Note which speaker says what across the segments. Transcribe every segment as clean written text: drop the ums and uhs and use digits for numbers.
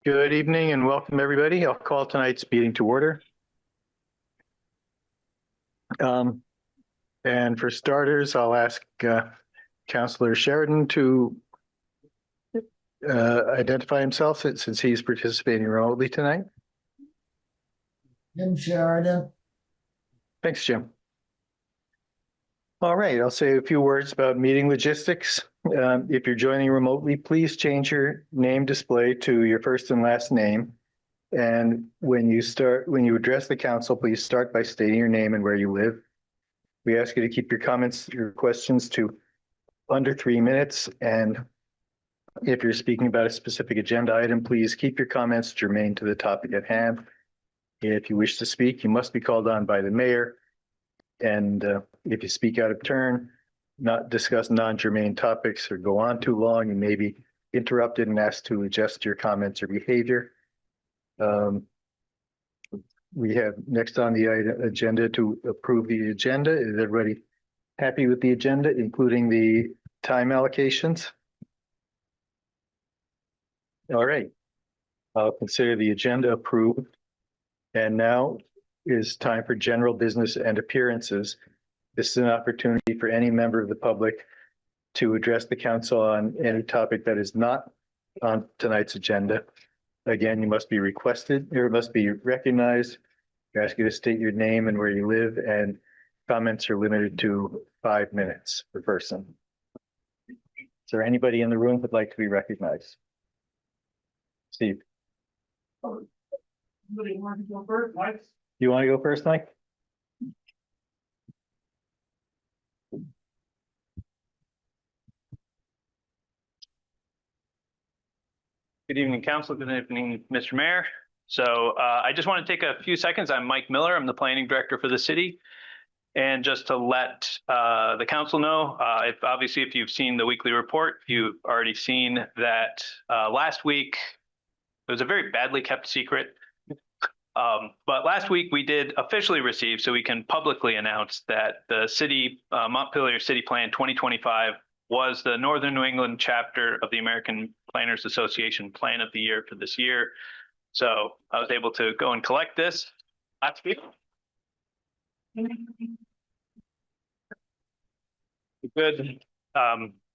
Speaker 1: Good evening and welcome, everybody. I'll call tonight's meeting to order. And for starters, I'll ask Councillor Sheridan to identify himself since he's participating remotely tonight.
Speaker 2: Jim Sheridan.
Speaker 1: Thanks, Jim. All right, I'll say a few words about meeting logistics. If you're joining remotely, please change your name display to your first and last name. And when you address the council, please start by stating your name and where you live. We ask you to keep your comments, your questions to under 3 minutes. And if you're speaking about a specific agenda item, please keep your comments germane to the topic at hand. If you wish to speak, you must be called on by the mayor. And if you speak out of turn, not discuss non-germane topics or go on too long, you may be interrupted and asked to adjust your comments or behavior. We have next on the agenda to approve the agenda. Is everybody happy with the agenda, including the time allocations? All right, I'll consider the agenda approved. And now is time for general business and appearances. This is an opportunity for any member of the public to address the council on any topic that is not on tonight's agenda. Again, you must be requested or must be recognized. We ask you to state your name and where you live, and comments are limited to 5 minutes per person. Is there anybody in the room who'd like to be recognized? Steve.
Speaker 3: Somebody want to go first, Mike?
Speaker 1: You want to go first, Mike?
Speaker 4: Good evening, Council. Good evening, Mr. Mayor. So I just want to take a few seconds. I'm Mike Miller. I'm the Planning Director for the city. And just to let the council know, if you've seen the weekly report, you've already seen that last week, it was a very badly kept secret. But last week we did officially receive, so we can publicly announce that the city, Montpelier City Plan 2025 was the Northern New England chapter of the American Planners Association Plan of the Year for this year. So I was able to go and collect this last week. Good.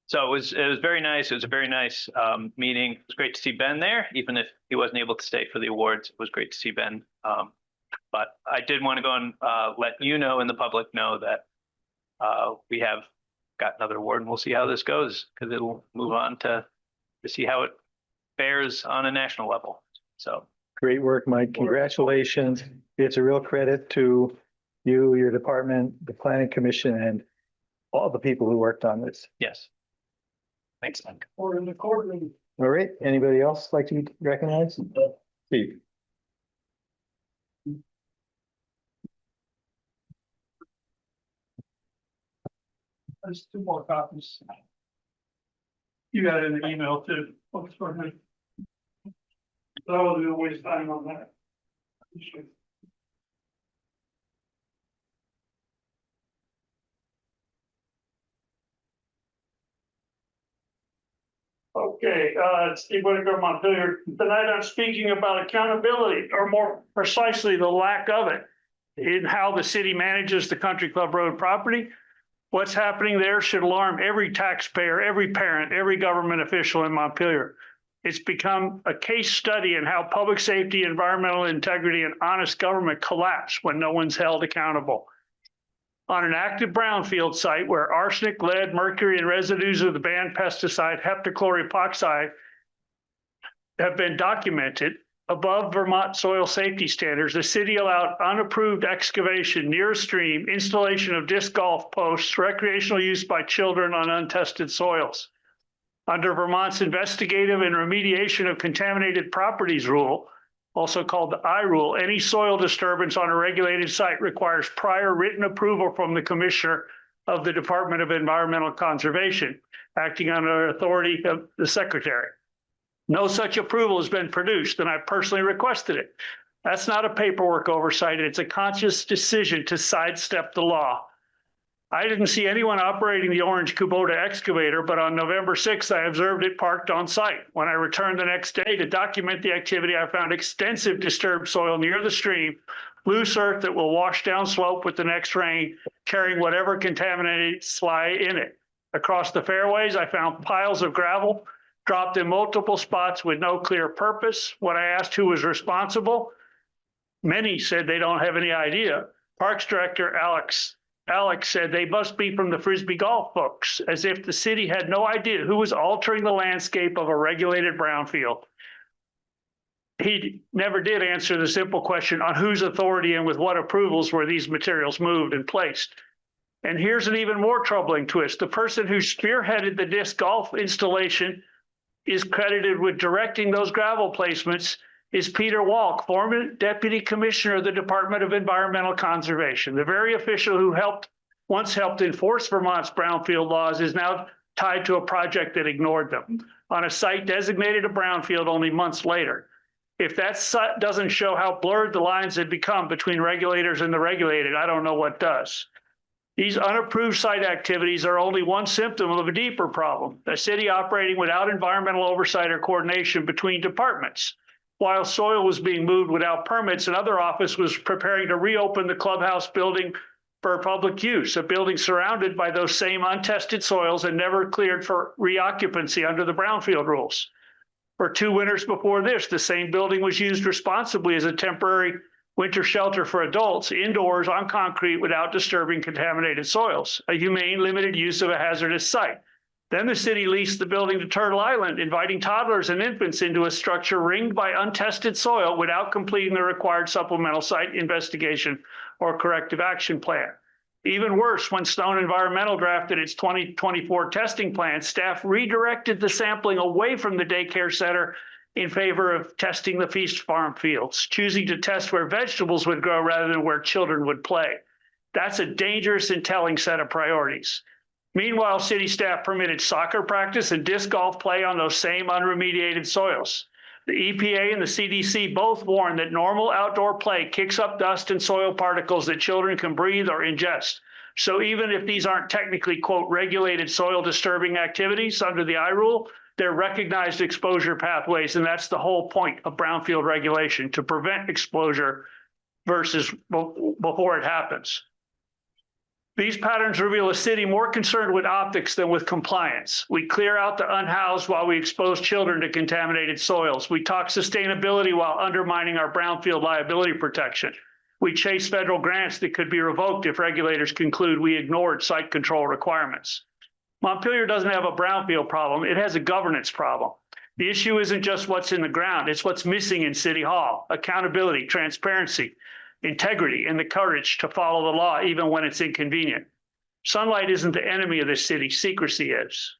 Speaker 4: So it was very nice. It was a very nice meeting. It was great to see Ben there, even if he wasn't able to stay for the awards. It was great to see Ben. But I did want to go and let you know and the public know that we have got another award, and we'll see how this goes, because it'll move on to see how it fares on a national level. So
Speaker 1: great work, Mike. Congratulations. It's a real credit to you, your department, the Planning Commission, and all the people who worked on this.
Speaker 4: yes. Thanks, Mike.
Speaker 3: Or in the courtroom.
Speaker 1: All right. Anybody else like to be recognized? Steve.
Speaker 3: There's 2 more copies. You got it in the email too. What's for me? So I wasn't gonna waste time on that. Okay, Steve Whitaker, Montpelier. Tonight I'm speaking about accountability, or more precisely, the lack of it in how the city manages the Country Club Road property. What's happening there should alarm every taxpayer, every parent, every government official in Montpelier. It's become a case study in how public safety, environmental integrity, and honest government collapse when no one's held accountable. On an active brownfield site where arsenic, lead, mercury, and residues of the banned pesticide heptachloroepoxide have been documented above Vermont soil safety standards, the city allowed unapproved excavation near a stream, installation of disc golf posts, recreational use by children on untested soils. Under Vermont's investigative and remediation of contaminated properties rule, also called the I rule, any soil disturbance on a regulated site requires prior written approval from the commissioner of the Department of Environmental Conservation, acting under authority of the secretary. No such approval has been produced, and I personally requested it. That's not a paperwork oversight. It's a conscious decision to sidestep the law. I didn't see anyone operating the orange Kubota excavator, but on November 6th, I observed it parked on site. When I returned the next day to document the activity, I found extensive disturbed soil near the stream, loose earth that will wash down slope with the next rain, carrying whatever contaminants lie in it. Across the fairways, I found piles of gravel dropped in multiple spots with no clear purpose. When I asked who was responsible, many said they don't have any idea. Parks Director Alex said they must be from the Frisbee golf folks, as if the city had no idea who was altering the landscape of a regulated brownfield. He never did answer the simple question on whose authority and with what approvals were these materials moved and placed. And here's an even more troubling twist. The person who spearheaded the disc golf installation is credited with directing those gravel placements is Peter Walk, former Deputy Commissioner of the Department of Environmental Conservation. The very official who once helped enforce Vermont's brownfield laws is now tied to a project that ignored them on a site designated a brownfield only months later. If that doesn't show how blurred the lines had become between regulators and the regulated, I don't know what does. These unapproved site activities are only one symptom of a deeper problem, a city operating without environmental oversight or coordination between departments. While soil was being moved without permits, another office was preparing to reopen the clubhouse building for public use, a building surrounded by those same untested soils and never cleared for reoccupancy under the brownfield rules. For 2 winters before this, the same building was used responsibly as a temporary winter shelter for adults, indoors on concrete without disturbing contaminated soils, a humane, limited use of a hazardous site. Then the city leased the building to Turtle Island, inviting toddlers and infants into a structure ringed by untested soil without completing the required supplemental site investigation or corrective action plan. Even worse, when Stone Environmental drafted its 2024 testing plan, staff redirected the sampling away from the daycare center in favor of testing the feast farm fields, choosing to test where vegetables would grow rather than where children would play. That's a dangerous and telling set of priorities. Meanwhile, city staff permitted soccer practice and disc golf play on those same unremediated soils. The EPA and the CDC both warn that normal outdoor play kicks up dust and soil particles that children can breathe or ingest. So even if these aren't technically, quote, regulated soil disturbing activities under the I rule, they're recognized exposure pathways, and that's the whole point of brownfield regulation, to prevent exposure versus before it happens. These patterns reveal a city more concerned with optics than with compliance. We clear out the unhoused while we expose children to contaminated soils. We talk sustainability while undermining our brownfield liability protection. We chase federal grants that could be revoked if regulators conclude we ignored site control requirements. Montpelier doesn't have a brownfield problem, it has a governance problem. The issue isn't just what's in the ground, it's what's missing in City Hall: accountability, transparency, integrity, and the courage to follow the law even when it's inconvenient. Sunlight isn't the enemy of this city, secrecy is.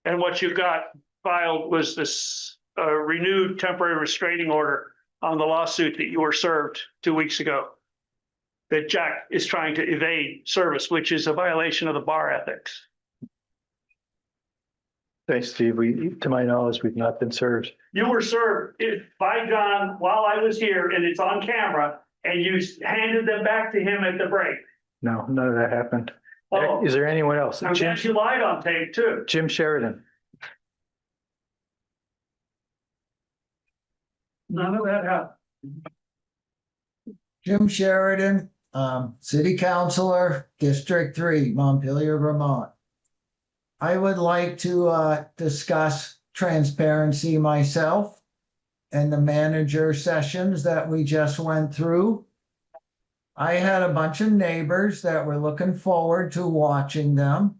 Speaker 3: And what you got filed was this renewed temporary restraining order on the lawsuit that you were served 2 weeks ago, that Jack is trying to evade service, which is a violation of the bar ethics.
Speaker 1: Thanks, Steve. To my knowledge, we've not been served.
Speaker 3: You were served by John while I was here, and it's on camera, and you handed them back to him at the break.
Speaker 1: No, none of that happened.
Speaker 3: Oh.
Speaker 1: Is there anyone else?
Speaker 3: I'm glad you lied on tape too.
Speaker 1: Jim Sheridan.
Speaker 3: None of that happened.
Speaker 2: Jim Sheridan, City Councilor, District 3, Montpelier, Vermont. I would like to discuss transparency myself and the manager sessions that we just went through. I had a bunch of neighbors that were looking forward to watching them.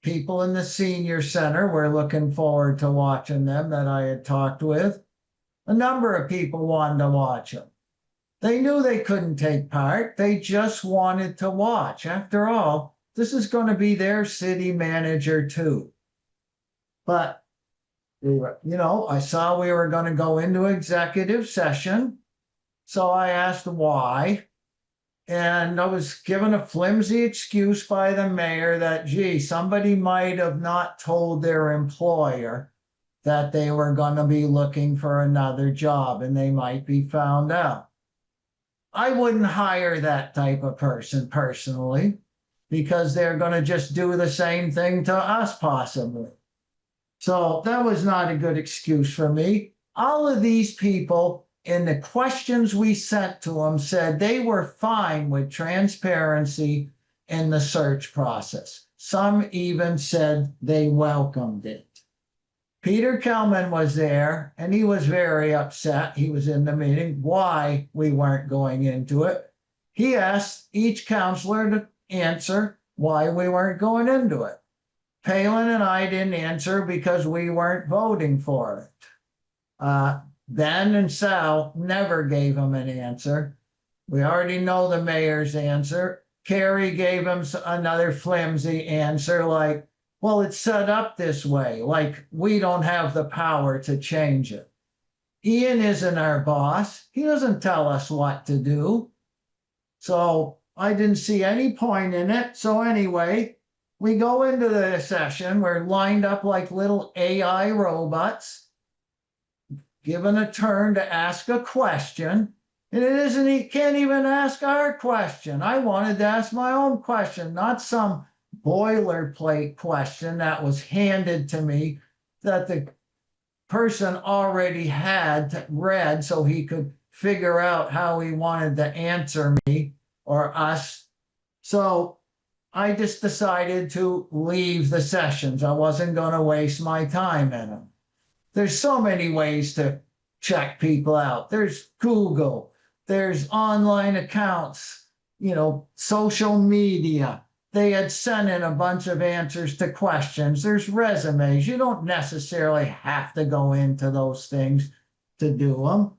Speaker 2: People in the senior center were looking forward to watching them that I had talked with. A number of people wanted to watch them. They knew they couldn't take part. They just wanted to watch. After all, this is going to be their city manager too. But, I saw we were going to go into executive session. So I asked why. And I was given a flimsy excuse by the mayor that, gee, somebody might have not told their employer that they were going to be looking for another job and they might be found out. I wouldn't hire that type of person personally, because they're going to just do the same thing to us possibly. So that was not a good excuse for me. All of these people in the questions we sent to them said they were fine with transparency in the search process. Some even said they welcomed it. Peter Kelman was there and he was very upset. He was in the meeting why we weren't going into it. He asked each counselor to answer why we weren't going into it. Palin and I didn't answer because we weren't voting for it. Ben and Sal never gave him an answer. We already know the mayor's answer. Kerry gave him another flimsy answer like, well, it's set up this way, like we don't have the power to change it. Ian isn't our boss. He doesn't tell us what to do. So I didn't see any point in it. So anyway, we go into the session. We're lined up like little AI robots, given a turn to ask a question. And it isn't, he can't even ask our question. I wanted to ask my own question, not some boilerplate question that was handed to me that the person already had read so he could figure out how he wanted to answer me or us. So I just decided to leave the sessions. I wasn't going to waste my time in them. There's so many ways to check people out. There's Google, there's online accounts, social media. They had sent in a bunch of answers to questions. There's resumes. You don't necessarily have to go into those things to do them.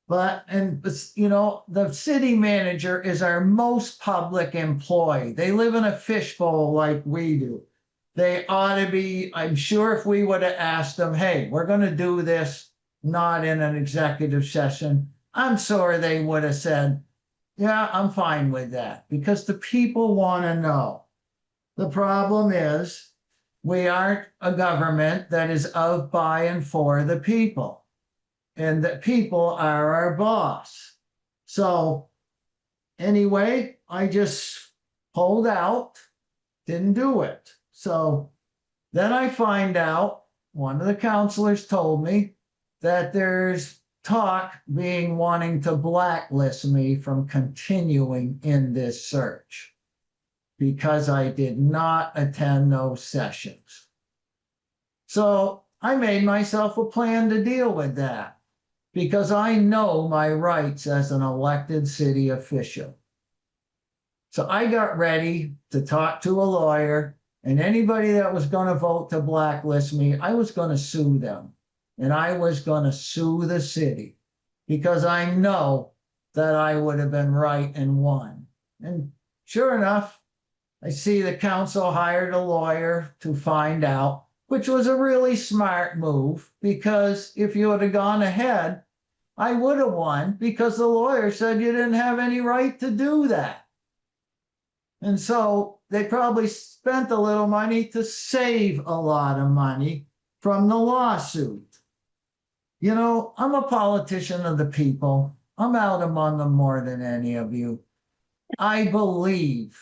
Speaker 2: But, the city manager is our most public employee. They live in a fishbowl like we do. They ought to be, I'm sure if we would have asked them, hey, we're going to do this not in an executive session, I'm sure they would have said, yeah, I'm fine with that, because the people want to know. The problem is we aren't a government that is of, by, and for the people. And the people are our boss. So anyway, I just pulled out, didn't do it. So then I find out, one of the counselors told me that there's talk being wanting to blacklist me from continuing in this search because I did not attend those sessions. So I made myself a plan to deal with that because I know my rights as an elected city official. So I got ready to talk to a lawyer, and anybody that was going to vote to blacklist me, I was going to sue them. And I was going to sue the city because I know that I would have been right and won. And sure enough, I see the council hired a lawyer to find out, which was a really smart move, because if you would have gone ahead, I would have won, because the lawyer said you didn't have any right to do that. And so they probably spent a little money to save a lot of money from the lawsuit. I'm a politician of the people. I'm out among them more than any of you. I believe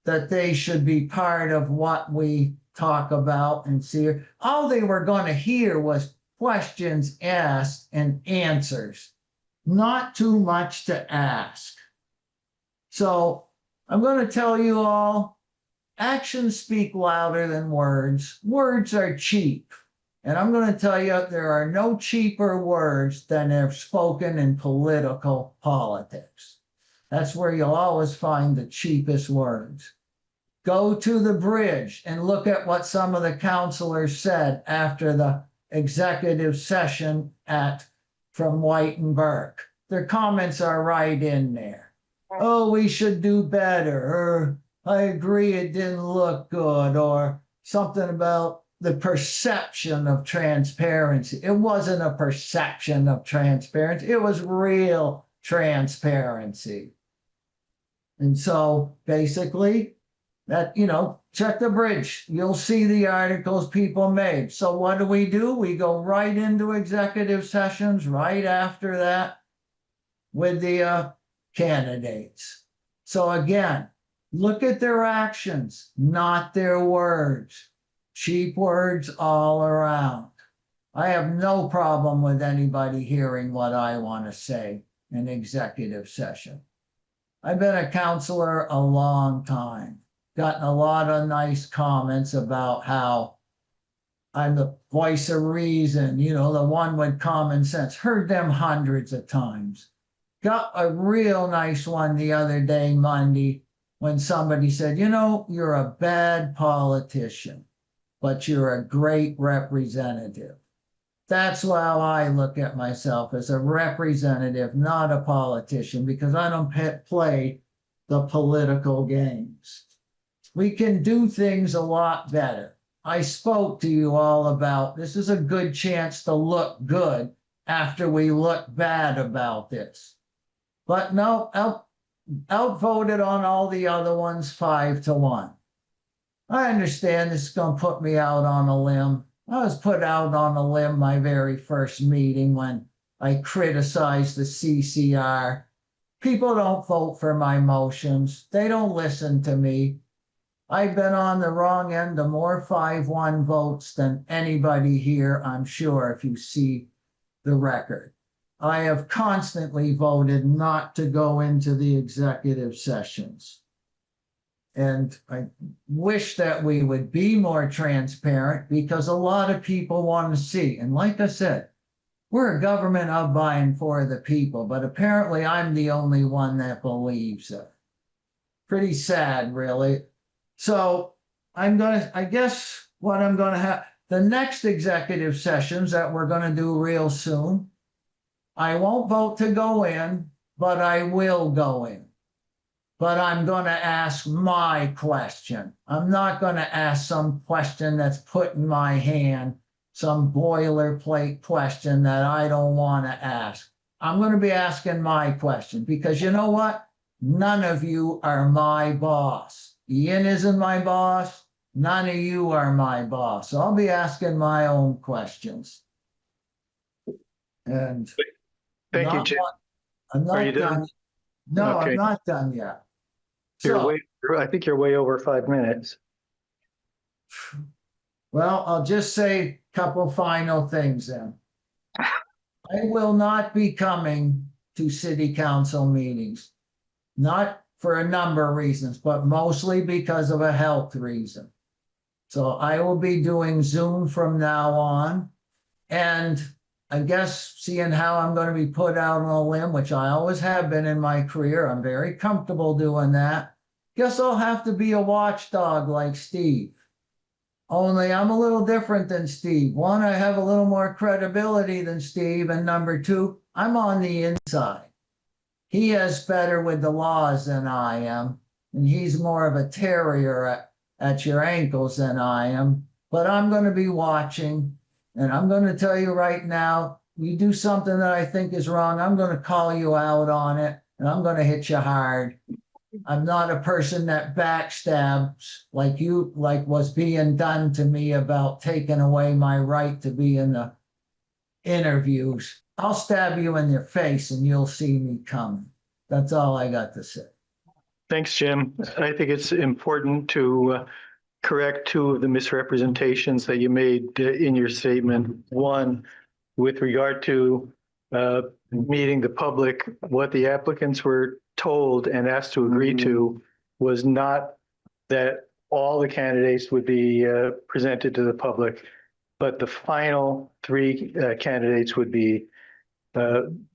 Speaker 2: that they should be part of what we talk about and see. All they were going to hear was questions asked and answers, not too much to ask. So I'm going to tell you all, actions speak louder than words. Words are cheap. And I'm going to tell you, there are no cheaper words than are spoken in political politics. That's where you'll always find the cheapest words. Go to the bridge and look at what some of the counselors said after the executive session from White and Burke. Their comments are right in there. Oh, we should do better, or I agree it didn't look good, or something about the perception of transparency. It wasn't a perception of transparency. It was real transparency. And so basically that, check the bridge. You'll see the articles people made. So what do? We go right into executive sessions right after that with the candidates. So again, look at their actions, not their words. Cheap words all around. I have no problem with anybody hearing what I want to say in executive session. I've been a counselor a long time, gotten a lot of nice comments about how I'm the voice of reason, you know, the one with common sense. Heard them hundreds of times. Got a real nice one the other day, Monday, when somebody said, you know, you're a bad politician, but you're a great representative. That's how I look at myself, as a representative, not a politician, because I don't play the political games. We can do things a lot better. I spoke to you all about this is a good chance to look good after we look bad about this. But no, outvoted on all the other ones 5-1. I understand this is going to put me out on a limb. I was put out on a limb my very first meeting when I criticized the CCR. People don't vote for my motions. They don't listen to me. I've been on the wrong end of more 5-1 votes than anybody here, I'm sure, if you see the record. I have constantly voted not to go into the executive sessions. And I wish that we would be more transparent, because a lot of people want to see. And like I said, we're a government of, by, and for the people, but apparently I'm the only one that believes it. Pretty sad, really. So I guess what I'm going to have, the next executive sessions that we're going to do real soon, I won't vote to go in, but I will go in. But I'm going to ask my question. I'm not going to ask some question that's put in my hand, some boilerplate question that I don't want to ask. I'm going to be asking my question, because you know what? None of you are my boss. Ian isn't my boss. None of you are my boss. So I'll be asking my own questions. And
Speaker 1: Thank you, Jim.
Speaker 2: I'm
Speaker 1: Are you
Speaker 2: not
Speaker 1: done?
Speaker 2: done. No,
Speaker 1: Okay.
Speaker 2: I'm not done yet.
Speaker 1: You're
Speaker 2: So,
Speaker 1: I think you're way over 5 minutes.
Speaker 2: well, I'll just say a couple final things then. I will not be coming to city council meetings, not for a number of reasons, but mostly because of a health reason. So I will be doing Zoom from now on. And I guess seeing how I'm going to be put out on a limb, which I always have been in my career, I'm very comfortable doing that. Guess I'll have to be a watchdog like Steve. Only I'm a little different than Steve. One, I have a little more credibility than Steve. And number two, I'm on the inside. He is better with the laws than I am. And he's more of a terrier at your ankles than I am. But I'm going to be watching. And I'm going to tell you right now, you do something that I think is wrong, I'm going to call you out on it. And I'm going to hit you hard. I'm not a person that backstabs like was being done to me about taking away my right to be in the interviews. I'll stab you in your face and you'll see me coming. That's all I got to say.
Speaker 1: Thanks, Jim. I think it's important to correct two of the misrepresentations that you made in your statement. One, with regard to meeting the public, what the applicants were told and asked to agree to was not that all the candidates would be presented to the public, but the final 3 candidates would be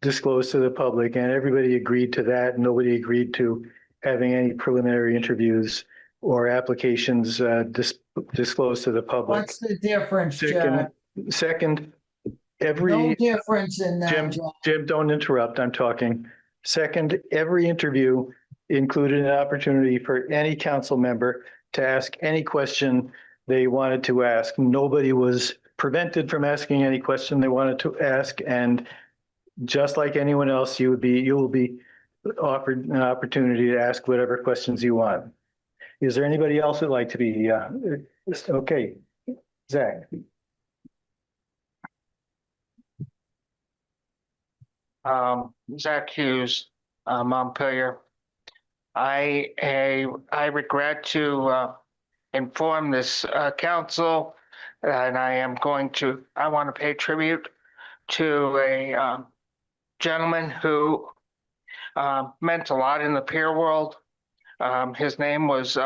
Speaker 1: disclosed to the public, and everybody agreed to that. Nobody agreed to having any preliminary interviews or applications disclosed to the public.
Speaker 2: What's the difference, Jack?
Speaker 1: Second,
Speaker 2: No difference in that, Jack.
Speaker 1: Jim, don't interrupt. I'm talking. Second, every interview included an opportunity for any council member to ask any question they wanted to ask. Nobody was prevented from asking any question they wanted to ask, and just like anyone else, you will be offered an opportunity to ask whatever questions you want. Is there anybody else who'd like to be? Okay, Zach.
Speaker 5: Zach Hughes. Montpelier. I regret to inform this council that I want to pay tribute to a gentleman who meant a lot in the peer world. His name was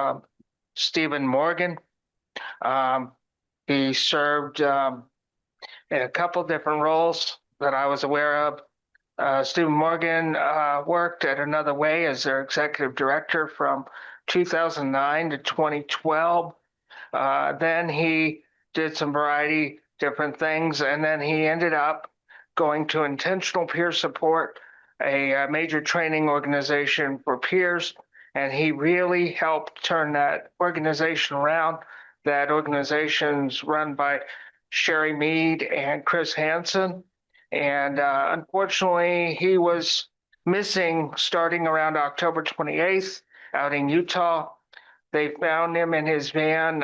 Speaker 5: Stephen Morgan. He served in a couple different roles that I was aware of. Stephen Morgan worked at Another Way as their executive director from 2009 to 2012. Then he did some variety different things, and then he ended up going to Intentional Peer Support, a major training organization for peers, and he really helped turn that organization around. That organization's run by Sherry Mead and Chris Hansen. And unfortunately, he was missing starting around October 28th out in Utah. They found him in his van,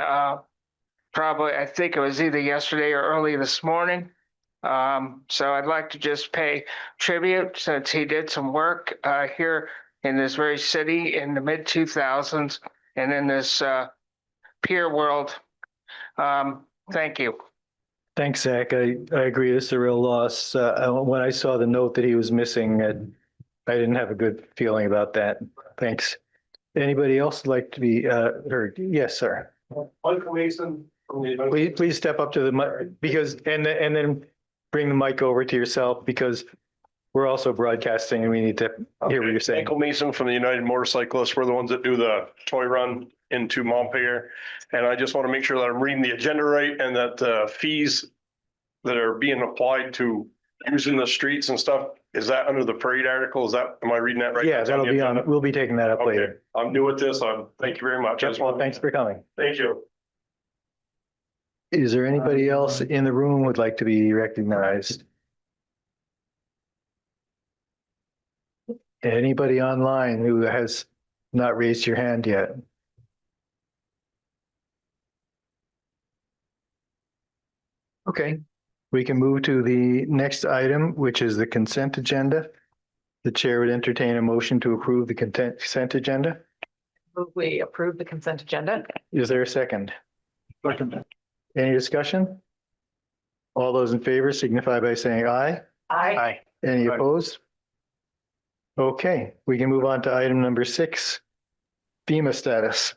Speaker 5: probably, I think it was either yesterday or early this morning. So I'd like to just pay tribute since he did some work here in this very city in the mid 2000s and in this peer world. Thank you.
Speaker 1: Thanks, Zach. I agree. This is a real loss. When I saw the note that he was missing, I didn't have a good feeling about that. Thanks. Anybody else like to be heard? Yes, sir.
Speaker 6: Michael Mason from the.
Speaker 1: Please step up to the mic because, and then bring the mic over to yourself because we're also broadcasting and we need to hear what you're saying.
Speaker 6: Michael Mason from the United Motorcyclists. We're the ones that do the toy run into Montpelier. And I just want to make sure that I'm reading the agenda right and that the fees that are being applied to using the streets and stuff, is that under the parade article? Am I reading that right?
Speaker 1: Yeah, that'll be on, we'll be taking that up
Speaker 6: Okay,
Speaker 1: later.
Speaker 6: I'm new at this. Thank you very much. I just want
Speaker 1: Thanks for coming.
Speaker 6: Thank you.
Speaker 1: Is there anybody else in the room who would like to be recognized? Anybody online who has not raised your hand yet? Okay, we can move to the next item, which is the consent agenda. The chair would entertain a motion to approve the consent agenda.
Speaker 7: We approve the consent agenda.
Speaker 1: Is there a second? Any discussion? All those in favor signify by saying aye.
Speaker 7: Aye.
Speaker 1: Any opposed? Okay, we can move on to item number 6, FEMA status.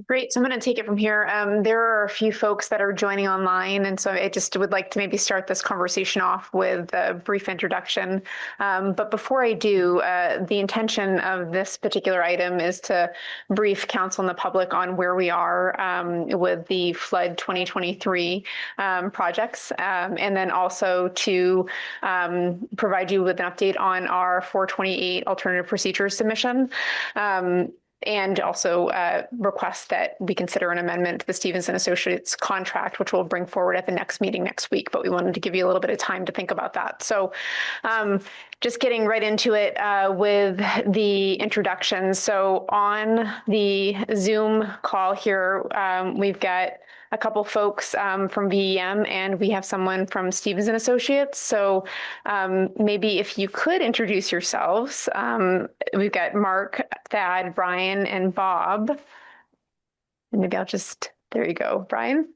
Speaker 8: Great. So I'm going to take it from here. There are a few folks that are joining online, and so I just would like to maybe start this conversation off with a brief introduction. But before I do, the intention of this particular item is to brief council and the public on where we are with the flood 2023 projects, and then also to provide you with an update on our 428 alternative procedures submission. And also request that we consider an amendment to the Stevens and Associates contract, which we'll bring forward at the next meeting next week. But we wanted to give you a little bit of time to think about that. So just getting right into it with the introduction. So on the Zoom call here, we've got a couple folks from VEM, and we have someone from Stevens and Associates. So maybe if you could introduce yourselves. We've got Mark, Thad, Brian, and Bob. And maybe I'll just, there you go, Brian.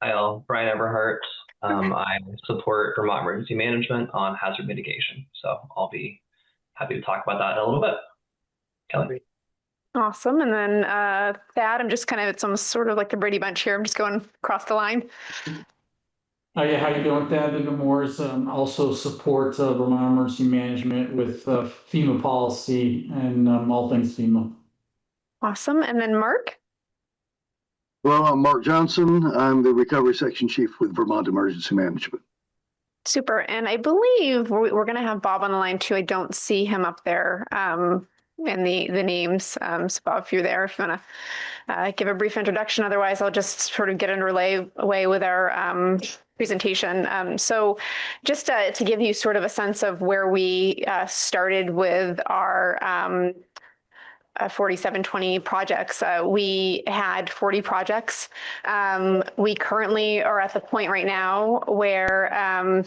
Speaker 9: Hi, Brian Everhart. I support Vermont Emergency Management on hazard mitigation. So I'll be happy to talk about that in a little bit. Kelly.
Speaker 8: Awesome. And then Thad, I'm just kind of, it's almost sort of like the Brady Bunch here. I'm just going across the line.
Speaker 10: Hi, how you doing? Thad Moores, also support Vermont Emergency Management with FEMA policy and all things FEMA.
Speaker 8: Awesome. And then Mark?
Speaker 11: Well, I'm Mark Johnson. I'm the Recovery Section Chief with Vermont Emergency Management.
Speaker 8: Super. And I believe we're going to have Bob on the line too. I don't see him up there. And the names. So Bob, if you're there, if you want to give a brief introduction, otherwise I'll just sort of get underway with our presentation. So just to give you sort of a sense of where we started with our 4720 projects. We had 40 projects. We currently are at the point right now where,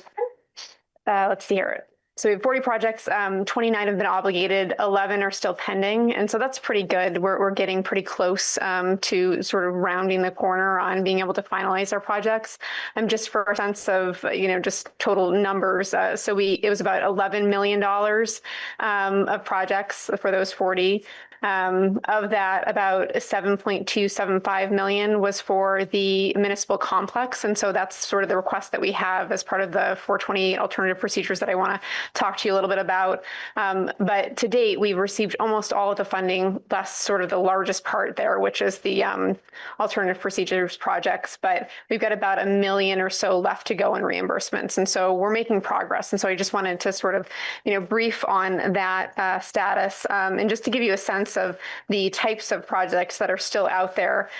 Speaker 8: let's see here. So we have 40 projects, 29 have been obligated, 11 are still pending. And so that's pretty good. We're getting pretty close to sort of rounding the corner on being able to finalize our projects. Just for a sense of, just total numbers. So it was about $11 million of projects for those 40. Of that, about 7.275 million was for the municipal complex. And so that's sort of the request that we have as part of the 428 alternative procedures that I want to talk to you a little bit about. But to date, we've received almost all of the funding, thus sort of the largest part there, which is the alternative procedures projects. But we've got about $1 million or so left to go in reimbursements. And so we're making progress. And so I just wanted to sort of, brief on that status and just to give you a sense of the types of projects that are still out there.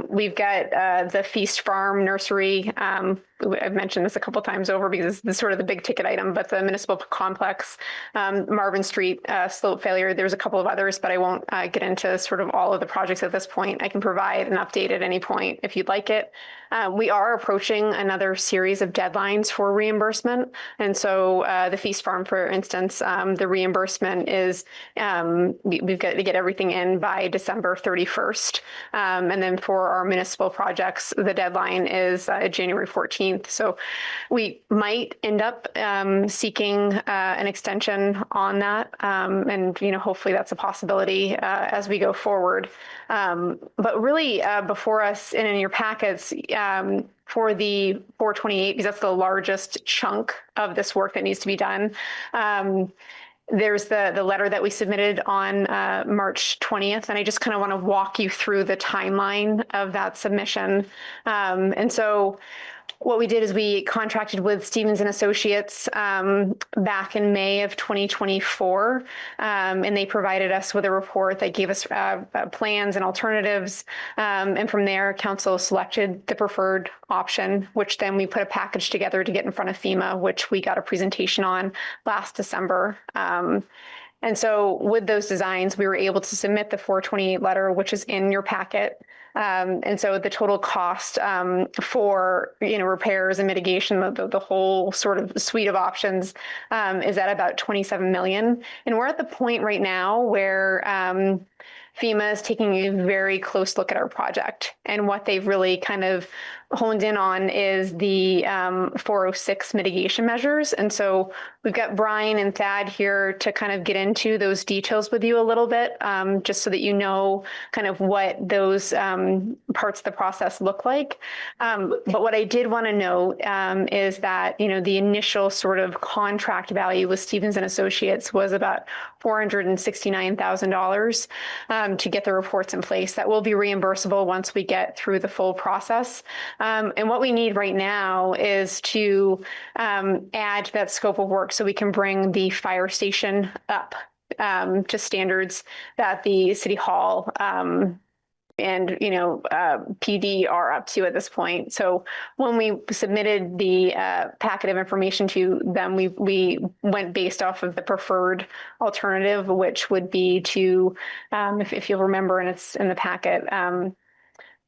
Speaker 8: We've got the Feast Farm Nursery. I've mentioned this a couple times over because this is sort of the big ticket item, but the municipal complex, Marvin Street slope failure, there's a couple of others, but I won't get into sort of all of the projects at this point. I can provide an update at any point if you'd like it. We are approaching another series of deadlines for reimbursement. And so the Feast Farm, for instance, the reimbursement is, we've got to get everything in by December 31st. And then for our municipal projects, the deadline is January 14th. So we might end up seeking an extension on that. And, hopefully that's a possibility as we go forward. But really before us and in your packets, for the 428, because that's the largest chunk of this work that needs to be done. There's the letter that we submitted on March 20th, and I just kind of want to walk you through the timeline of that submission. And so what we did is we contracted with Stevens and Associates back in May of 2024, and they provided us with a report that gave us plans and alternatives. And from there, council selected the preferred option, which then we put a package together to get in front of FEMA, which we got a presentation on last December. And so with those designs, we were able to submit the 428 letter, which is in your packet. And so the total cost for repairs and mitigation, the whole sort of suite of options is at about 27 million. And we're at the point right now where FEMA is taking a very close look at our project, and what they've really kind of honed in on is the 406 mitigation measures. And so we've got Brian and Thad here to kind of get into those details with you a little bit, just so that you know kind of what those parts of the process look like. But what I did want to note is that, the initial sort of contract value with Stevens and Associates was about $469,000 to get the reports in place. That will be reimbursable once we get through the full process. And what we need right now is to add to that scope of work so we can bring the fire station up to standards that the City Hall and PD are up to at this point. So when we submitted the packet of information to them, we went based off of the preferred alternative, which would be to, if you'll remember, and it's in the packet,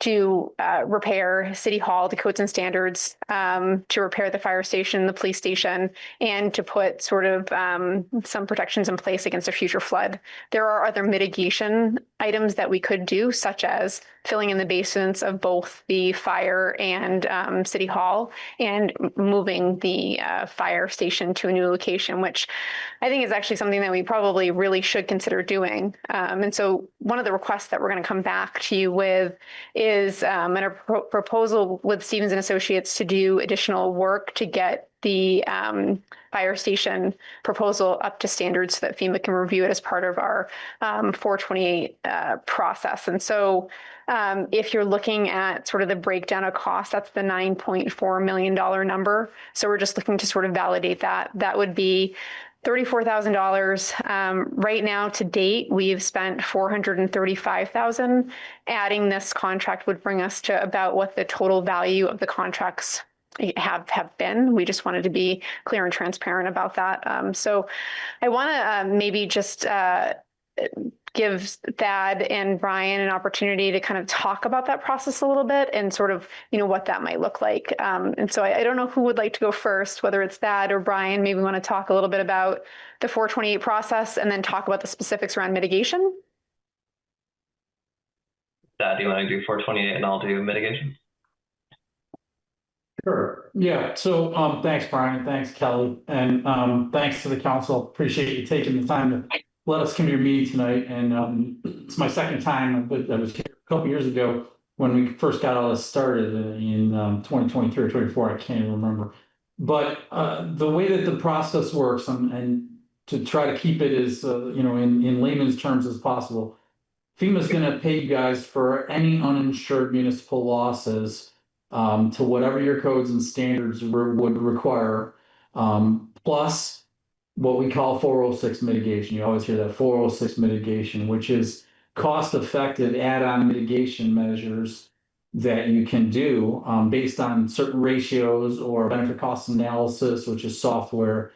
Speaker 8: to repair City Hall to codes and standards, to repair the fire station, the police station, and to put sort of some protections in place against a future flood. There are other mitigation items that we could do, such as filling in the basements of both the fire and City Hall, and moving the fire station to a new location, which I think is actually something that we probably really should consider doing. And so one of the requests that we're going to come back to you with is a proposal with Stevens and Associates to do additional work to get the fire station proposal up to standards so that FEMA can review it as part of our 428 process. And so if you're looking at sort of the breakdown of costs, that's the $9.4 million number. So we're just looking to sort of validate that. That would be $34,000. Right now, to date, we've spent $435,000. Adding this contract would bring us to about what the total value of the contracts have been. We just wanted to be clear and transparent about that. So I want to maybe just give Thad and Brian an opportunity to kind of talk about that process a little bit and sort of, what that might look like. And so I don't know who would like to go first, whether it's Thad or Brian. Maybe we want to talk a little bit about the 428 process and then talk about the specifics around mitigation.
Speaker 9: Dad, do you want to do 428 and I'll do mitigation?
Speaker 10: Sure. Yeah. So thanks, Brian. Thanks, Kelly. And thanks to the council. Appreciate you taking the time to let us come to your meeting tonight. And it's my second time, but I was here a couple years ago when we first got all this started in 2023 or 24. I can't even remember. But the way that the process works and to try to keep it as, in layman's terms as possible, FEMA is going to pay you guys for any uninsured municipal losses to whatever your codes and standards would require, plus what we call 406 mitigation. You always hear that 406 mitigation, which is cost-effective add-on mitigation measures that you can do based on certain ratios or benefit cost analysis, which is software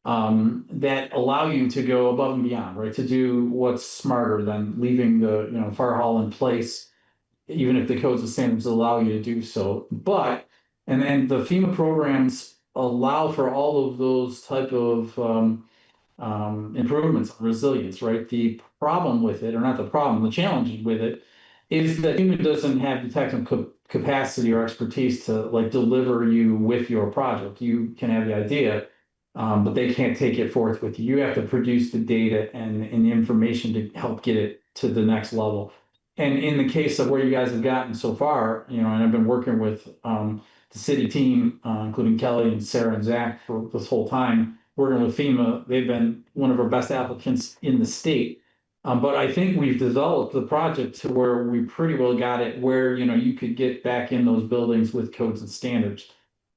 Speaker 10: that allow you to go above and beyond, right? To do what's smarter than leaving the fire hall in place, even if the codes and standards allow you to do so. But and then the FEMA programs allow for all of those type of improvements, resilience, right? The problem with it, or not the problem, the challenge with it, is that FEMA doesn't have the technical capacity or expertise to deliver you with your project. You can have the idea, but they can't take it forth with you. You have to produce the data and the information to help get it to the next level. And in the case of where you guys have gotten so far, and I've been working with the city team, including Kelly and Sarah and Zach for this whole time, working with FEMA. They've been one of our best applicants in the state. But I think we've developed the project to where we pretty well got it where, you could get back in those buildings with codes and standards.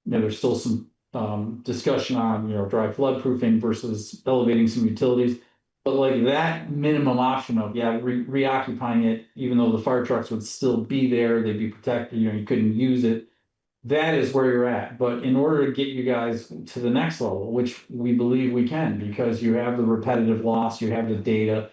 Speaker 10: There's still some discussion on, dry flood proofing versus elevating some utilities. But that minimum option of, reoccupying it, even though the fire trucks would still be there, they'd be protected, you couldn't use it. That is where you're at. But in order to get you guys to the next level, which we believe we can, because you have the repetitive loss, you have the data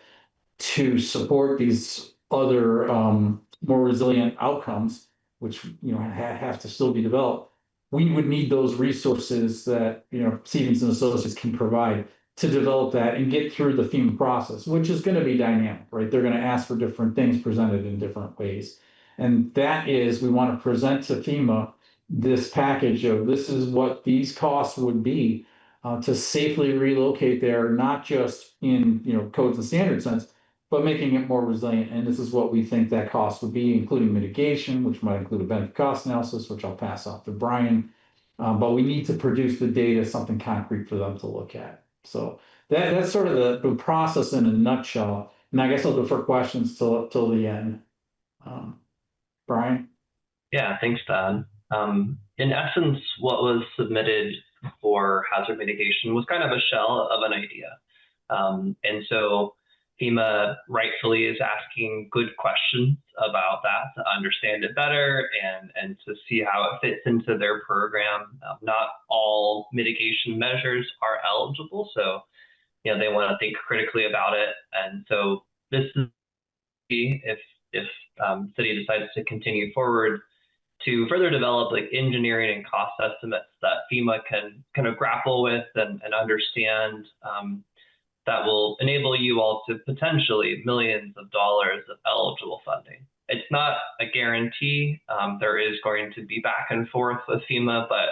Speaker 10: to support these other more resilient outcomes, which have to still be developed. We would need those resources that Stevens and Associates can provide to develop that and get through the FEMA process, which is going to be dynamic, right? They're going to ask for different things presented in different ways. And that is, we want to present to FEMA this package of this is what these costs would be to safely relocate there, not just in codes and standard sense, but making it more resilient. And this is what we think that cost would be, including mitigation, which might include a benefit cost analysis, which I'll pass off to Brian. But we need to produce the data, something concrete for them to look at. So that's sort of the process in a nutshell. And I guess I'll defer questions till the end. Brian?
Speaker 9: Yeah, thanks, Todd. In essence, what was submitted for hazard mitigation was kind of a shell of an idea. And so FEMA rightfully is asking good questions about that to understand it better and to see how it fits into their program. Not all mitigation measures are eligible, so they want to think critically about it. And so this is if city decides to continue forward to further develop engineering and cost estimates that FEMA can kind of grapple with and understand. That will enable you all to potentially millions of dollars of eligible funding. It's not a guarantee. There is going to be back and forth with FEMA, but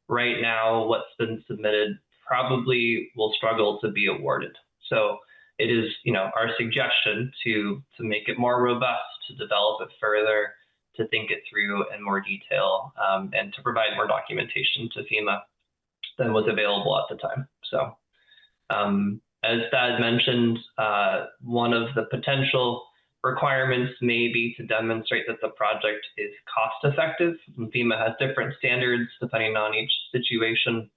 Speaker 9: right now what's been submitted probably will struggle to be awarded. So it is, our suggestion to make it more robust, to develop it further, to think it through in more detail, and to provide more documentation to FEMA than was available at the time. So. As Thad mentioned, one of the potential requirements may be to demonstrate that the project is cost effective. And FEMA has different standards depending on each situation,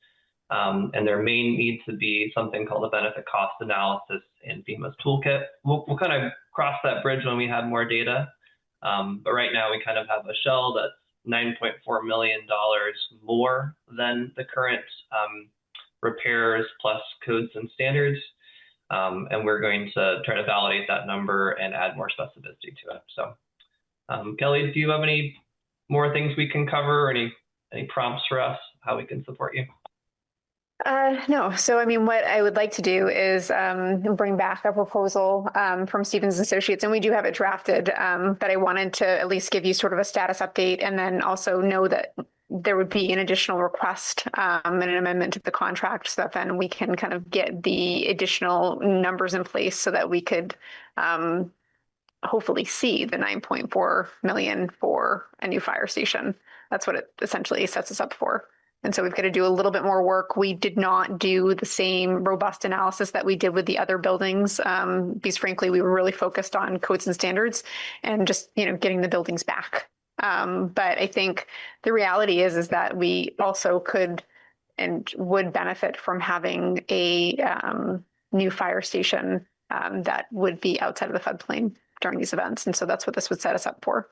Speaker 9: and there may need to be something called a benefit cost analysis in FEMA's toolkit. We'll kind of cross that bridge when we have more data, but right now we kind of have a shell that's $9.4 million more than the current repairs plus codes and standards. And we're going to try to validate that number and add more specificity to it. So Kelly, do you have any more things we can cover, or any prompts for us, how we can support you?
Speaker 8: No. So, I mean, what I would like to do is bring back a proposal from Stevens Associates, and we do have it drafted, but I wanted to at least give you sort of a status update, and then also know that there would be an additional request and an amendment to the contract, so that then we can kind of get the additional numbers in place so that we could hopefully see the 9.4 million for a new fire station. That's what it essentially sets us up for. And so we've got to do a little bit more work. We did not do the same robust analysis that we did with the other buildings, because frankly, we were really focused on codes and standards and just, getting the buildings back. But I think the reality is that we also could and would benefit from having a new fire station that would be outside of the floodplain during these events. And so that's what this would set us up for.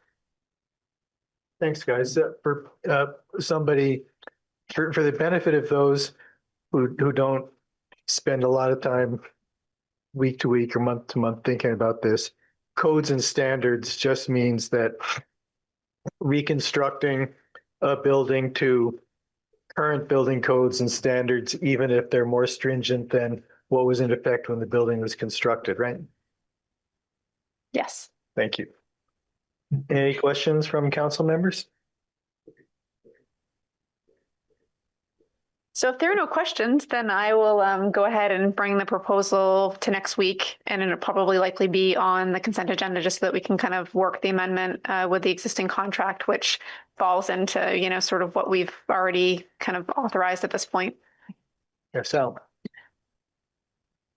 Speaker 1: Thanks, guys. For somebody, for the benefit of those who don't spend a lot of time week to week or month to month thinking about this, codes and standards just means that reconstructing a building to current building codes and standards, even if they're more stringent than what was in effect when the building was constructed, right?
Speaker 8: Yes.
Speaker 1: Thank you. Any questions from council members?
Speaker 8: So if there are no questions, then I will go ahead and bring the proposal to next week, and it'll probably likely be on the consent agenda just so that we can kind of work the amendment with the existing contract, which falls into, sort of what we've already kind of authorized at this point.
Speaker 1: Yes, Sal.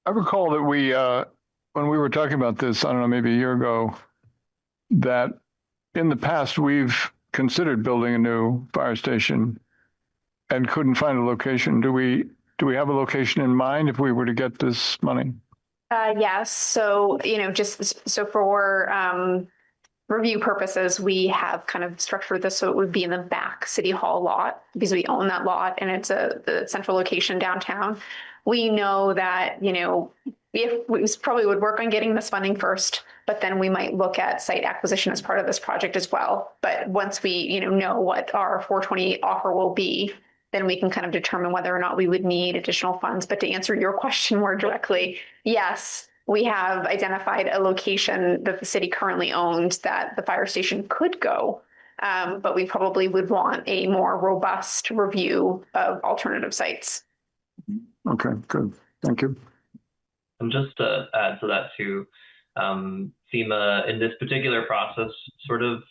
Speaker 12: I recall that when we were talking about this, I don't know, maybe a year ago, that in the past, we've considered building a new fire station and couldn't find a location. Do we have a location in mind if we were to get this money?
Speaker 8: Yes. So, just so for review purposes, we have kind of structured this so it would be in the back City Hall lot because we own that lot and it's the central location downtown. We know that, if we probably would work on getting this funding first, but then we might look at site acquisition as part of this project as well. But once we, know what our 428 offer will be, then we can kind of determine whether or not we would need additional funds. But to answer your question more directly, yes, we have identified a location that the city currently owns that the fire station could go. But we probably would want a more robust review of alternative sites.
Speaker 12: Okay, good. Thank you.
Speaker 9: And just to add to that too, FEMA in this particular process sort of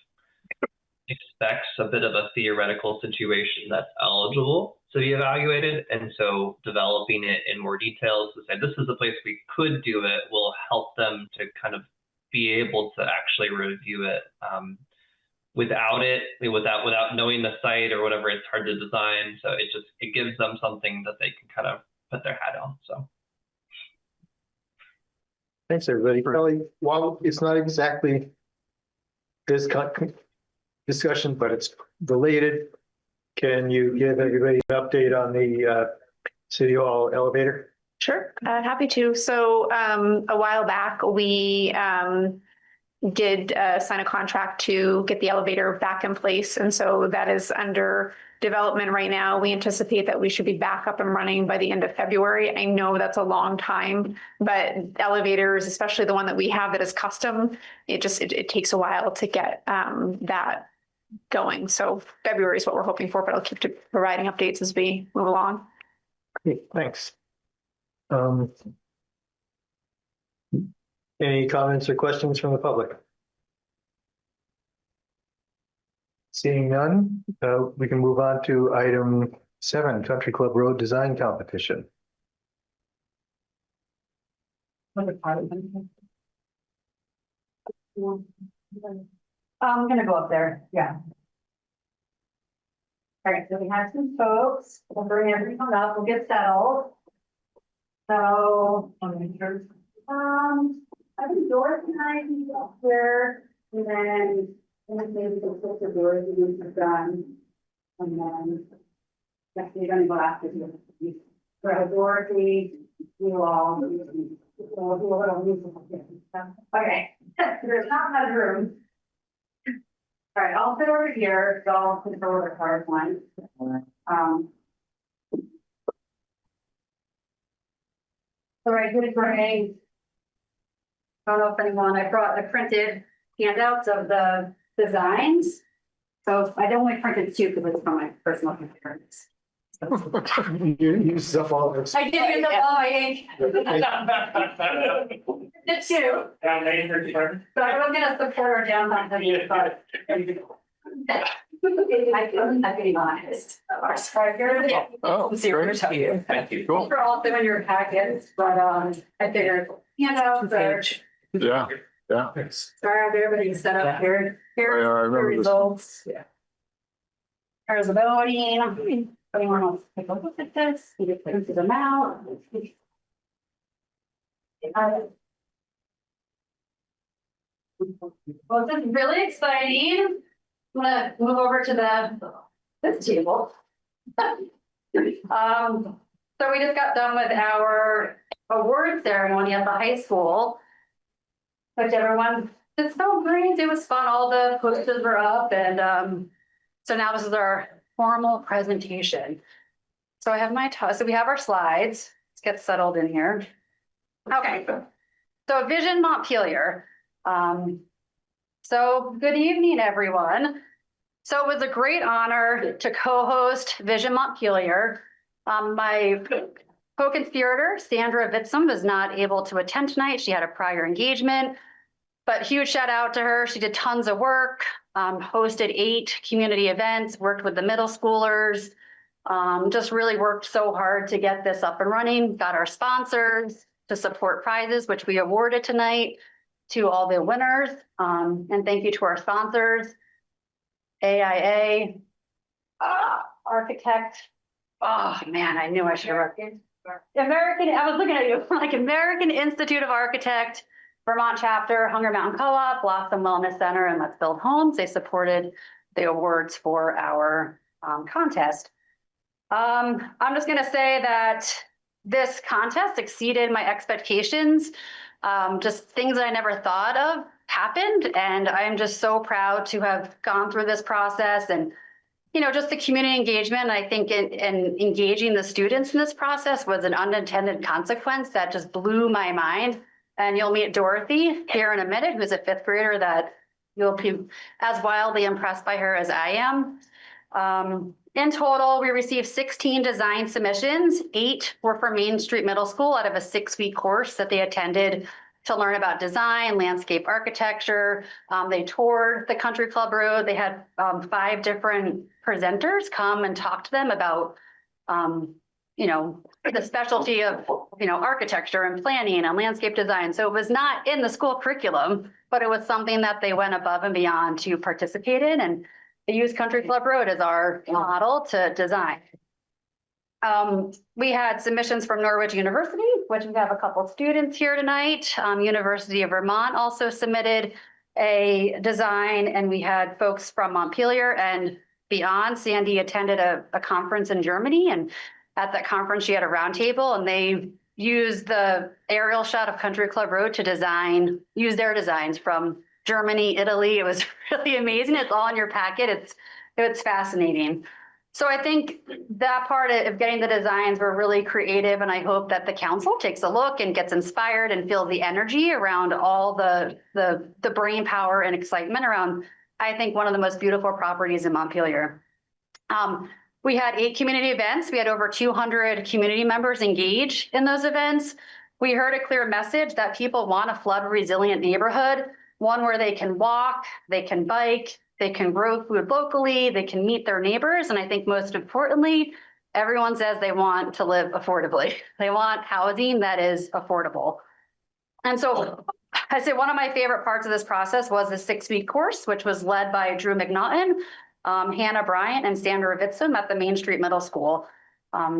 Speaker 9: expects a bit of a theoretical situation that's eligible to be evaluated. And so developing it in more details to say, this is a place we could do it will help them to kind of be able to actually review it. Without knowing the site or whatever, it's hard to design. So it gives them something that they can kind of put their hat on. So.
Speaker 1: Thanks, everybody. Kelly, while it's not exactly this discussion, but it's related, can you give everybody an update on the City Hall elevator?
Speaker 8: Sure, happy to. So a while back, we did sign a contract to get the elevator back in place. And so that is under development right now. We anticipate that we should be back up and running by the end of February. I know that's a long time, but elevators, especially the one that we have that is custom, it takes a while to get that going. So February is what we're hoping for, but I'll keep providing updates as we move along.
Speaker 1: Okay, thanks. Any comments or questions from the public? Seeing none, we can move on to item 7, Country Club Road Design Competition.
Speaker 13: I'm gonna go up there, yeah. All right, so we have some folks, we'll bring everything up, we'll get settled. So, I think Doris and I can go up there, and then maybe we'll put the doors and we're done. And then, yes, you're gonna go after you. So Dorothy, you all, Okay, there's not much room. All right, I'll sit over here, so I'll control the card line. So I did bring. I don't know if anyone, I printed handouts of the designs. So I only printed two because it's from my personal computer.
Speaker 1: You used up all this.
Speaker 13: I did use up all my ink. Did two. But I was gonna support our downtown. But I'm being honest. Sorry, here.
Speaker 12: Oh,
Speaker 7: Zero
Speaker 12: great.
Speaker 7: to tell you.
Speaker 4: Thank you.
Speaker 12: Cool.
Speaker 13: For all them in your packets, but I figured,
Speaker 7: Page.
Speaker 12: Yeah, yeah.
Speaker 13: sorry, I'll be everybody set up here. Here's
Speaker 12: Yeah, I
Speaker 13: the
Speaker 12: remember this.
Speaker 13: results. Here's the voting. Anyone wants to take a look at this? You just print them out. Well, this is really exciting. I'm gonna move over to this table. So we just got done with our award ceremony at the high school. Which everyone, it's so great. It was fun. All the posters were up and so now this is our formal presentation. So I have so we have our slides. Let's get settled in here. Okay. So Vision Montpelier. So good evening, everyone. So it was a great honor to co-host Vision Montpelier. My co-conspirator, Sandra Vitzum, was not able to attend tonight. She had a prior engagement, but huge shout out to her. She did tons of work, hosted 8 community events, worked with the middle schoolers, just really worked so hard to get this up and running, got our sponsors to support prizes, which we awarded tonight to all the winners. And thank you to our sponsors, AIA, Architect. Oh man, I knew I should have. I was looking at you, like American Institute of Architect, Vermont Chapter, Hunger Mountain Co-op, Blossom Wellness Center, and Let's Build Homes. They supported the awards for our contest. I'm just gonna say that this contest exceeded my expectations. Just things that I never thought of happened, and I'm just so proud to have gone through this process and just the community engagement. I think in engaging the students in this process was an unintended consequence that just blew my mind. And you'll meet Dorothy here in a minute, who's a 5th grader that you'll be as wildly impressed by her as I am. In total, we received 16 design submissions. 8 were for Main Street Middle School out of a 6-week course that they attended to learn about design, landscape architecture. They toured the Country Club Road. They had 5 different presenters come and talk to them about, the specialty of, architecture and planning and landscape design. So it was not in the school curriculum, but it was something that they went above and beyond to participate in. And they used Country Club Road as our model to design. We had submissions from Norwich University, which we have a couple of students here tonight. University of Vermont also submitted a design, and we had folks from Montpelier and beyond. Sandy attended a conference in Germany, and at that conference, she had a roundtable, and they used the aerial shot of Country Club Road to use their designs from Germany, Italy. It was really amazing. It's all in your packet. It's fascinating. So I think that part of getting the designs were really creative, and I hope that the council takes a look and gets inspired and feels the energy around all the brain power and excitement around, I think, one of the most beautiful properties in Montpelier. We had 8 community events. We had over 200 community members engage in those events. We heard a clear message that people want a flood resilient neighborhood, one where they can walk, they can bike, they can grow food locally, they can meet their neighbors. And I think most importantly, everyone says they want to live affordably. They want housing that is affordable. And so I say one of my favorite parts of this process was the 6-week course, which was led by Drew McNaughton, Hannah Bryant, and Sandra Vitzum at the Main Street Middle School.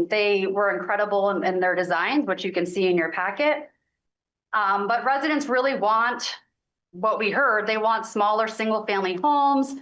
Speaker 13: They were incredible in their designs, which you can see in your packet. But residents really want what we heard. They want smaller single-family homes,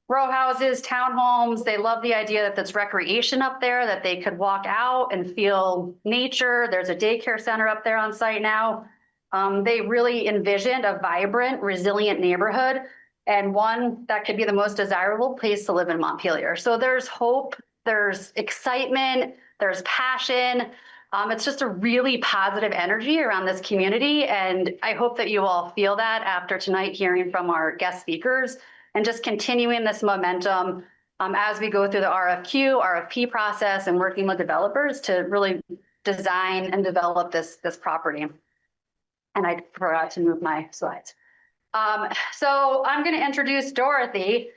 Speaker 13: row houses, townhomes. They love the idea that there's recreation up there, that they could walk out and feel nature. There's a daycare center up there on site now. They really envisioned a vibrant, resilient neighborhood and one that could be the most desirable place to live in Montpelier. So there's hope, there's excitement, there's passion. It's just a really positive energy around this community. And I hope that you all feel that after tonight hearing from our guest speakers and just continuing this momentum as we go through the RFQ, RFP process and working with developers to really design and develop this property. And I forgot to move my slides. So I'm going to introduce Dorothy,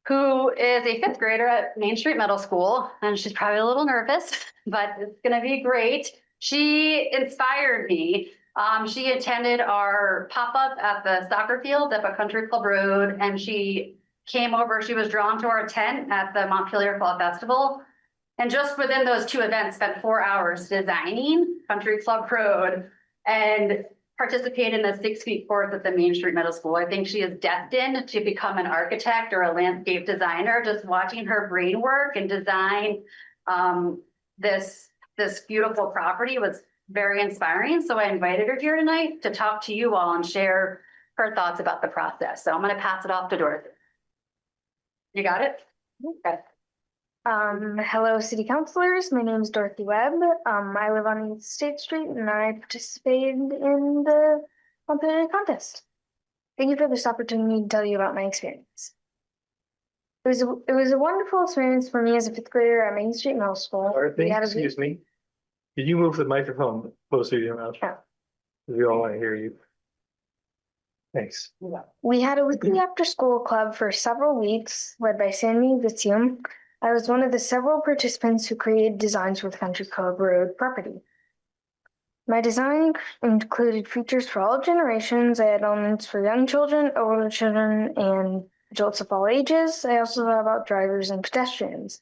Speaker 13: who is a 5th grader at Main Street Middle School, and she's probably a little nervous, but it's going to be great. She inspired me. She attended our pop-up at the soccer field up at Country Club Road, and she came over. She was drawn to our tent at the Montpelier Fall Festival. And just within those 2 events, spent 4 hours designing Country Club Road and participate in the 6-week course at the Main Street Middle School. I think she is destined to become an architect or a landscape designer. Just watching her brain work and design this beautiful property was very inspiring. So I invited her here tonight to talk to you all and share her thoughts about the process. So I'm going to pass it off to Dorothy. You got it? Okay.
Speaker 14: Hello, city councilors. My name is Dorothy Webb. I live on East State Street and I participated in the Montpelier contest. Thank you for this opportunity to tell you about my experience. It was a wonderful experience for me as a 5th grader at Main Street Middle School.
Speaker 1: Dorothy, excuse me. Could you move the microphone closer to your mouth?
Speaker 14: Yeah.
Speaker 1: We all want to hear you. Thanks.
Speaker 14: We had a weekly after-school club for several weeks, led by Sandy Vitzium. I was one of the several participants who created designs for the Country Club Road property. My design included features for all generations. I had elements for young children, older children, and adults of all ages. I also thought about drivers and pedestrians.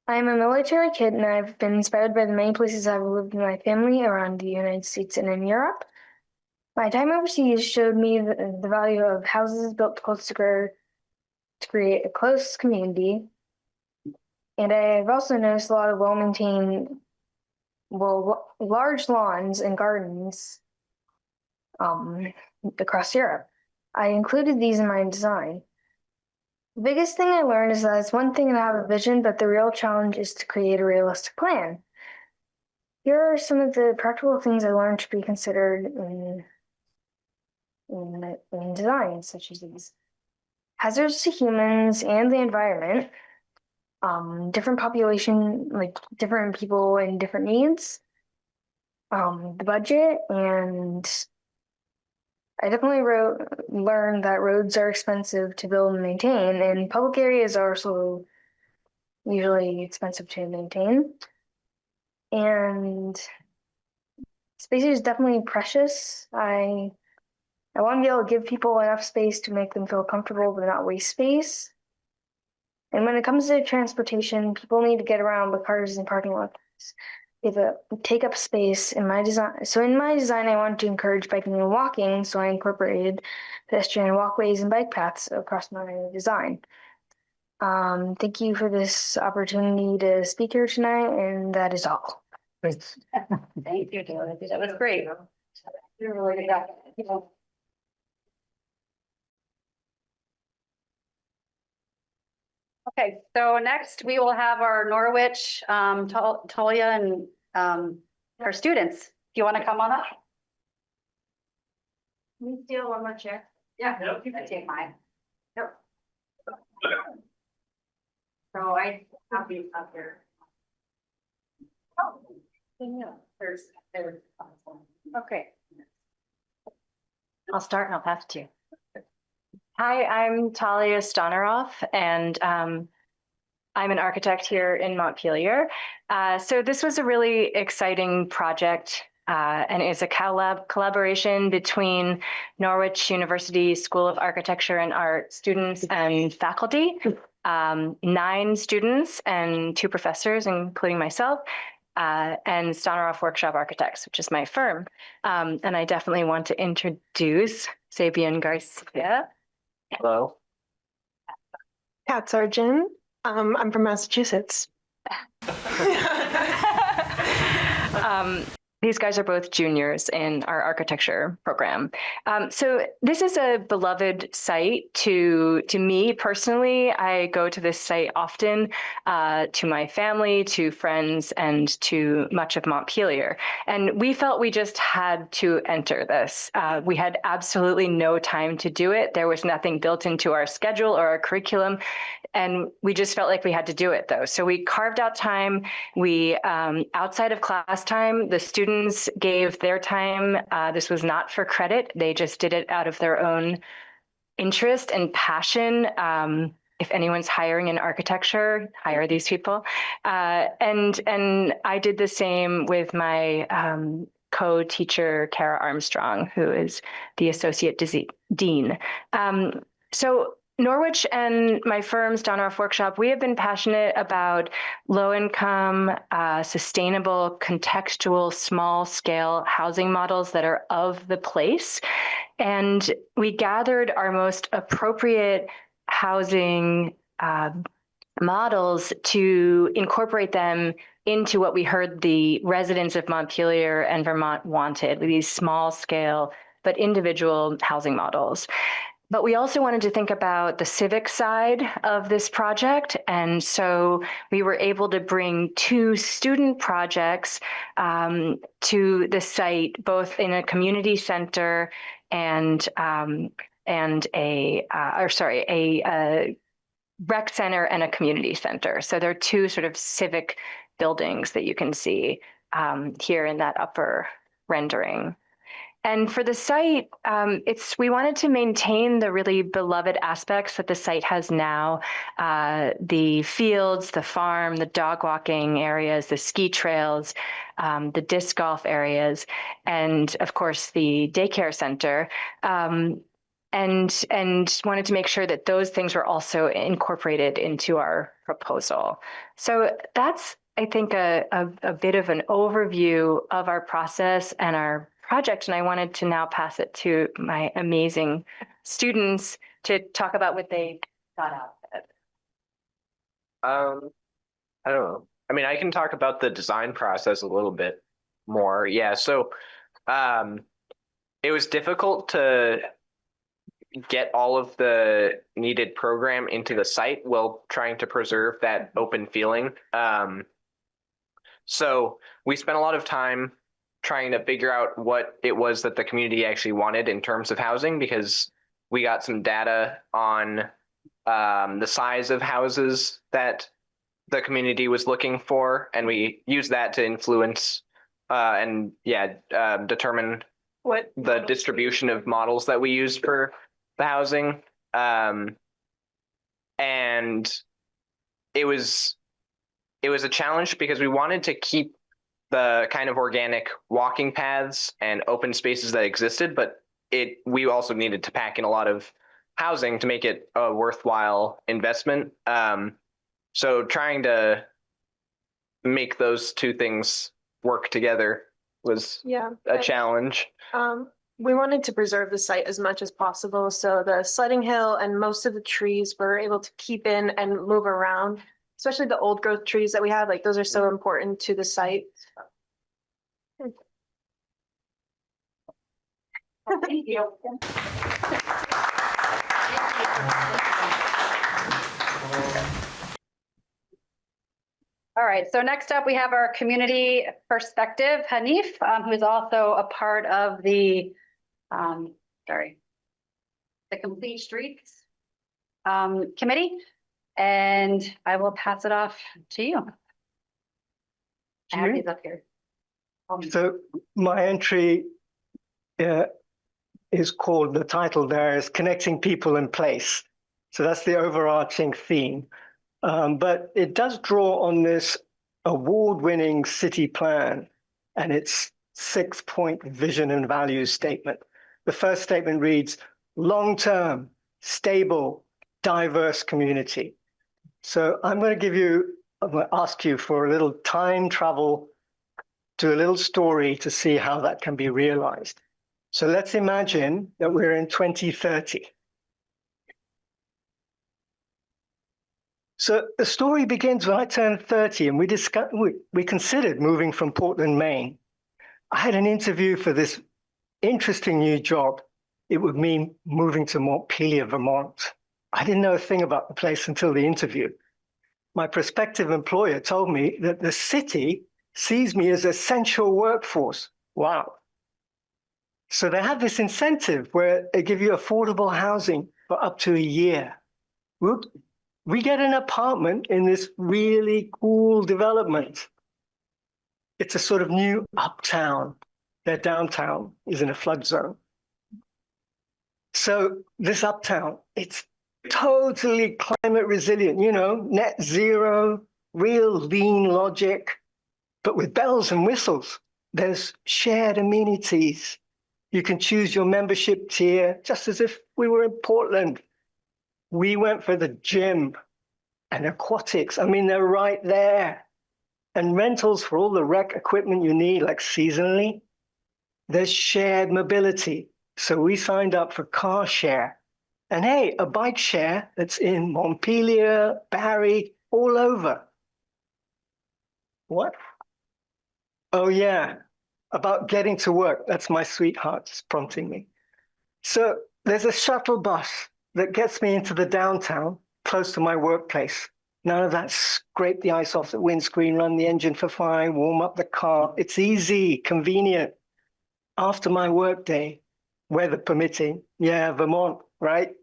Speaker 14: I am a military kid, and I've been inspired by the many places I've lived with my family around the United States and in Europe. My time overseas showed me the value of houses built close together to create a close community. And I've also noticed a lot of well-maintained, large lawns and gardens across Europe. I included these in my design. The biggest thing I learned is that it's one thing to have a vision, but the real challenge is to create a realistic plan. Here are some of the practical things I learned to be considered in design, such as these. Hazards to humans and the environment, different population, like different people and different needs, the budget, and I definitely learned that roads are expensive to build and maintain, and public areas are also usually expensive to maintain. And space is definitely precious. I want to be able to give people enough space to make them feel comfortable but not waste space. And when it comes to transportation, people need to get around with cars and parking lots. They take up space in my design. So in my design, I wanted to encourage biking and walking, so I incorporated pedestrian walkways and bike paths across my design. Thank you for this opportunity to speak here tonight, and that is all.
Speaker 1: Thanks.
Speaker 13: Thank you, Dorothy. That was great. You're really good at it. Okay, so next we will have our Norwich, Talia and her students. Do you want to come on up?
Speaker 14: Can we steal one more chair?
Speaker 13: Yeah, you can take mine. Yep. So I have these up here. Oh, yeah, there's.
Speaker 7: Okay. I'll start and I'll pass it to you. Hi, I'm Talia Stoneroff, and I'm an architect here in Montpelier. So this was a really exciting project, and it's a collaboration between Norwich University School of Architecture and Art students and faculty, 9 students and 2 professors, including myself, and Stoneroff Workshop Architects, which is my firm. And I definitely want to introduce Sabian Garcia.
Speaker 1: Hello.
Speaker 14: Kat Sargent. I'm from Massachusetts.
Speaker 7: These guys are both juniors in our architecture program. So this is a beloved site to me personally. I go to this site often, to my family, to friends, and to much of Montpelier. And we felt we just had to enter this. We had absolutely no time to do it. There was nothing built into our schedule or our curriculum. And we just felt like we had to do it though. So we carved out time. We, outside of class time, the students gave their time. This was not for credit. They just did it out of their own interest and passion. If anyone's hiring in architecture, hire these people. And I did the same with my co-teacher, Kara Armstrong, who is the associate dean. So Norwich and my firm's Donoroff Workshop, we have been passionate about low-income, sustainable, contextual, small-scale housing models that are of the place. And we gathered our most appropriate housing models to incorporate them into what we heard the residents of Montpelier and Vermont wanted, these small-scale but individual housing models. But we also wanted to think about the civic side of this project. And so we were able to bring 2 student projects to the site, both in a community center and a rec center and a community center. So there are 2 sort of civic buildings that you can see here in that upper rendering. And for the site, we wanted to maintain the really beloved aspects that the site has now, the fields, the farm, the dog walking areas, the ski trails, the disc golf areas, and of course the daycare center, and wanted to make sure that those things were also incorporated into our proposal. So that's, I think, a bit of an overview of our process and our project, and I wanted to now pass it to my amazing students to talk about what they got out of it.
Speaker 15: I don't know. I mean, I can talk about the design process a little bit more. Yeah, so it was difficult to get all of the needed program into the site while trying to preserve that open feeling. So we spent a lot of time trying to figure out what it was that the community actually wanted in terms of housing, because we got some data on the size of houses that the community was looking for, and we used that to influence determine what the distribution of models that we used for the housing. And it was a challenge because we wanted to keep the kind of organic walking paths and open spaces that existed, but we also needed to pack in a lot of housing to make it a worthwhile investment. So trying to make those 2 things work together was a challenge.
Speaker 16: We wanted to preserve the site as much as possible. So the sledding hill and most of the trees were able to keep in and move around, especially the old growth trees that we have. Like, those are so important to the site.
Speaker 13: Thank you. All right, so next up we have our community perspective, Hanif, who is also a part of the Complete Streets committee, and I will pass it off to you. I have these up here.
Speaker 17: So my entry is called, the title there is Connecting People and Place. So that's the overarching theme. But it does draw on this award-winning city plan and its 6-point vision and values statement. The first statement reads, long-term, stable, diverse community. So I'm going to ask you for a little time travel to a little story to see how that can be realized. So let's imagine that we're in 2030. So the story begins when I turned 30 and we considered moving from Portland, Maine. I had an interview for this interesting new job. It would mean moving to Montpelier, Vermont. I didn't know a thing about the place until the interview. My prospective employer told me that the city sees me as essential workforce. Wow. So they have this incentive where they give you affordable housing for up to a year. We get an apartment in this really cool development. It's a sort of new uptown. Their downtown is in a flood zone. So this uptown, it's totally climate resilient, you know, net zero, real lean logic, but with bells and whistles. There's shared amenities. You can choose your membership tier, just as if we were in Portland. We went for the gym and aquatics. I mean, they're right there. And rentals for all the rec equipment you need, like seasonally. There's shared mobility. So we signed up for car share. And hey, a bike share that's in Montpelier, Barrie, all over. What? Oh, yeah, about getting to work. That's my sweetheart just prompting me. So there's a shuttle bus that gets me into the downtown, close to my workplace. None of that scrape the ice off the windscreen, run the engine for 5, warm up the car. It's easy, convenient. After my workday, weather permitting, yeah, Vermont, right?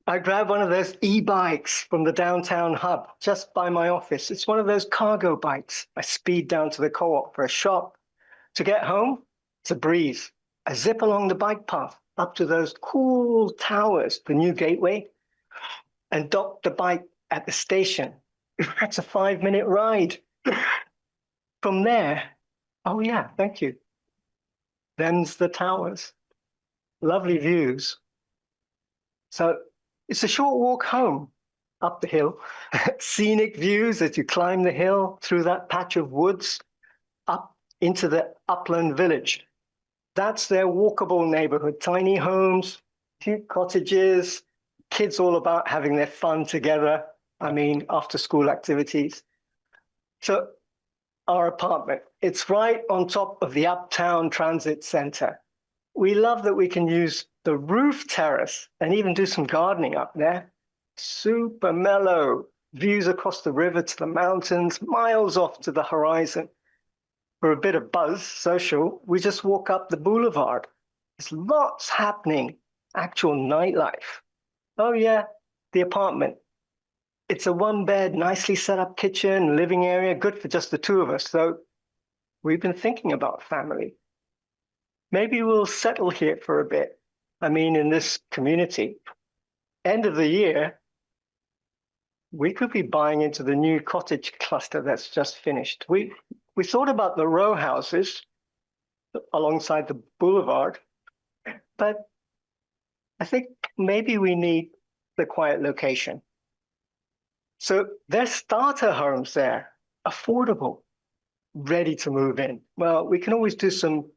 Speaker 17: I grab one of those e-bikes from the downtown hub just by my office. It's one of those cargo bikes. I speed down to the co-op for a shop. To get home, it's a breeze. I zip along the bike path up to those cool towers, the new gateway, and dock the bike at the station. That's a 5-minute ride. From there, oh yeah, thank you. Them's the towers. Lovely views. So it's a short walk home up the hill. Scenic views as you climb the hill through that patch of woods up into the upland village. That's their walkable neighborhood. Tiny homes, cute cottages, kids all about having their fun together. I mean, after school activities. So our apartment, it's right on top of the Uptown Transit Center. We love that we can use the roof terrace and even do some gardening up there. Super mellow views across the river to the mountains, miles off to the horizon. For a bit of buzz, social, we just walk up the boulevard. There's lots happening, actual nightlife. Oh yeah, the apartment. It's a 1-bed, nicely set up kitchen, living area, good for just the two of us. So we've been thinking about family. Maybe we'll settle here for a bit. I mean, in this community. End of the year, we could be buying into the new cottage cluster that's just finished. We thought about the row houses alongside the boulevard, but I think maybe we need the quiet location. So there's starter homes there, affordable, ready to move in. Well, we can always do some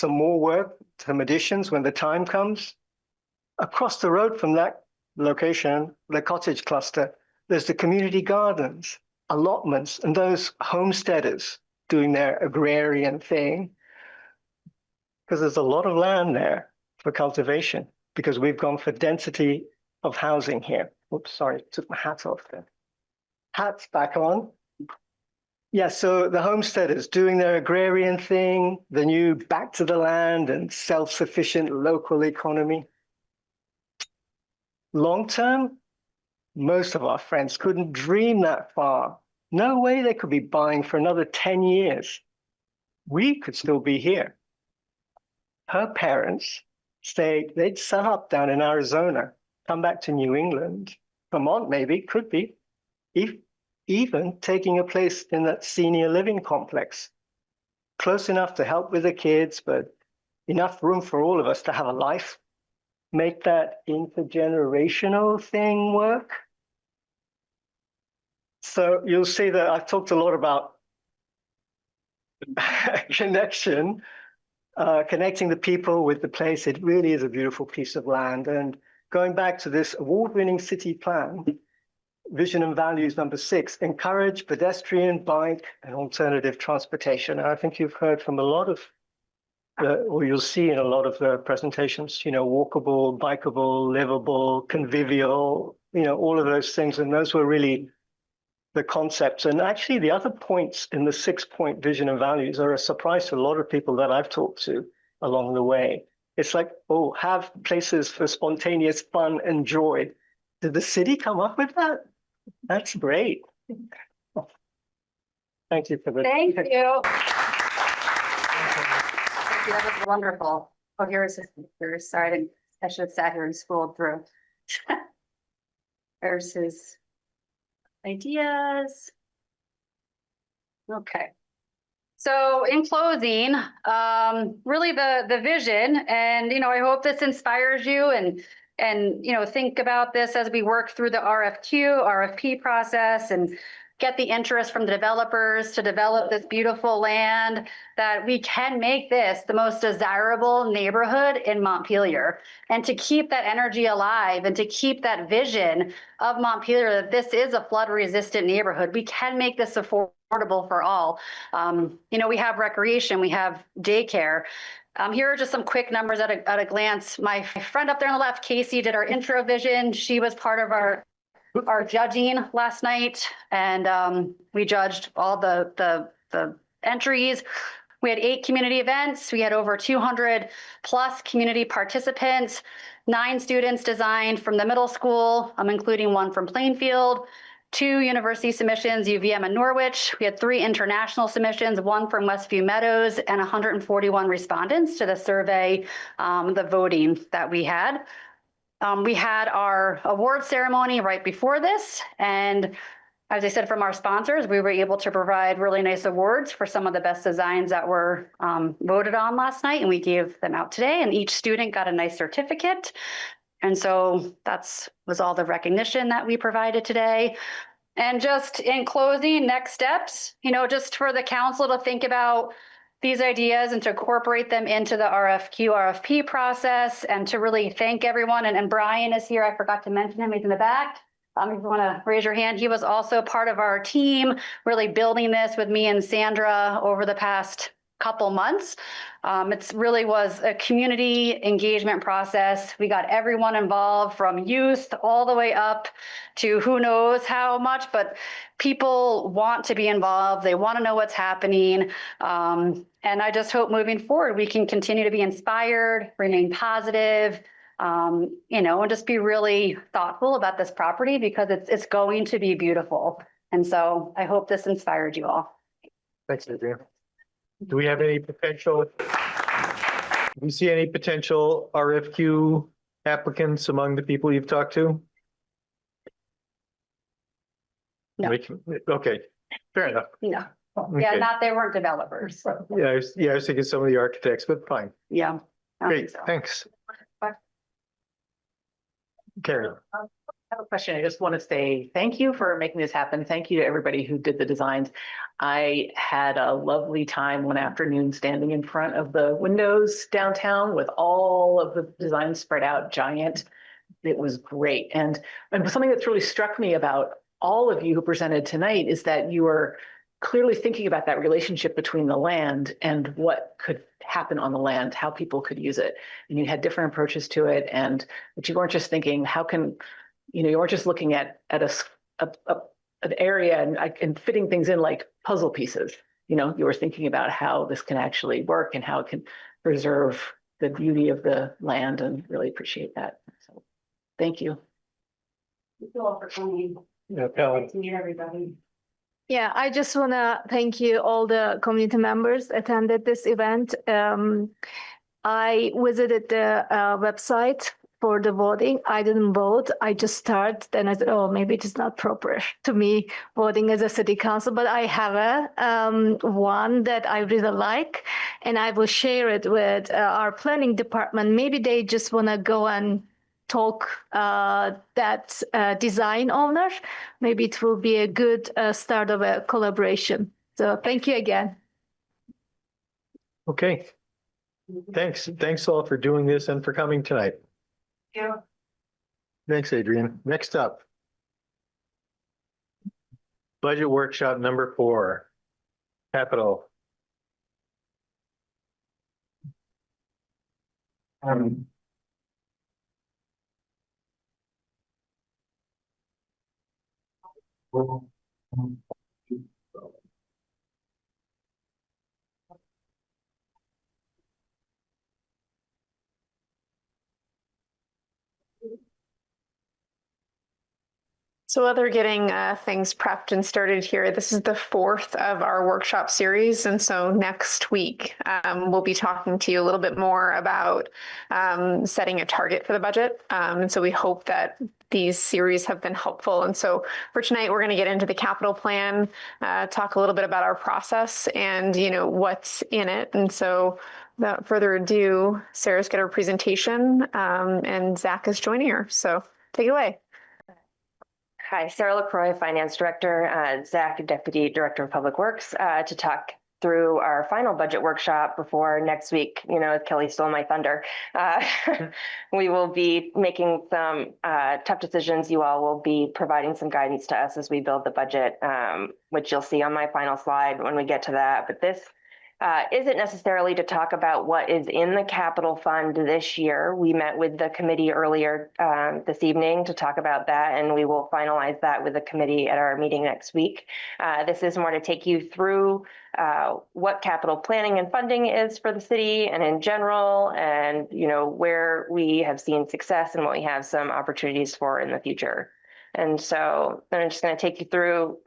Speaker 17: more work, some additions when the time comes. Across the road from that location, the cottage cluster, there's the community gardens, allotments, and those homesteaders doing their agrarian thing. Because there's a lot of land there for cultivation, because we've gone for density of housing here. Oops, sorry, took my hat off there. Hat's back on. Yeah, so the homesteaders doing their agrarian thing, the new back to the land and self-sufficient local economy. Long term, most of our friends couldn't dream that far. No way they could be buying for another 10 years. We could still be here. Her parents they'd set up down in Arizona, come back to New England, Vermont maybe, could be, even taking a place in that senior living complex. Close enough to help with the kids, but enough room for all of us to have a life. Make that intergenerational thing work. So you'll see that I've talked a lot about connection, connecting the people with the place. It really is a beautiful piece of land. And going back to this award-winning city plan, vision and values number 6, encourage pedestrian, bike, and alternative transportation. And I think you've heard from a lot of, or you'll see in a lot of the presentations, walkable, bikeable, livable, convivial, all of those things. And those were really the concepts. And actually the other points in the 6-point vision and values are a surprise to a lot of people that I've talked to along the way. It's like, oh, have places for spontaneous fun and joy. Did the city come up with that? That's great. Thank you for that.
Speaker 13: Thank you. That was wonderful. Oh, here's his pictures. Sorry, I should have sat here and scrolled through. There's his ideas. Okay. So in closing, really the vision, and I hope this inspires you and think about this as we work through the RFP process and get the interest from the developers to develop this beautiful land, that we can make this the most desirable neighborhood in Montpelier, and to keep that energy alive and to keep that vision of Montpelier that this is a flood resistant neighborhood. We can make this affordable for all. We have recreation, we have daycare. Here are just some quick numbers at a glance. My friend up there on the left, Casey, did our intro vision. She was part of our judging last night, and we judged all the entries. We had 8 community events. We had over 200 plus community participants, 9 students designed from the middle school, including 1 from Plainfield, 2 university submissions, UVM and Norwich. We had 3 international submissions, 1 from Westview Meadows, and 141 respondents to the survey, the voting that we had. We had our award ceremony right before this, and as I said, from our sponsors, we were able to provide really nice awards for some of the best designs that were voted on last night, and we gave them out today, and each student got a nice certificate. And so was all the recognition that we provided today. And just in closing, next steps, just for the council to think about these ideas and to incorporate them into the RFP process, and to really thank everyone. And Brian is here. I forgot to mention him. He's in the back. If you want to raise your hand, he was also part of our team, really building this with me and Sandra over the past couple months. It really was a community engagement process. We got everyone involved, from youth all the way up to who knows how much, but people want to be involved. They want to know what's happening. And I just hope moving forward, we can continue to be inspired, remain positive, and just be really thoughtful about this property, because it's going to be beautiful. And so I hope this inspired you all.
Speaker 1: Thanks, Adrian. Do we have any potential? Do you see any potential RFQ applicants among the people you've talked to?
Speaker 13: No.
Speaker 1: Okay, fair enough.
Speaker 13: No.
Speaker 1: Okay.
Speaker 13: Yeah, they weren't developers.
Speaker 1: Yeah, I was thinking some of the architects, but fine.
Speaker 13: Yeah.
Speaker 1: Great, thanks. Carrie.
Speaker 18: I have a question. I just want to say thank you for making this happen. Thank you to everybody who did the designs. I had a lovely time one afternoon standing in front of the windows downtown with all of the designs spread out giant. It was great. And something that's really struck me about all of you who presented tonight is that you are clearly thinking about that relationship between the land and what could happen on the land, how people could use it. And you had different approaches to it, but you weren't just thinking, how can, you weren't just looking at an area and fitting things in like puzzle pieces. You were thinking about how this can actually work and how it can preserve the beauty of the land, and really appreciate that. So thank you.
Speaker 13: Thank you all for coming.
Speaker 1: Yeah, Helen.
Speaker 13: To meet everybody.
Speaker 19: Yeah, I just want to thank you, all the community members attended this event. I visited the website for the voting. I didn't vote. I just started, and I said, oh, maybe it is not proper to me voting as a city council, but I have a one that I really like, and I will share it with our planning department. Maybe they just want to go and talk that design owner. Maybe it will be a good start of a collaboration. So thank you again.
Speaker 1: Okay. Thanks all for doing this and for coming tonight.
Speaker 13: Yeah.
Speaker 1: Thanks, Adrian. Next up. budget workshop number 4. Capital.
Speaker 8: So while they're getting things prepped and started here, this is the 4th of our workshop series. And so next week, we'll be talking to you a little bit more about setting a target for the budget. And so we hope that these series have been helpful. And so for tonight, we're going to get into the capital plan, talk a little bit about our process and, what's in it. And so without further ado, Sarah's got her presentation and Zach is joining her. So take it away.
Speaker 20: Hi, Sarah LaCroix, Finance Director, Zach, Deputy Director of Public Works, to talk through our final budget workshop before next week. Kelly stole my thunder. We will be making some tough decisions. You all will be providing some guidance to us as we build the budget, which you'll see on my final slide when we get to that. But this isn't necessarily to talk about what is in the capital fund this year. We met with the committee earlier this evening to talk about that, and we will finalize that with the committee at our meeting next week. This is more to take you through what capital planning and funding is for the city and in general, and where we have seen success and what we have some opportunities for in the future. And so I'm just going to take you through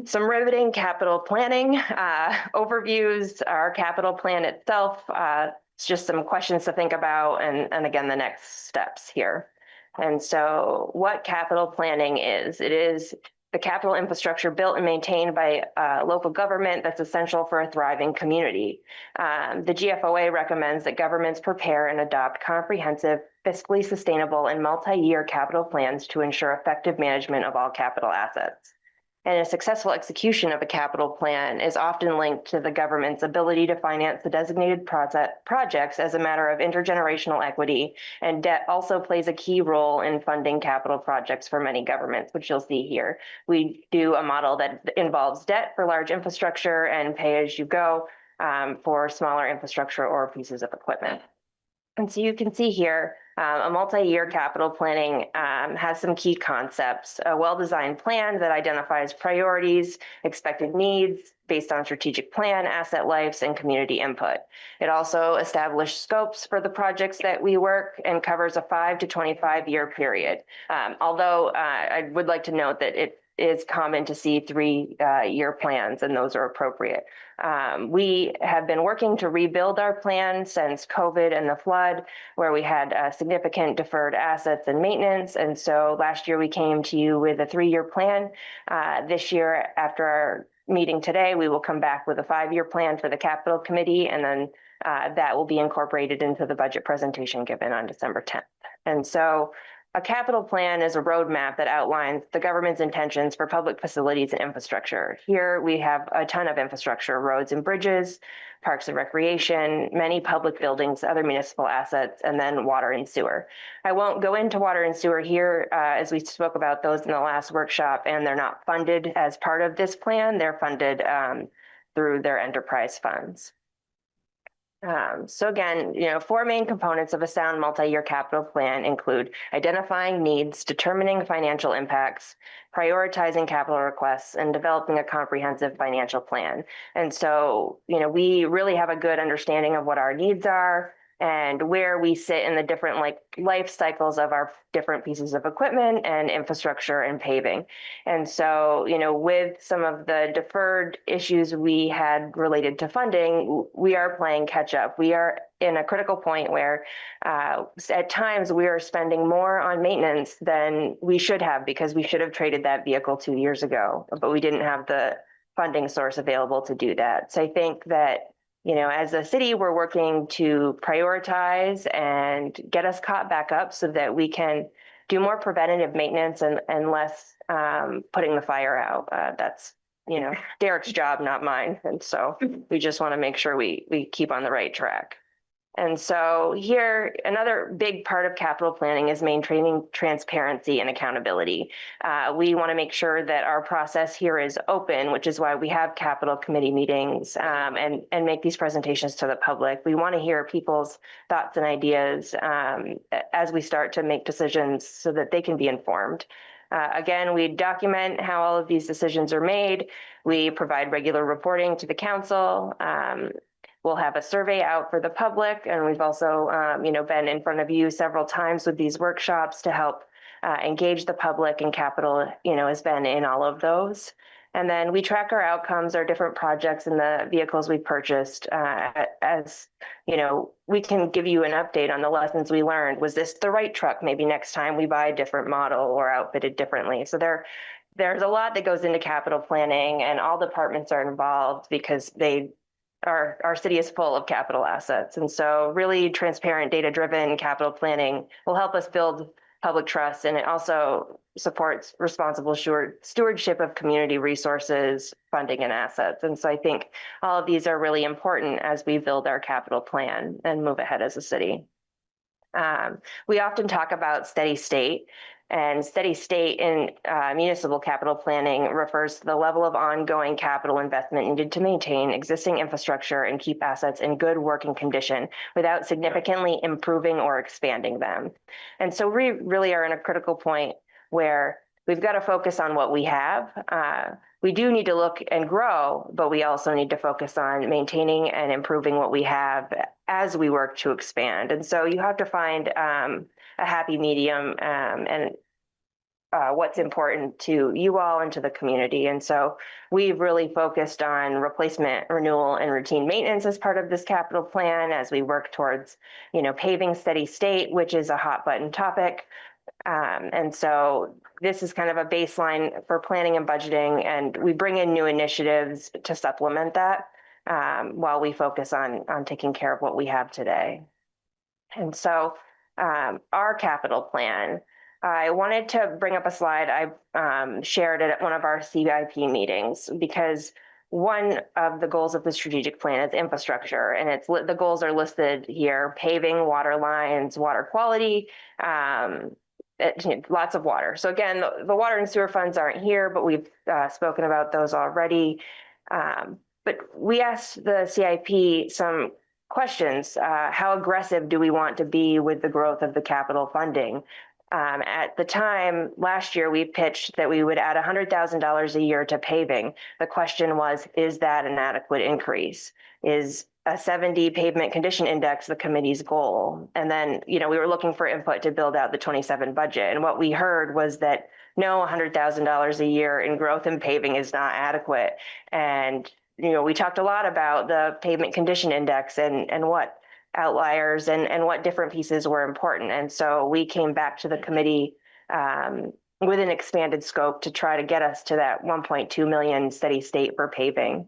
Speaker 20: some riveting capital planning overviews, our capital plan itself. It's just some questions to think about and again, the next steps here. And so what capital planning is, it is the capital infrastructure built and maintained by local government that's essential for a thriving community. The GFOA recommends that governments prepare and adopt comprehensive, fiscally sustainable and multi-year capital plans to ensure effective management of all capital assets. And a successful execution of a capital plan is often linked to the government's ability to finance the designated projects as a matter of intergenerational equity, and debt also plays a key role in funding capital projects for many governments, which you'll see here. We do a model that involves debt for large infrastructure and pay-as-you-go for smaller infrastructure or pieces of equipment. And so you can see here, a multi-year capital planning has some key concepts: a well-designed plan that identifies priorities, expected needs based on strategic plan, asset lives, and community input. It also establishes scopes for the projects that we work and covers a 5 to 25-year period. Although I would like to note that it is common to see 3-year plans, and those are appropriate. We have been working to rebuild our plan since COVID and the flood, where we had significant deferred assets and maintenance. And so last year we came to you with a 3-year plan. This year, after our meeting today, we will come back with a 5-year plan for the capital committee, and then that will be incorporated into the budget presentation given on December 10th. And so a capital plan is a roadmap that outlines the government's intentions for public facilities and infrastructure. Here we have a ton of infrastructure: roads and bridges, parks and recreation, many public buildings, other municipal assets, and then water and sewer. I won't go into water and sewer here as we spoke about those in the last workshop, and they're not funded as part of this plan. They're funded through their enterprise funds. So again, 4 main components of a sound multi-year capital plan include identifying needs, determining financial impacts, prioritizing capital requests, and developing a comprehensive financial plan. And so, we really have a good understanding of what our needs are and where we sit in the different life cycles of our different pieces of equipment and infrastructure and paving. And so, with some of the deferred issues we had related to funding, we are playing catch up. We are in a critical point where at times we are spending more on maintenance than we should have, because we should have traded that vehicle 2 years ago, but we didn't have the funding source available to do that. So I think that as a city, we're working to prioritize and get us caught back up so that we can do more preventative maintenance and less putting the fire out. That's, Derek's job, not mine. And so we just want to make sure we keep on the right track. And so here, another big part of capital planning is maintaining transparency and accountability. We want to make sure that our process here is open, which is why we have capital committee meetings and make these presentations to the public. We want to hear people's thoughts and ideas as we start to make decisions so that they can be informed. Again, we document how all of these decisions are made. We provide regular reporting to the council. We'll have a survey out for the public, and we've also, been in front of you several times with these workshops to help engage the public, and capital, has been in all of those. And then we track our outcomes, our different projects, and the vehicles we purchased. As we can give you an update on the lessons we learned. Was this the right truck? Maybe next time we buy a different model or outfitted differently. So there's a lot that goes into capital planning, and all departments are involved because our city is full of capital assets. And so really transparent, data-driven capital planning will help us build public trust, and it also supports responsible stewardship of community resources, funding, and assets. And so I think all of these are really important as we build our capital plan and move ahead as a city. We often talk about steady state. And steady state in municipal capital planning refers to the level of ongoing capital investment needed to maintain existing infrastructure and keep assets in good working condition without significantly improving or expanding them. And so we really are in a critical point where we've got to focus on what we have. We do need to look and grow, but we also need to focus on maintaining and improving what we have as we work to expand. And so you have to find a happy medium and what's important to you all and to the community. And so we've really focused on replacement, renewal, and routine maintenance as part of this capital plan as we work towards, paving steady state, which is a hot button topic. And so this is kind of a baseline for planning and budgeting, and we bring in new initiatives to supplement that while we focus on taking care of what we have today. And so our capital plan, I wanted to bring up a slide I shared at one of our CIP meetings, because one of the goals of the strategic plan is infrastructure, and the goals are listed here: paving, water lines, water quality, lots of water. So again, the water and sewer funds aren't here, but we've spoken about those already. But we asked the CIP some questions. How aggressive do we want to be with the growth of the capital funding? At the time, last year, we pitched that we would add $100,000 a year to paving. The question was, is that an adequate increase? Is a 70 pavement condition index the committee's goal? And then, we were looking for input to build out the 27 budget. And what we heard was that no, $100,000 a year in growth in paving is not adequate. And, we talked a lot about the pavement condition index and what outliers and what different pieces were important. And so we came back to the committee with an expanded scope to try to get us to that 1.2 million steady state for paving,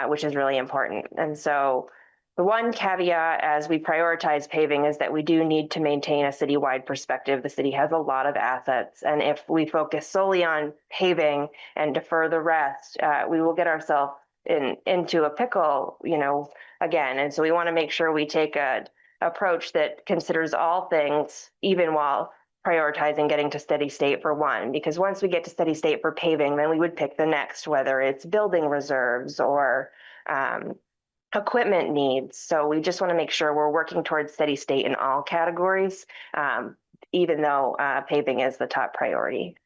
Speaker 20: which is really important. And so the one caveat as we prioritize paving is that we do need to maintain a citywide perspective. The city has a lot of assets, and if we focus solely on paving and defer the rest, we will get ourselves into a pickle, again. And so we want to make sure we take an approach that considers all things, even while prioritizing getting to steady state for one, because once we get to steady state for paving, then we would pick the next, whether it's building reserves or equipment needs. So we just want to make sure we're working towards steady state in all categories, even though paving is the top priority.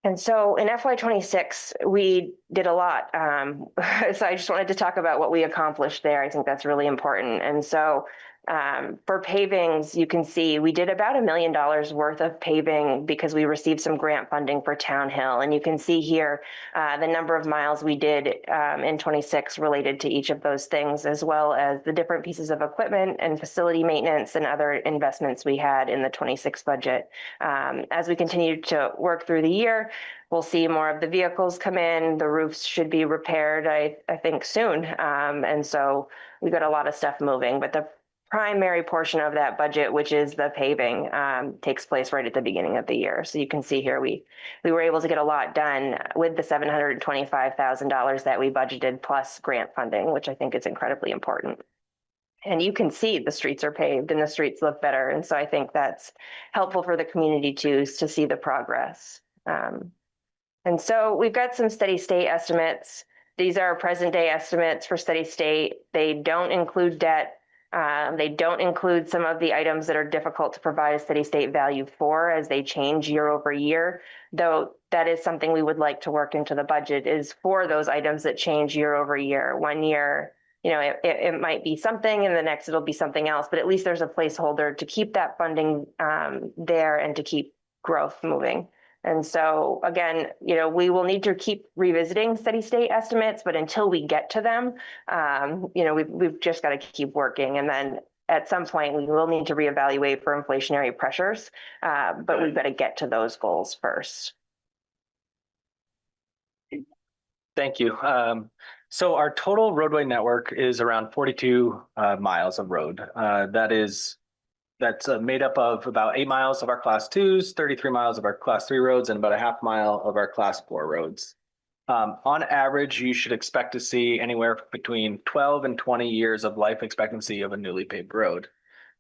Speaker 20: And so in FY26, we did a lot. So I just wanted to talk about what we accomplished there. I think that's really important. And so for pavings, you can see we did about $1 million worth of paving because we received some grant funding for Town Hill. And you can see here the number of miles we did in 26 related to each of those things, as well as the different pieces of equipment and facility maintenance and other investments we had in the 26 budget. As we continue to work through the year, we'll see more of the vehicles come in. The roofs should be repaired, I think, soon. And so we've got a lot of stuff moving, but the primary portion of that budget, which is the paving, takes place right at the beginning of the year. So you can see here, we were able to get a lot done with the $725,000 that we budgeted plus grant funding, which I think is incredibly important. and you can see the streets are paved and the streets look better. And so I think that's helpful for the community too, is to see the progress. And so we've got some steady state estimates. These are present day estimates for steady state. They don't include debt. They don't include some of the items that are difficult to provide a steady state value for as they change year over year, though that is something we would like to work into the budget, is for those items that change year over year. One year, you know, it might be something, and the next it'll be something else, but at least there's a placeholder to keep that funding there and to keep growth moving. And so again, you know, we will need to keep revisiting steady state estimates, but until we get to them, you know, we've just got to keep working. And then at some point we will need to reevaluate for inflationary pressures, but we've got to get to those goals first.
Speaker 21: Thank you. So our total roadway network is around 42 miles of road. That's made up of about 8 miles of our class 2s, 33 miles of our class 3 roads, and about a half mile of our class 4 roads. On average, you should expect to see anywhere between 12 and 20 years of life expectancy of a newly paved road.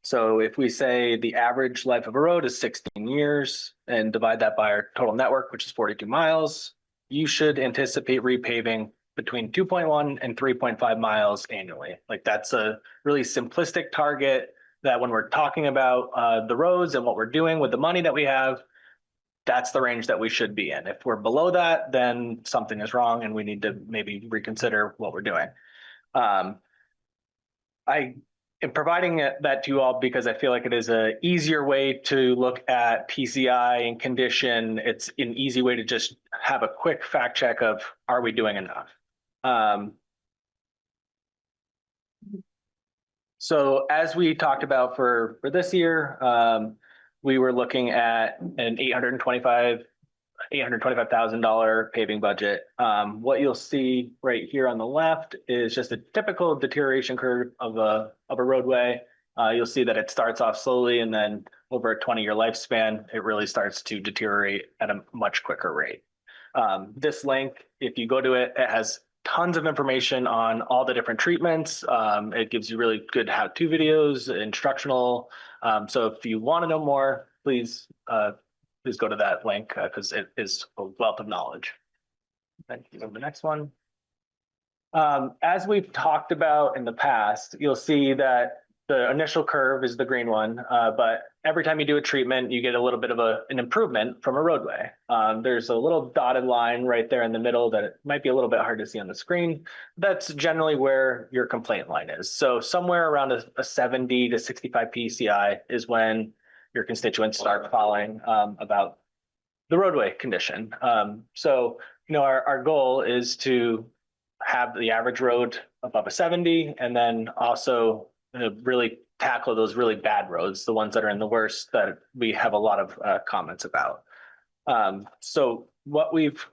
Speaker 21: So if we say the average life of a road is 16 years and divide that by our total network, which is 42 miles, you should anticipate repaving between 2.1 and 3.5 miles annually. Like, that's a really simplistic target that when we're talking about the roads and what we're doing with the money that we have, that's the range that we should be in. If we're below that, then something is wrong and we need to maybe reconsider what we're doing. I am providing that to you all because I feel like it is an easier way to look at PCI and condition. It's an easy way to just have a quick fact check of, are we doing enough? So as we talked about for this year, we were looking at an $825,000 paving budget. What you'll see right here on the left is just a typical deterioration curve of a roadway. You'll see that it starts off slowly, and then over a 20-year lifespan, it really starts to deteriorate at a much quicker rate. This link, if you go to it, it has tons of information on all the different treatments. It gives you really good how-to videos, instructional. So if you want to know more, please go to that link because it is a wealth of knowledge. Thank you. The next one. As we've talked about in the past, you'll see that the initial curve is the green one, but every time you do a treatment, you get a little bit of an improvement from a roadway. There's a little dotted line right there in the middle that it might be a little bit hard to see on the screen. That's generally where your complaint line is. So somewhere around a 70 to 65 PCI is when your constituents start calling about the roadway condition. So, you know, our goal is to have the average road above a 70, and then also really tackle those really bad roads, the ones that are in the worst, that we have a lot of comments about. So what we've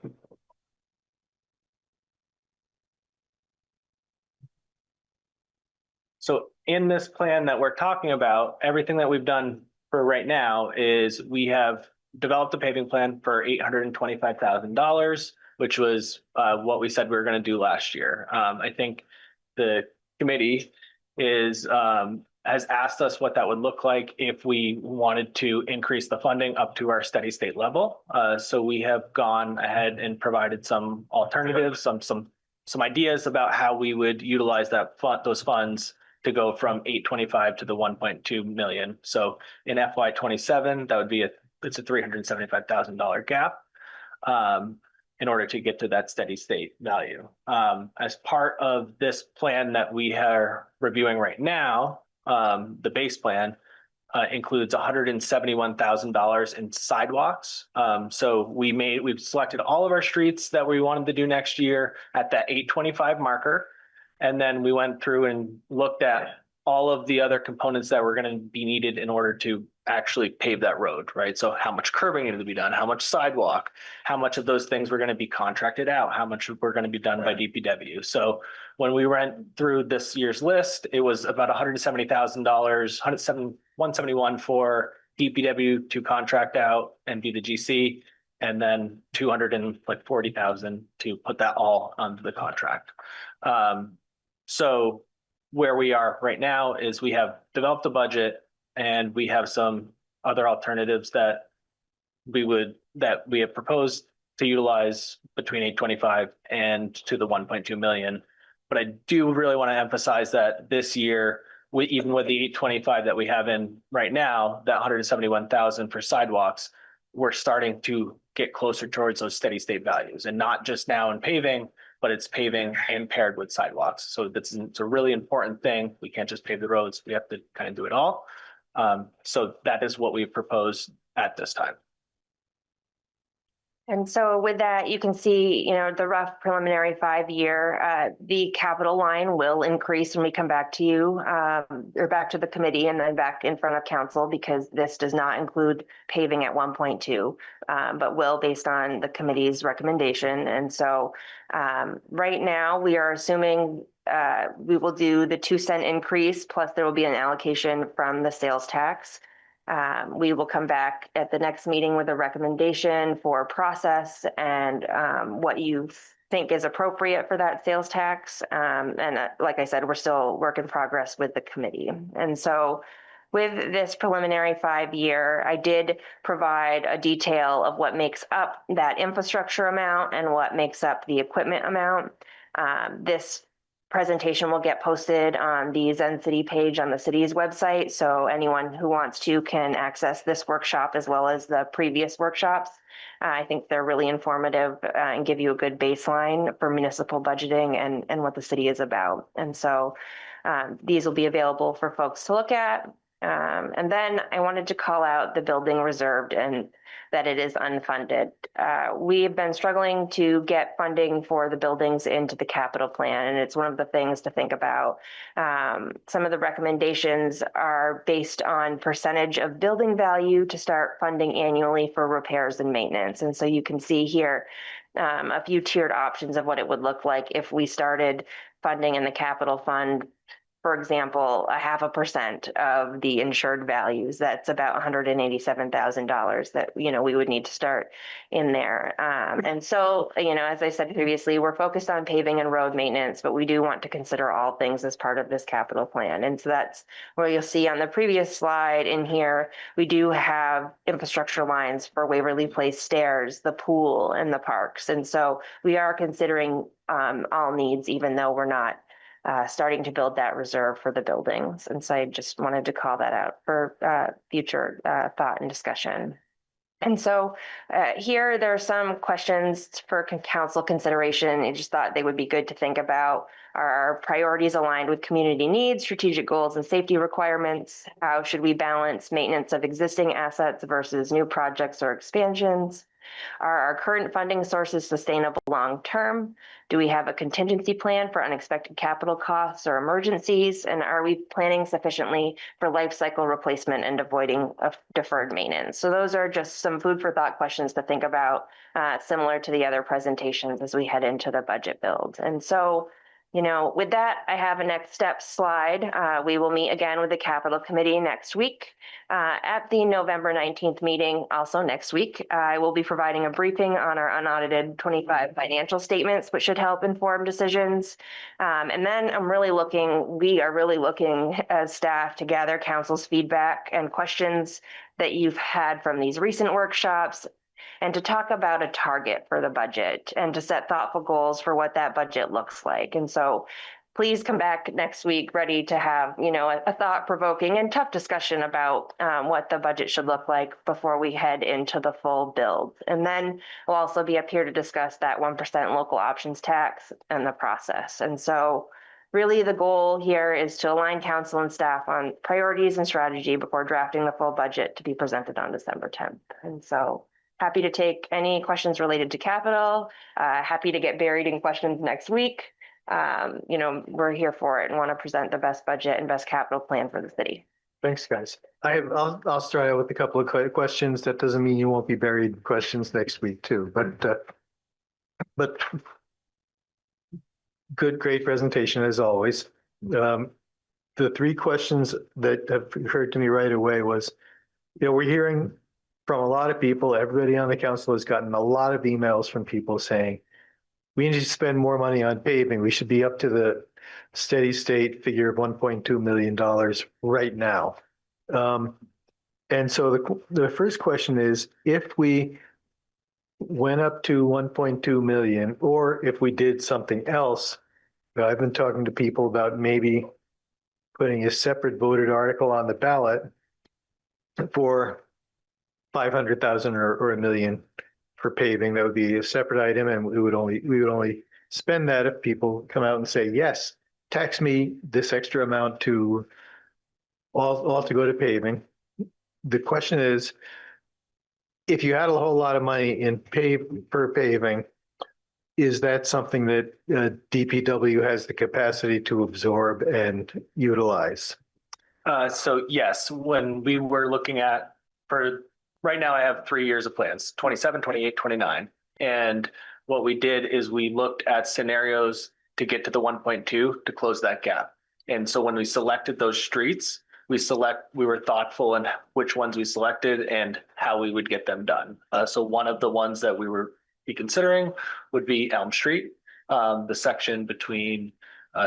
Speaker 21: So in this plan that we're talking about, everything that we've done for right now is we have developed a paving plan for $825,000, which was what we said we were going to do last year. I think the committee has asked us what that would look like if we wanted to increase the funding up to our steady state level. So we have gone ahead and provided some alternatives, some ideas about how we would utilize those funds to go from 825 to the 1.2 million. So in FY27, that would be it's a $375,000 gap in order to get to that steady state value. As part of this plan that we are reviewing right now, the base plan includes $171,000 in sidewalks. So we've selected all of our streets that we wanted to do next year at that 825 marker. And then we went through and looked at all of the other components that were going to be needed in order to actually pave that road, right? So how much curbing needed to be done, how much sidewalk, how much of those things were going to be contracted out, how much were going to be done by DPW. So when we went through this year's list, it was about $170,000, $171 for DPW to contract out and do the GC, and then $240,000 to put that all onto the contract. So where we are right now is we have developed a budget and we have some other alternatives that we have proposed to utilize between 825 and to the 1.2 million. But I do really want to emphasize that this year, even with the 825 that we have in right now, that 171,000 for sidewalks, we're starting to get closer towards those steady state values, and not just now in paving, but it's paving and paired with sidewalks. So it's a really important thing. We can't just pave the roads. We have to kind of do it all. So that is what we've proposed at this time.
Speaker 20: And so with that, you can see, you know, the rough preliminary 5-year, the capital line will increase when we come back to you, or back to the committee and then back in front of council, because this does not include paving at 1.2, but will based on the committee's recommendation. And so right now we are assuming we will do the 2-cent increase, plus there will be an allocation from the sales tax. We will come back at the next meeting with a recommendation for process and what you think is appropriate for that sales tax. And like I said, we're still work in progress with the committee. And so with this preliminary 5-year, I did provide a detail of what makes up that infrastructure amount and what makes up the equipment amount. This presentation will get posted on the Zen City page on the city's website. So anyone who wants to can access this workshop as well as the previous workshops. I think they're really informative and give you a good baseline for municipal budgeting and what the city is about. And so these will be available for folks to look at. And then I wanted to call out the building reserved and that it is unfunded. We've been struggling to get funding for the buildings into the capital plan, and it's one of the things to think about. Some of the recommendations are based on percentage of building value to start funding annually for repairs and maintenance. And so you can see here a few tiered options of what it would look like if we started funding in the capital fund. For example, 0.5% of the insured values, that's about $187,000 that, you know, we would need to start in there. And so, you know, as I said previously, we're focused on paving and road maintenance, but we do want to consider all things as part of this capital plan. And so that's where you'll see on the previous slide in here, we do have infrastructure lines for Waverly Place stairs, the pool and the parks. And so we are considering all needs, even though we're not starting to build that reserve for the buildings. And so I just wanted to call that out for future thought and discussion. And so here there are some questions for council consideration. I just thought they would be good to think about. Are our priorities aligned with community needs, strategic goals, and safety requirements? How should we balance maintenance of existing assets versus new projects or expansions? Are our current funding sources sustainable long-term? Do we have a contingency plan for unexpected capital costs or emergencies? And are we planning sufficiently for life cycle replacement and avoiding deferred maintenance? So those are just some food for thought questions to think about, similar to the other presentations as we head into the budget build. And so, you know, with that, I have a next step slide. We will meet again with the Capital Committee next week. At the November 19th meeting, also next week, I will be providing a briefing on our unaudited 25 financial statements, which should help inform decisions. And then we are really looking as staff to gather council's feedback and questions that you've had from these recent workshops, and to talk about a target for the budget and to set thoughtful goals for what that budget looks like. And so please come back next week ready to have, you know, a thought-provoking and tough discussion about what the budget should look like before we head into the full build. And then we'll also be up here to discuss that 1% local options tax and the process. And so really the goal here is to align council and staff on priorities and strategy before drafting the full budget to be presented on December 10th. And so happy to take any questions related to capital, happy to get buried in questions next week. You know, we're here for it and want to present the best budget and best capital plan for the city.
Speaker 1: Thanks, guys. I'll start out with a couple of questions. That doesn't mean you won't be buried in questions next week too, but great presentation as always. The 3 questions that have occurred to me right away was, you know, we're hearing from a lot of people, everybody on the council has gotten a lot of emails from people saying, we need to spend more money on paving. We should be up to the steady state figure of $1.2 million right now. And so the first question is, if we went up to 1.2 million, or if we did something else, I've been talking to people about maybe putting a separate voted article on the ballot for 500,000 or $1 million for paving. That would be a separate item, and we would only spend that if people come out and say, yes, tax me this extra amount to all to go to paving. The question is, if you had a whole lot of money in paving, is that something that DPW has the capacity to absorb and utilize?
Speaker 21: So yes, when we were looking at, for right now, I have 3 years of plans, 27, 28, 29. And what we did is we looked at scenarios to get to the 1.2 to close that gap. And so when we selected those streets, we were thoughtful in which ones we selected and how we would get them done. So one of the ones that we were considering would be Elm Street, the section between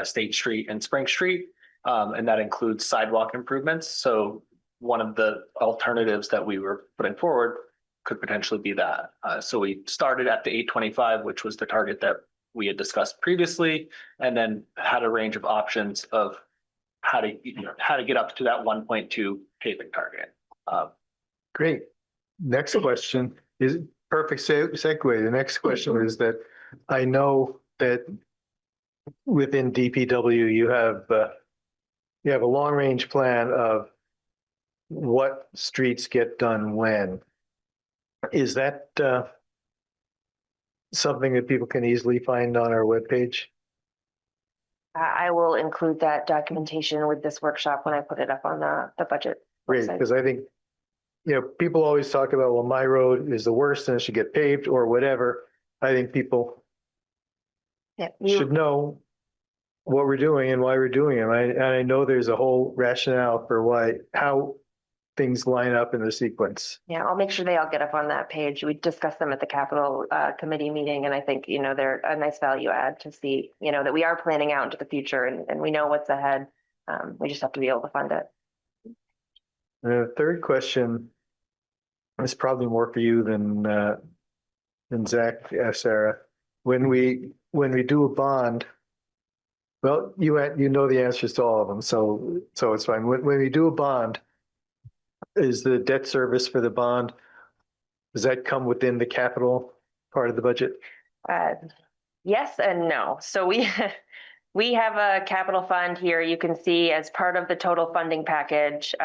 Speaker 21: State Street and Spring Street. And that includes sidewalk improvements. So one of the alternatives that we were putting forward could potentially be that. So we started at the 825, which was the target that we had discussed previously, and then had a range of options of how to get up to that 1.2 paving target.
Speaker 1: Great. Next question is perfect segue. The next question is that I know that within DPW you have a long range plan of what streets get done when. Is that something that people can easily find on our webpage?
Speaker 20: I will include that documentation with this workshop when I put it up on the budget.
Speaker 1: Great, because I think, people always talk about, well, my road is the worst and it should get paved or whatever. I think people should know what we're doing and why we're doing it. And I know there's a whole rationale for how things line up in the sequence.
Speaker 20: Yeah, I'll make sure they all get up on that page. We discussed them at the capital committee meeting, and I think, they're a nice value add to see, that we are planning out into the future and we know what's ahead. We just have to be able to fund it.
Speaker 1: The third question is probably more for you than Zach, Sarah. When we do a bond, well, you know the answers to all of them, so it's fine. When we do a bond, is the debt service for the bond, does that come within the capital part of the budget?
Speaker 20: Yes and no. So we have a capital fund here. You can see as part of the total funding package,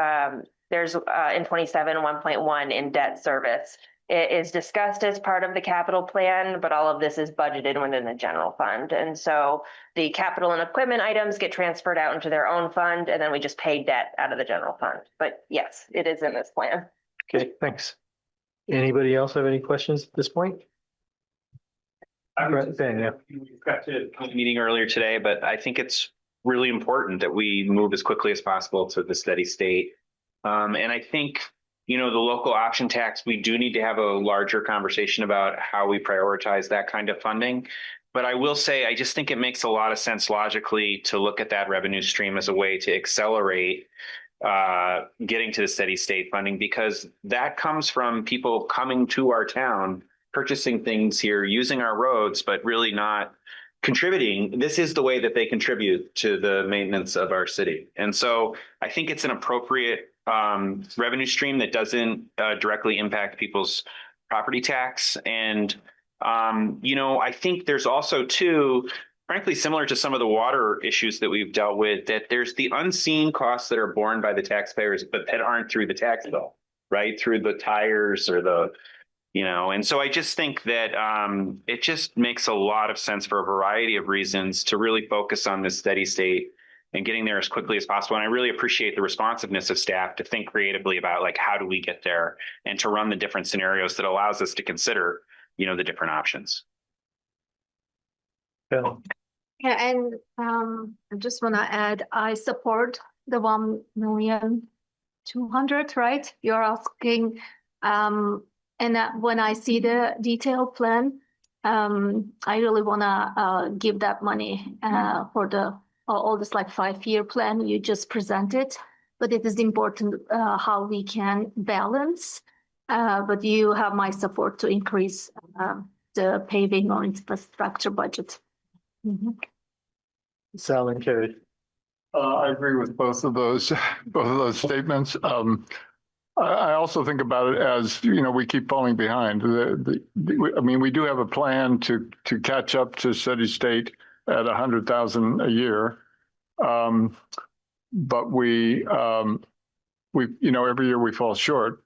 Speaker 20: there's in 27, 1.1 in debt service. It is discussed as part of the capital plan, but all of this is budgeted within the general fund. And so the capital and equipment items get transferred out into their own fund, and then we just pay debt out of the general fund. But yes, it is in this plan.
Speaker 1: Okay, thanks. Anybody else have any questions at this point?
Speaker 3: We've got to a meeting earlier today, but I think it's really important that we move as quickly as possible to the steady state. And I think, the local option tax, we do need to have a larger conversation about how we prioritize that kind of funding. But I will say, I just think it makes a lot of sense logically to look at that revenue stream as a way to accelerate getting to the steady state funding, because that comes from people coming to our town, purchasing things here, using our roads, but really not contributing. This is the way that they contribute to the maintenance of our city. And so I think it's an appropriate revenue stream that doesn't directly impact people's property tax. And, I think there's also too, frankly, similar to some of the water issues that we've dealt with, that there's the unseen costs that are borne by the taxpayers, but that aren't through the tax bill, right? Through the tires or and so I just think that it just makes a lot of sense for a variety of reasons to really focus on this steady state and getting there as quickly as possible. And I really appreciate the responsiveness of staff to think creatively about how do we get there and to run the different scenarios that allows us to consider, the different options.
Speaker 1: Yeah.
Speaker 19: Yeah, and I just want to add, I support the 1,200,000, right? You're asking, and when I see the detailed plan, I really want to give that money for the all this like 5-year plan you just presented, but it is important how we can balance. But you have my support to increase the paving or infrastructure budget.
Speaker 1: Sal and Carrie.
Speaker 12: I agree with both of those statements. I also think about it as, we keep falling behind. I mean, we do have a plan to catch up to steady state at 100,000 a year. But we every year we fall short.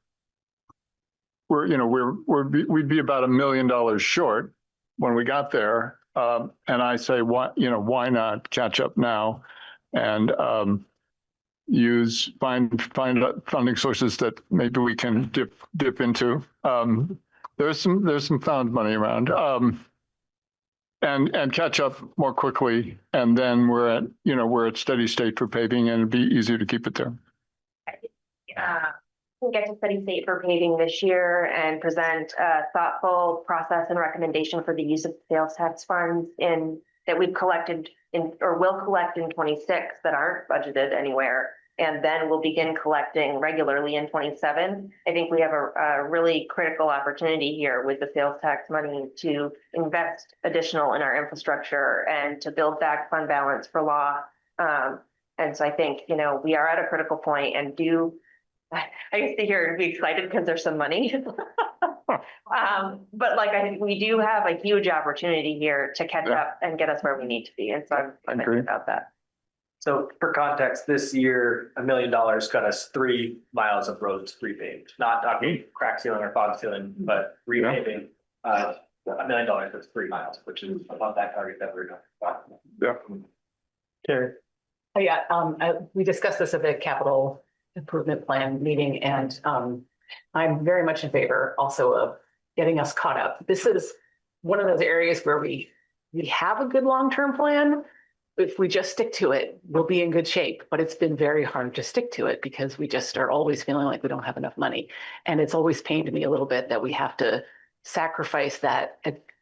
Speaker 12: We'd be about $1 million short when we got there. And I say, why not catch up now and find funding sources that maybe we can dip into. There's some found money around, and catch up more quickly. And then we're at steady state for paving, and it'd be easier to keep it there.
Speaker 20: We'll get to steady state for paving this year and present a thoughtful process and recommendation for the use of sales tax funds that we've collected or will collect in 26 that aren't budgeted anywhere. And then we'll begin collecting regularly in 27. I think we have a really critical opportunity here with the sales tax money to invest additional in our infrastructure and to build back fund balance for law. And so I think, we are at a critical point and I guess sit here and be excited because there's some money. But I think we do have a huge opportunity here to catch up and get us where we need to be. And so I'm excited about that.
Speaker 21: So for context, this year, $1 million got us 3 miles of roads repaved, not crack sealing or fog sealing, but repaving. $1 million is 3 miles, which is above that target that we're going.
Speaker 12: Yeah.
Speaker 1: Carrie.
Speaker 18: Yeah, we discussed this at the capital improvement plan meeting, and I'm very much in favor also of getting us caught up. This is one of those areas where we have a good long-term plan. If we just stick to it, we'll be in good shape. But it's been very hard to stick to it because we just are always feeling like we don't have enough money. And it's always pained me a little bit that we have to sacrifice that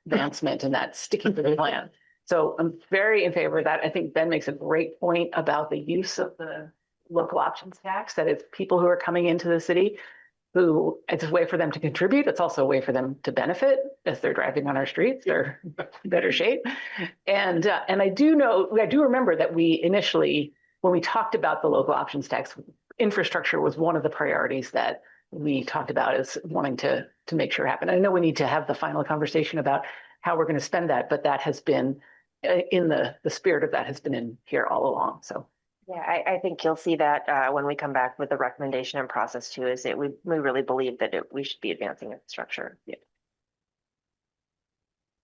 Speaker 18: advancement and that sticking to the plan. So I'm very in favor of that. I think Ben makes a great point about the use of the local options tax, that it's people who are coming into the city who it's a way for them to contribute. It's also a way for them to benefit as they're driving on our streets. They're in better shape. And I do remember that we initially, when we talked about the local options tax, infrastructure was one of the priorities that we talked about as wanting to make sure happen. I know we need to have the final conversation about how we're going to spend that, but that has been in the spirit of that has been in here all along. So.
Speaker 20: Yeah, I think you'll see that when we come back with the recommendation and process too, is that we really believe that we should be advancing infrastructure. Yeah.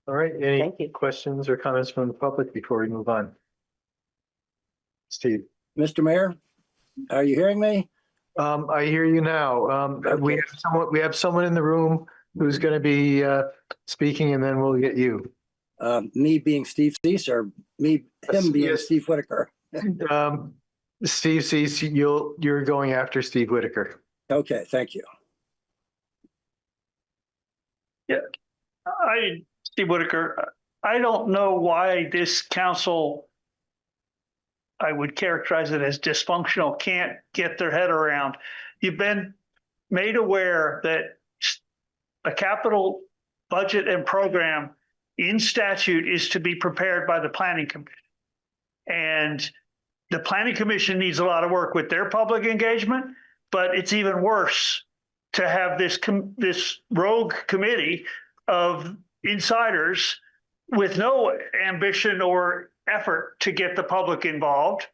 Speaker 1: All right. Any questions or comments from the public before we move on? Steve.
Speaker 2: Mr. Mayor, are you hearing me?
Speaker 1: I hear you now. We have someone in the room who's going to be speaking, and then we'll get you.
Speaker 2: Me being Steve Cease, or him being Steve Whitaker?
Speaker 1: Steve Cease, you're going after Steve Whitaker.
Speaker 2: Okay, thank you.
Speaker 22: Yeah, Steve Whitaker, I don't know why this council, I would characterize it as dysfunctional, can't get their head around. You've been made aware that a capital budget and program in statute is to be prepared by the Planning Commission. And the Planning Commission needs a lot of work with their public engagement, but it's even worse to have this rogue committee of insiders with no ambition or effort to get the public involved,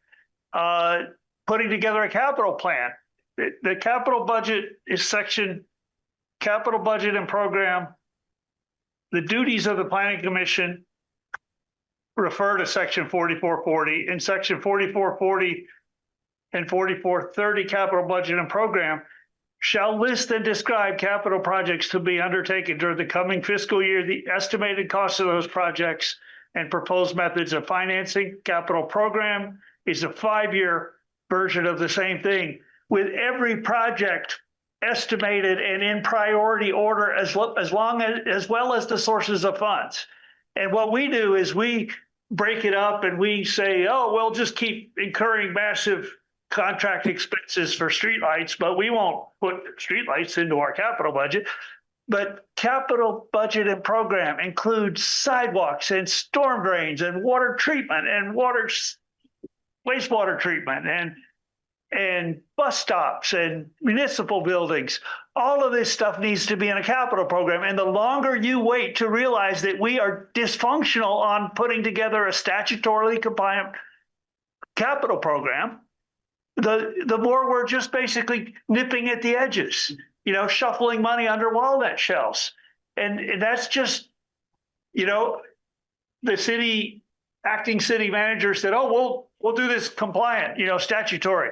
Speaker 22: putting together a capital plan. The capital budget is section capital budget and program. The duties of the Planning Commission refer to section 4440. In section 4440 and 4430 capital budget and program shall list and describe capital projects to be undertaken during the coming fiscal year, the estimated cost of those projects and proposed methods of financing. Capital program is a 5-year version of the same thing, with every project estimated and in priority order as well as the sources of funds. And what we do is we break it up and we say, oh, we'll just keep incurring massive contract expenses for streetlights, but we won't put streetlights into our capital budget. But capital budget and program includes sidewalks and storm drains and water treatment and wastewater treatment and bus stops and municipal buildings. All of this stuff needs to be in a capital program. And the longer you wait to realize that we are dysfunctional on putting together a statutorily compliant capital program, the more we're just basically nipping at the edges, shuffling money under walnut shells. And that's just, the acting city manager said, oh, we'll do this compliant, statutory.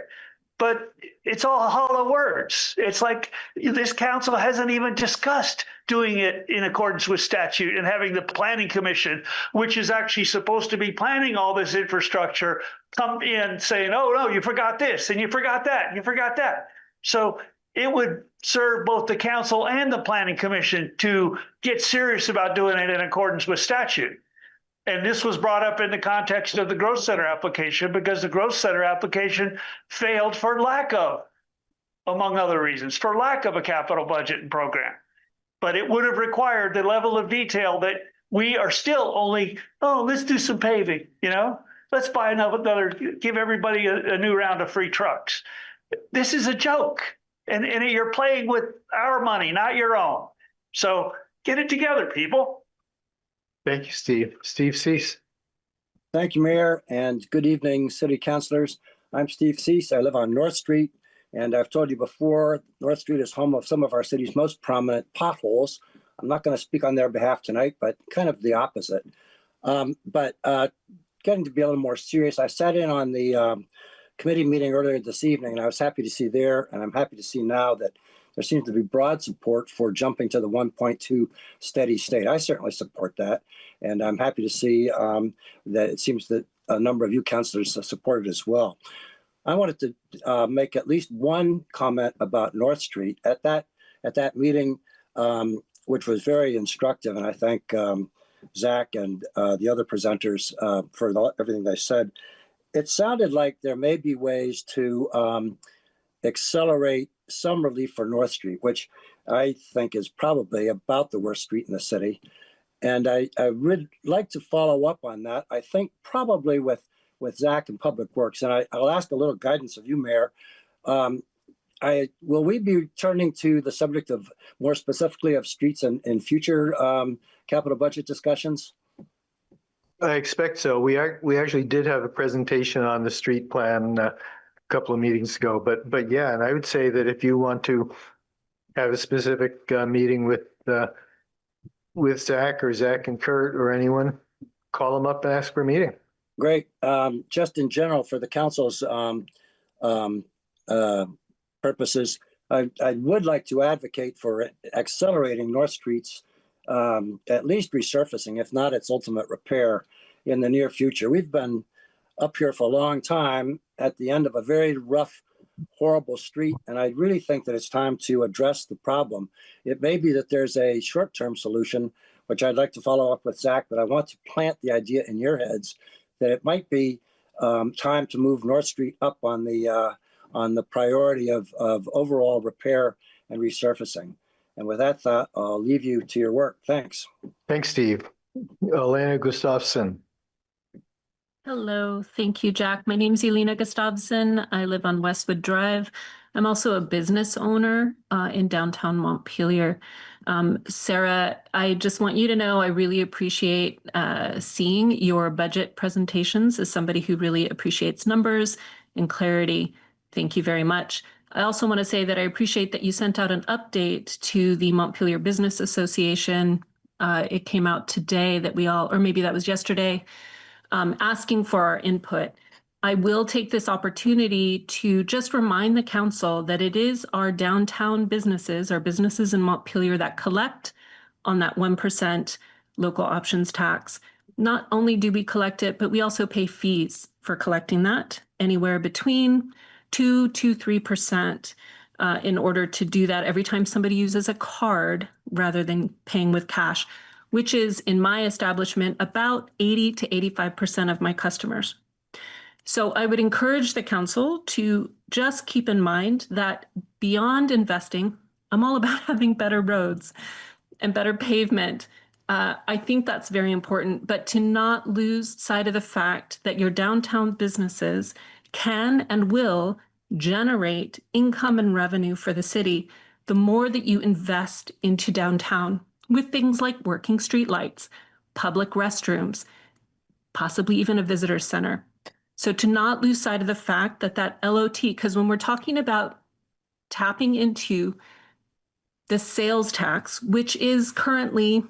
Speaker 22: But it's all hollow words. It's like this council hasn't even discussed doing it in accordance with statute and having the planning commission, which is actually supposed to be planning all this infrastructure, come in saying, oh, no, you forgot this and you forgot that and you forgot that. So it would serve both the council and the planning commission to get serious about doing it in accordance with statute. And this was brought up in the context of the growth center application because the growth center application failed for lack of, among other reasons, for lack of a capital budget and program. But it would have required the level of detail that we are still only, let's do some paving, let's buy another, give everybody a new round of free trucks. This is a joke. And you're playing with our money, not your own. So get it together, people.
Speaker 1: Thank you, Steve. Steve Cease.
Speaker 2: Thank you, Mayor, and good evening, City Councilors. I'm Steve Cease. I live on North Street, and I've told you before, North Street is home of some of our city's most prominent potholes. I'm not going to speak on their behalf tonight, but kind of the opposite. But getting to be a little more serious, I sat in on the committee meeting earlier this evening, and I was happy to see there, and I'm happy to see now that there seems to be broad support for jumping to the 1.2 steady state. I certainly support that, and I'm happy to see that it seems that a number of you councilors support it as well. I wanted to make at least one comment about North Street at that meeting, which was very instructive, and I thank Zach and the other presenters for everything they said. It sounded like there may be ways to accelerate some relief for North Street, which I think is probably about the worst street in the city. And I would like to follow up on that. I think probably with Zach and Public Works, and I'll ask a little guidance of you, Mayor. Will we be turning to the subject of more specifically of streets in future capital budget discussions?
Speaker 1: I expect so. We actually did have a presentation on the street plan a couple of meetings ago, but yeah, and I would say that if you want to have a specific meeting with Zach or Zach and Kurt or anyone, call them up and ask for a meeting.
Speaker 2: Great. Just in general, for the council's purposes, I would like to advocate for accelerating North Street's at least resurfacing, if not its ultimate repair in the near future. We've been up here for a long time at the end of a very rough, horrible street, and I really think that it's time to address the problem. It may be that there's a short-term solution, which I'd like to follow up with Zach, but I want to plant the idea in your heads that it might be time to move North Street up on the priority of overall repair and resurfacing. And with that thought, I'll leave you to your work. Thanks.
Speaker 1: Thanks, Steve. Elena Gustafsson.
Speaker 5: Hello, thank you, Jack. My name is Elena Gustafsson. I live on Westwood Drive. I'm also a business owner in downtown Montpelier. Sarah, I just want you to know I really appreciate seeing your budget presentations as somebody who really appreciates numbers and clarity. Thank you very much. I also want to say that I appreciate that you sent out an update to the Montpelier Business Association. It came out today that we all, or maybe that was yesterday, asking for our input. I will take this opportunity to just remind the council that it is our downtown businesses, our businesses in Montpelier that collect on that 1% local options tax. Not only do we collect it, but we also pay fees for collecting that, anywhere between 2 to 3% in order to do that every time somebody uses a card rather than paying with cash. which is in my establishment about 80 to 85% of my customers. So I would encourage the council to just keep in mind that beyond investing, I'm all about having better roads and better pavement. I think that's very important, but to not lose sight of the fact that your downtown businesses can and will generate income and revenue for the city the more that you invest into downtown with things like working streetlights, public restrooms, possibly even a visitor center. So to not lose sight of the fact that that LOT, because when we're talking about tapping into the sales tax, which is currently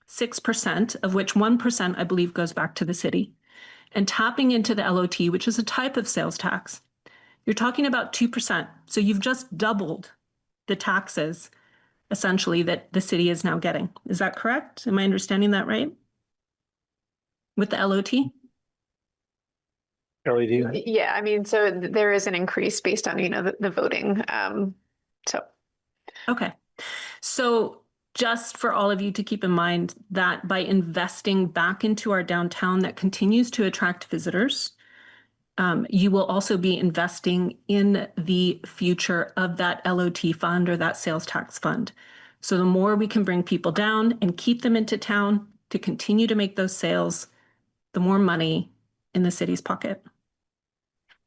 Speaker 5: 6%, of which 1%, I believe, goes back to the city, and tapping into the LOT, which is a type of sales tax, you're talking about 2%. So you've just doubled the taxes, essentially, that the city is now getting. Is that correct? Am I understanding that right? With the LOT?
Speaker 1: Kelly, do you?
Speaker 8: Yeah, I mean, so there is an increase based on, the voting. So.
Speaker 5: Okay. So just for all of you to keep in mind that by investing back into our downtown that continues to attract visitors, you will also be investing in the future of that LOT fund or that sales tax fund. So the more we can bring people down and keep them into town to continue to make those sales, the more money in the city's pocket.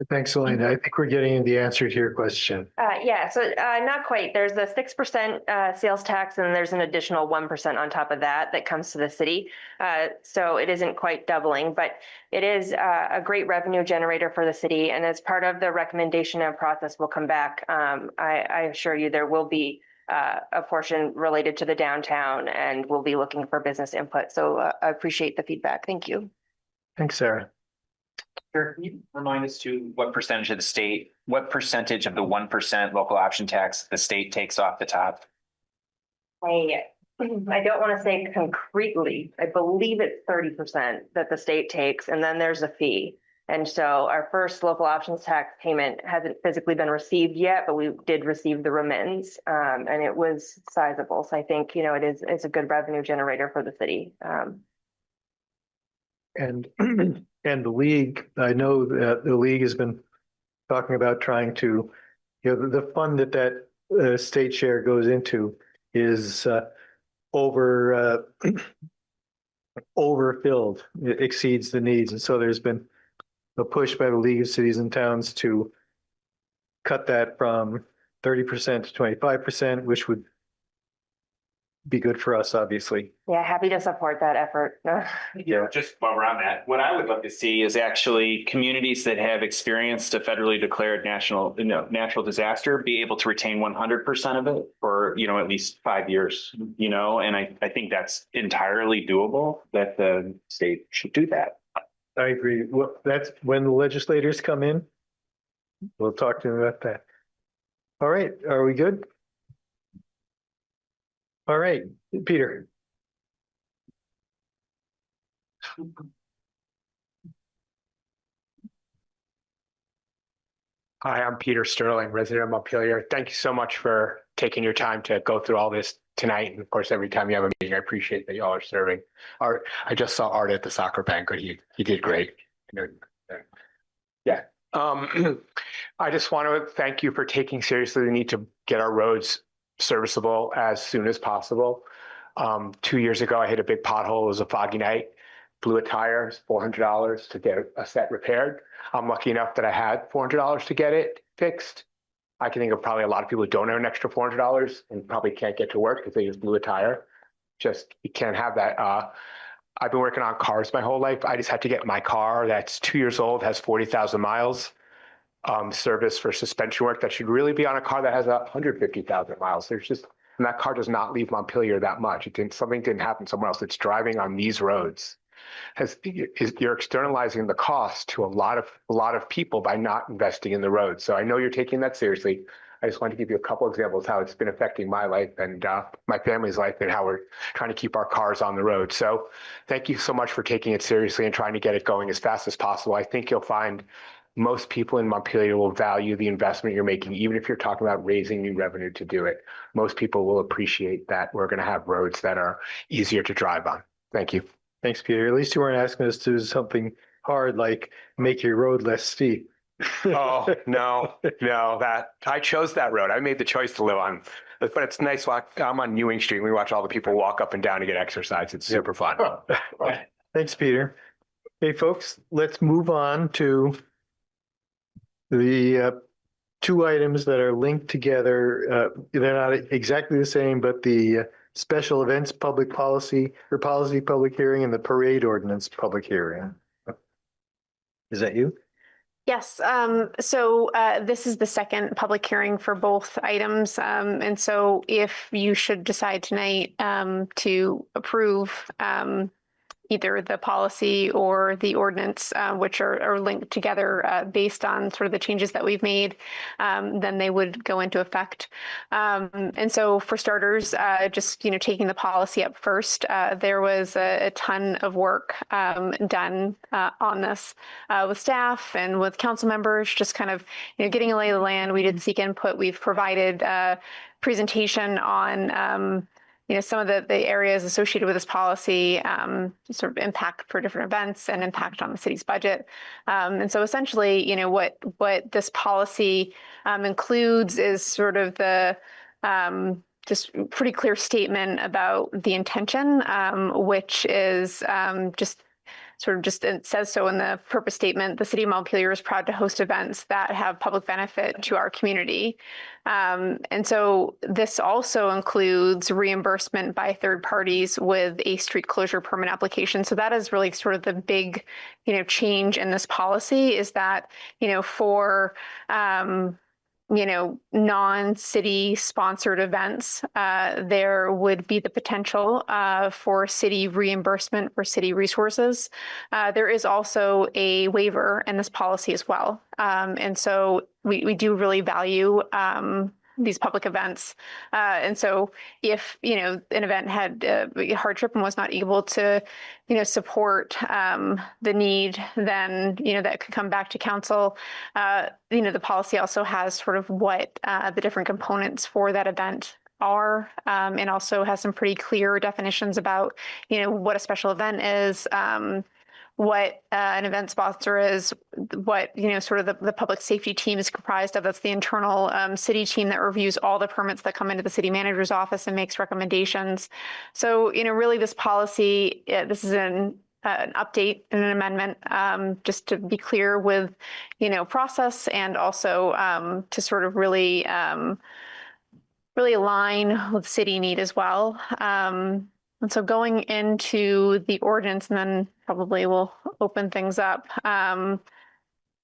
Speaker 1: Thanks, Elena. I think we're getting the answer to your question.
Speaker 20: Yeah, so not quite. There's a 6% sales tax, and there's an additional 1% on top of that comes to the city. So it isn't quite doubling, but it is a great revenue generator for the city. And as part of the recommendation and process will come back, I assure you there will be a portion related to the downtown, and we'll be looking for business input. So I appreciate the feedback. Thank you.
Speaker 1: Thanks, Sarah.
Speaker 3: Sure. Can you remind us to what percentage of the 1% local option tax the state takes off the top?
Speaker 20: I don't want to say concretely. I believe it's 30% that the state takes, and then there's a fee. And so our first local options tax payment hasn't physically been received yet, but we did receive the remittance, and it was sizable. So I think, it's a good revenue generator for the city.
Speaker 1: And the league, I know that the league has been talking about trying to, the fund that state share goes into is overfilled. It exceeds the needs. And so there's been a push by the League of Cities and Towns to cut that from 30% to 25%, which would be good for us, obviously.
Speaker 20: Yeah, happy to support that effort.
Speaker 3: Yeah, just while we're on that, what I would love to see is actually communities that have experienced a federally declared natural disaster be able to retain 100% of it for, at least 5 years, and I think that's entirely doable, that the state should do that.
Speaker 1: I agree. Well, that's when the legislators come in. We'll talk to them about that. All right. Are we good? All right, Peter.
Speaker 6: Hi, I'm Peter Sterling, resident of Montpelier. Thank you so much for taking your time to go through all this tonight. And of course, every time you have a meeting, I appreciate that y'all are serving. Art, I just saw Art at the soccer banquet. He did great. Yeah. I just want to thank you for taking seriously the need to get our roads serviceable as soon as possible. 2 years ago, I hit a big pothole. It was a foggy night, blew a tire, it was $400 to get a set repaired. I'm lucky enough that I had $400 to get it fixed. I can think of probably a lot of people who don't have an extra $400 and probably can't get to work because they just blew a tire. You can't have that. I've been working on cars my whole life. I just had to get my car that's 2 years old, has 40,000 miles, service for suspension work that should really be on a car that has 150,000 miles. And that car does not leave Montpelier that much. Something didn't happen somewhere else. It's driving on these roads. You're externalizing the cost to a lot of people by not investing in the road. So I know you're taking that seriously. I just wanted to give you a couple examples how it's been affecting my life and my family's life and how we're trying to keep our cars on the road. So thank you so much for taking it seriously and trying to get it going as fast as possible. I think you'll find most people in Montpelier will value the investment you're making, even if you're talking about raising new revenue to do it. Most people will appreciate that we're going to have roads that are easier to drive on. Thank you.
Speaker 1: Thanks, Peter. At least you weren't asking us to do something hard like make your road less steep.
Speaker 6: Oh, no, that I chose that road. I made the choice to live on, but it's nice. I'm on Ewing Street. We watch all the people walk up and down to get exercise. It's super fun.
Speaker 1: Thanks, Peter. Hey, folks, let's move on to the two items that are linked together. They're not exactly the same, but the special events public policy or policy public hearing and the parade ordinance public hearing. Is that you?
Speaker 8: Yes, so this is the second public hearing for both items. And so if you should decide tonight to approve either the policy or the ordinance, which are linked together based on sort of the changes that we've made, then they would go into effect. And so for starters, just, taking the policy up first, there was a ton of work done on this with staff and with council members, just kind of, getting a lay of the land. We did seek input. We've provided presentation on some of the areas associated with this policy, sort of impact for different events and impact on the city's budget. And so essentially, what this policy includes is sort of the just pretty clear statement about the intention, which is it says so in the purpose statement. The city of Montpelier is proud to host events that have public benefit to our community. And so this also includes reimbursement by third parties with a street closure permit application. So that is really sort of the big, change in this policy is that, for non-city sponsored events, there would be the potential for city reimbursement for city resources. There is also a waiver in this policy as well. And so we do really value these public events. And so if, an event had a hardship and was not able to, support the need, then, that could come back to council. The policy also has sort of what the different components for that event are, and also has some pretty clear definitions about, what a special event is, what an event sponsor is, what, sort of the public safety team is comprised of. That's the internal city team that reviews all the permits that come into the city manager's office and makes recommendations. So, really this policy, this is an update and an amendment, just to be clear with, process and also to sort of really align with city need as well. And so going into the ordinance, and then probably we'll open things up.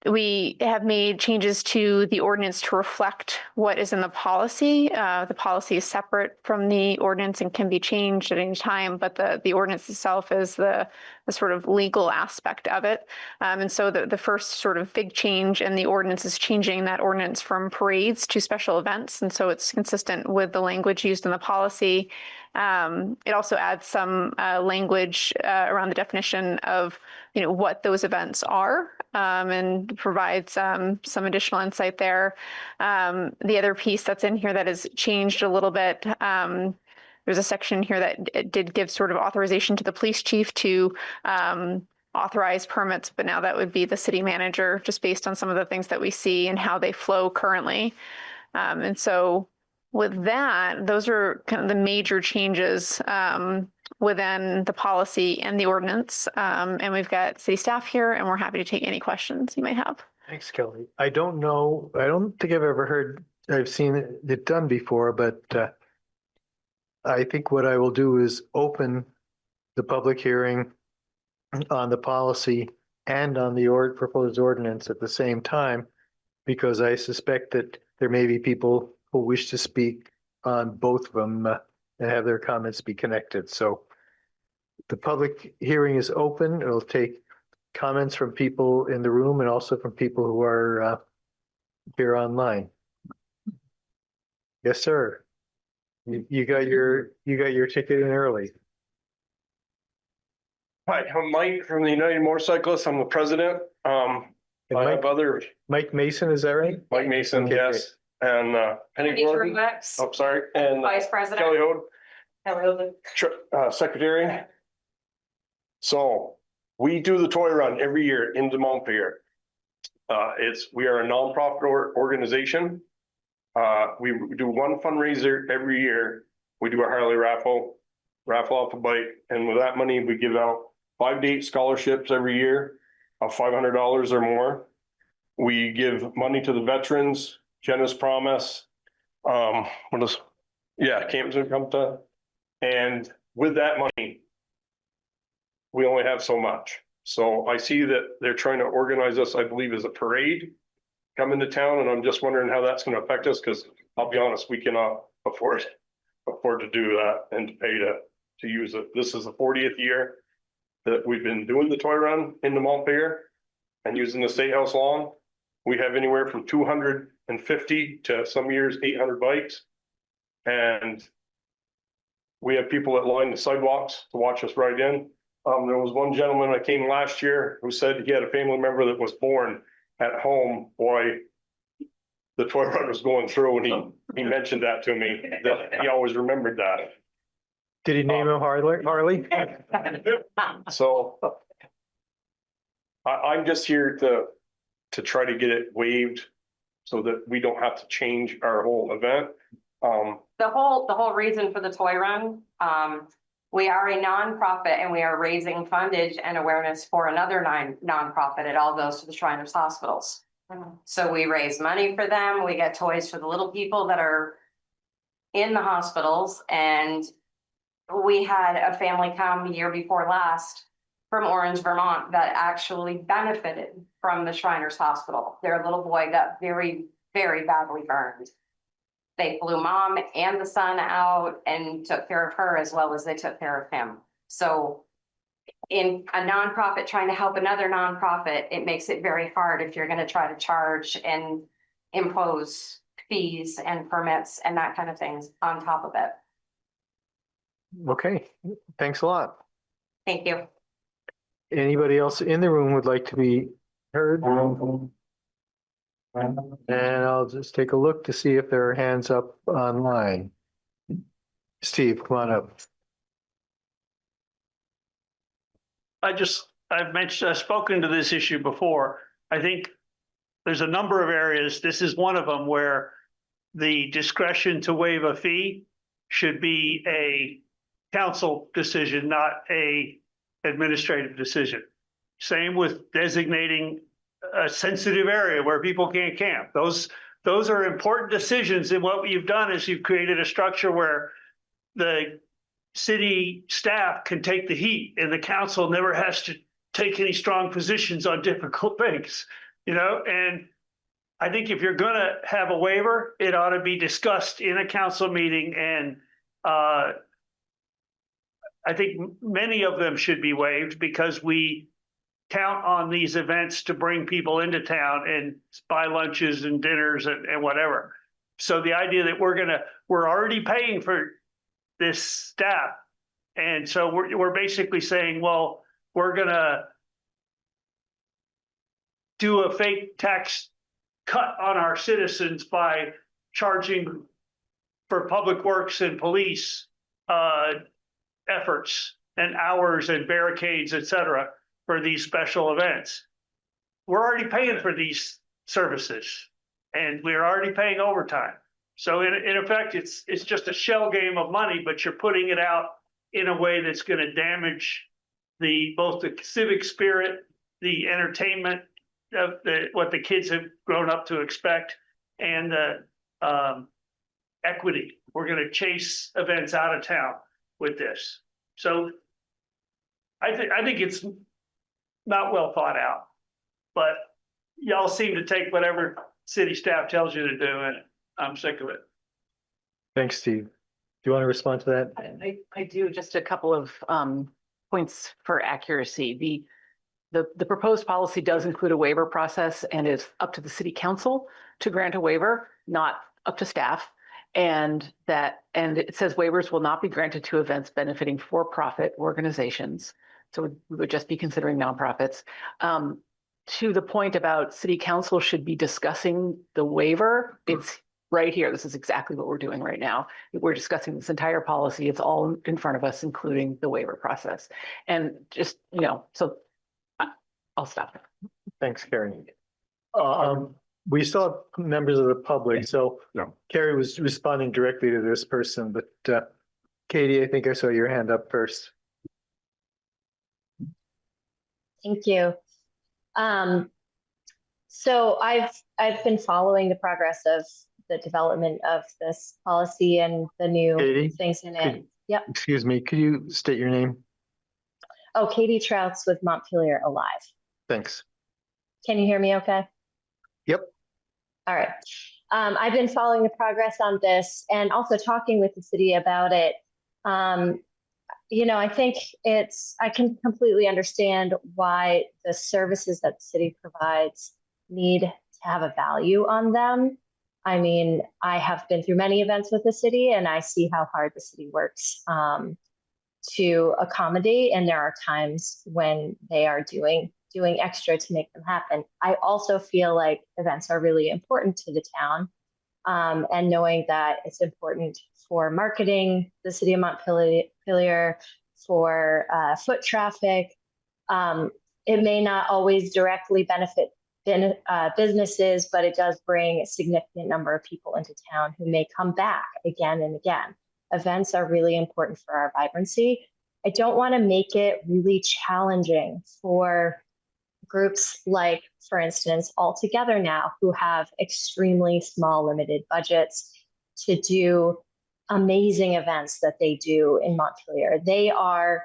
Speaker 8: We have made changes to the ordinance to reflect what is in the policy. The policy is separate from the ordinance and can be changed at any time, but the ordinance itself is the sort of legal aspect of it. And so the first sort of big change in the ordinance is changing that ordinance from parades to special events. And so it's consistent with the language used in the policy. It also adds some language around the definition of, what those events are, and provides some additional insight there. The other piece that's in here that has changed a little bit, there's a section here that did give sort of authorization to the police chief to authorize permits, but now that would be the city manager, just based on some of the things that we see and how they flow currently. And so with that, those are kind of the major changes within the policy and the ordinance. And we've got city staff here, and we're happy to take any questions you might have.
Speaker 1: Thanks, Kelly. I don't think I've seen it done before, but I think what I will do is open the public hearing on the policy and on the proposed ordinance at the same time, because I suspect that there may be people who wish to speak on both of them and have their comments be connected. So the public hearing is open. It'll take comments from people in the room and also from people who are here online. Yes, sir. You got your ticket in early.
Speaker 10: Hi, I'm Mike from the United Motorcyclists. I'm the president.
Speaker 1: And
Speaker 10: I
Speaker 1: Mike,
Speaker 10: have other,
Speaker 1: Mike Mason, is that right?
Speaker 10: Mike Mason,
Speaker 1: Okay,
Speaker 10: yes, and Penny Gordon. Oh, sorry, and
Speaker 13: Vice President.
Speaker 10: Kelly Hode,
Speaker 13: Hello.
Speaker 10: Secretary. So we do the toy run every year into Montpelier. We are a nonprofit organization. We do one fundraiser every year. We do a Harley raffle off a bike, and with that money, we give out 5 to 8 scholarships every year of $500 or more. We give money to the veterans, Jenna's Promise. What else? Yeah, Camps and Compta. And with that money, we only have so much. So I see that they're trying to organize us, I believe, as a parade coming to town, and I'm just wondering how that's going to affect us, because I'll be honest, we cannot afford to do that and to pay to use it. This is the 40th year that we've been doing the toy run into Montpelier and using the State House lawn. We have anywhere from 250 to some years 800 bikes, and we have people that line the sidewalks to watch us ride in. There was one gentleman that came last year who said he had a family member that was born at home while the toy run was going through, and he mentioned that to me, that he always remembered that.
Speaker 1: Did he name him Harley?
Speaker 10: So I'm just here to try to get it waived so that we don't have to change our whole event.
Speaker 13: The whole reason for the toy run, we are a nonprofit and we are raising fundage and awareness for another nonprofit. It all goes to the Shriners Hospitals. So we raise money for them. We get toys for the little people that are in the hospitals. And we had a family come year before last from Orange, Vermont, that actually benefited from the Shriners Hospital. Their little boy got very, very badly burned. They flew mom and the son out and took care of her as well as they took care of him. So in a nonprofit trying to help another nonprofit, it makes it very hard if you're going to try to charge and impose fees and permits and that kind of things on top of it.
Speaker 1: Okay, thanks a lot.
Speaker 13: Thank you.
Speaker 1: Anybody else in the room would like to be heard? And I'll just take a look to see if there are hands up online. Steve, come on up.
Speaker 22: I've spoken to this issue before. I think there's a number of areas. This is one of them where the discretion to waive a fee should be a council decision, not a administrative decision. Same with designating a sensitive area where people can't camp. Those are important decisions. And what you've done is you've created a structure where the city staff can take the heat and the council never has to take any strong positions on difficult things, and I think if you're going to have a waiver, it ought to be discussed in a council meeting, and I think many of them should be waived because we count on these events to bring people into town and buy lunches and dinners and whatever. So the idea that we're already paying for this staff. And so we're basically saying, well, we're going to do a fake tax cut on our citizens by charging for public works and police efforts and hours and barricades, et cetera, for these special events. We're already paying for these services and we're already paying overtime. So in effect, it's just a shell game of money, but you're putting it out in a way that's going to damage both the civic spirit, the entertainment of what the kids have grown up to expect, and the equity. We're going to chase events out of town with this. So I think it's not well thought out, but y'all seem to take whatever city staff tells you to do, and I'm sick of it.
Speaker 1: Thanks, Steve. Do you want to respond to that?
Speaker 18: I do. Just a couple of points for accuracy. The proposed policy does include a waiver process and is up to the city council to grant a waiver, not up to staff. And it says waivers will not be granted to events benefiting for-profit organizations. So we would just be considering nonprofits. to the point about city council should be discussing the waiver, it's right here. This is exactly what we're doing right now. We're discussing this entire policy. It's all in front of us, including the waiver process. And just, so I'll stop.
Speaker 1: Thanks, Carrie. We still have members of the public, so Carrie was responding directly to this person, but Katie, I think I saw your hand up first.
Speaker 9: Thank you. So I've been following the progress of the development of this policy and the new
Speaker 1: Katie,
Speaker 9: things in it. Yep.
Speaker 1: Excuse me, could you state your name?
Speaker 9: Oh, Katie Trouts with Montpelier Alive.
Speaker 1: Thanks.
Speaker 9: Can you hear me okay?
Speaker 1: Yep.
Speaker 9: All right. I've been following the progress on this and also talking with the city about it. I think I can completely understand why the services that the city provides need to have a value on them. I mean, I have been through many events with the city and I see how hard the city works to accommodate. And there are times when they are doing extra to make them happen. I also feel like events are really important to the town. And knowing that it's important for marketing the city of Montpelier, for foot traffic. It may not always directly benefit businesses, but it does bring a significant number of people into town who may come back again and again. Events are really important for our vibrancy. I don't want to make it really challenging for groups like, for instance, All Together Now, who have extremely small, limited budgets to do amazing events that they do in Montpelier. They are,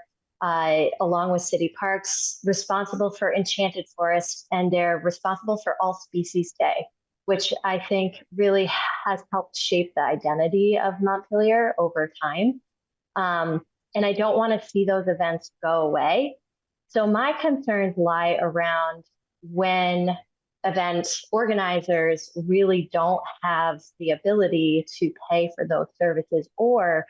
Speaker 9: along with City Parks, responsible for Enchanted Forest, and they're responsible for All Species Day, which I think really has helped shape the identity of Montpelier over time. And I don't want to see those events go away. So my concerns lie around when event organizers really don't have the ability to pay for those services or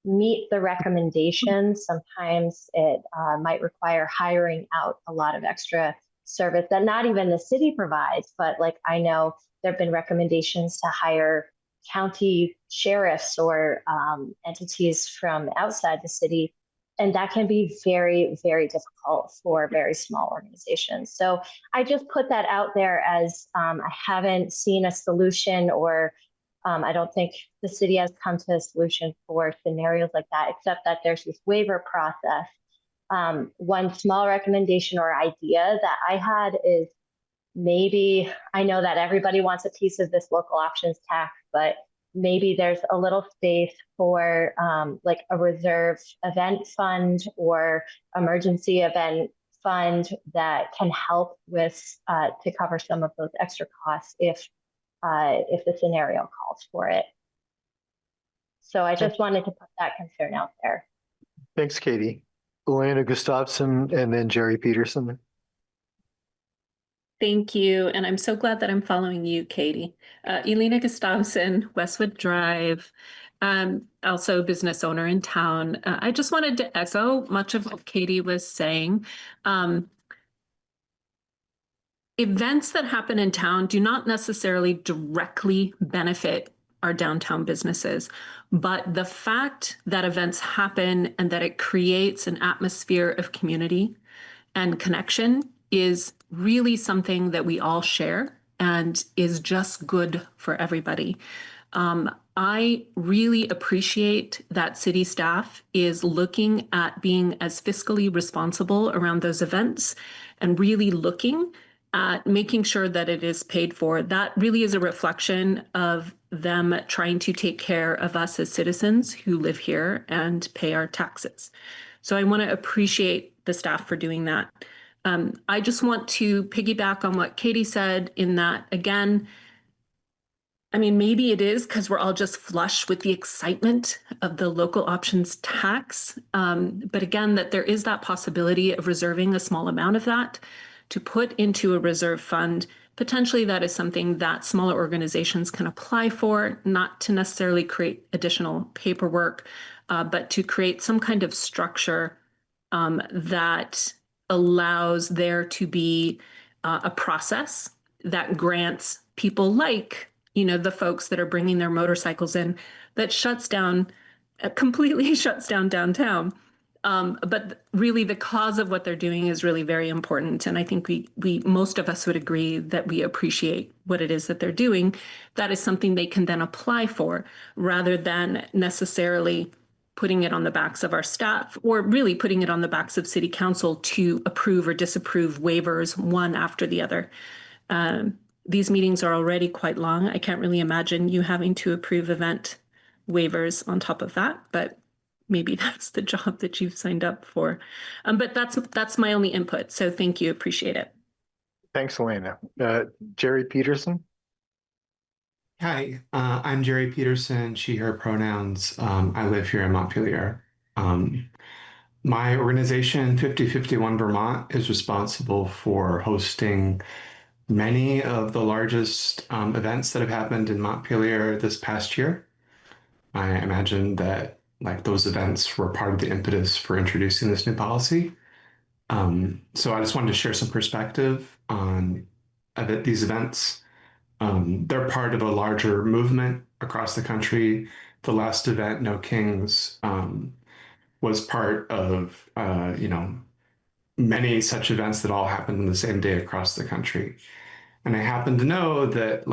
Speaker 9: meet the recommendations. Sometimes it might require hiring out a lot of extra service that not even the city provides, but like I know there have been recommendations to hire county sheriffs or entities from outside the city. And that can be very, very difficult for very small organizations. So I just put that out there as I haven't seen a solution, or I don't think the city has come to a solution for scenarios like that, except that there's this waiver process. One small recommendation or idea that I had is maybe, I know that everybody wants a piece of this local options tax, but maybe there's a little space for like a reserve event fund or emergency event fund that can help with to cover some of those extra costs if the scenario calls for it. So I just wanted to put that concern out there.
Speaker 1: Thanks, Katie. Elena Gustafson and then Jerry Peterson.
Speaker 5: Thank you. And I'm so glad that I'm following you, Katie. Elena Gustafson, Westwood Drive, also a business owner in town. I just wanted to echo much of what Katie was saying. Events that happen in town do not necessarily directly benefit our downtown businesses, but the fact that events happen and that it creates an atmosphere of community and connection is really something that we all share and is just good for everybody. I really appreciate that city staff is looking at being as fiscally responsible around those events and really looking at making sure that it is paid for. That really is a reflection of them trying to take care of us as citizens who live here and pay our taxes. So I want to appreciate the staff for doing that. I just want to piggyback on what Katie said in that, again, I mean, maybe it is because we're all just flush with the excitement of the local options tax. But again, that there is that possibility of reserving a small amount of that to put into a reserve fund. Potentially that is something that smaller organizations can apply for, not to necessarily create additional paperwork, but to create some kind of structure that allows there to be a process that grants people like, the folks that are bringing their motorcycles in, that completely shuts down downtown. But really the cause of what they're doing is really very important. And I think most of us would agree that we appreciate what it is that they're doing. That is something they can then apply for, rather than necessarily putting it on the backs of our staff, or really putting it on the backs of city council to approve or disapprove waivers one after the other. These meetings are already quite long. I can't really imagine you having to approve event waivers on top of that, but maybe that's the job that you've signed up for. But that's my only input. So thank you. Appreciate it.
Speaker 1: Thanks, Elena. Jerry Peterson.
Speaker 4: Hi, I'm Jerry Peterson, she, her pronouns. I live here in Montpelier. My organization, 5051 Vermont, is responsible for hosting many of the largest events that have happened in Montpelier this past year. I imagine that those events were part of the impetus for introducing this new policy. So I just wanted to share some perspective on these events. They're part of a larger movement across the country. The last event, No Kings, was part of many such events that all happened on the same day across the country. And I happen to know that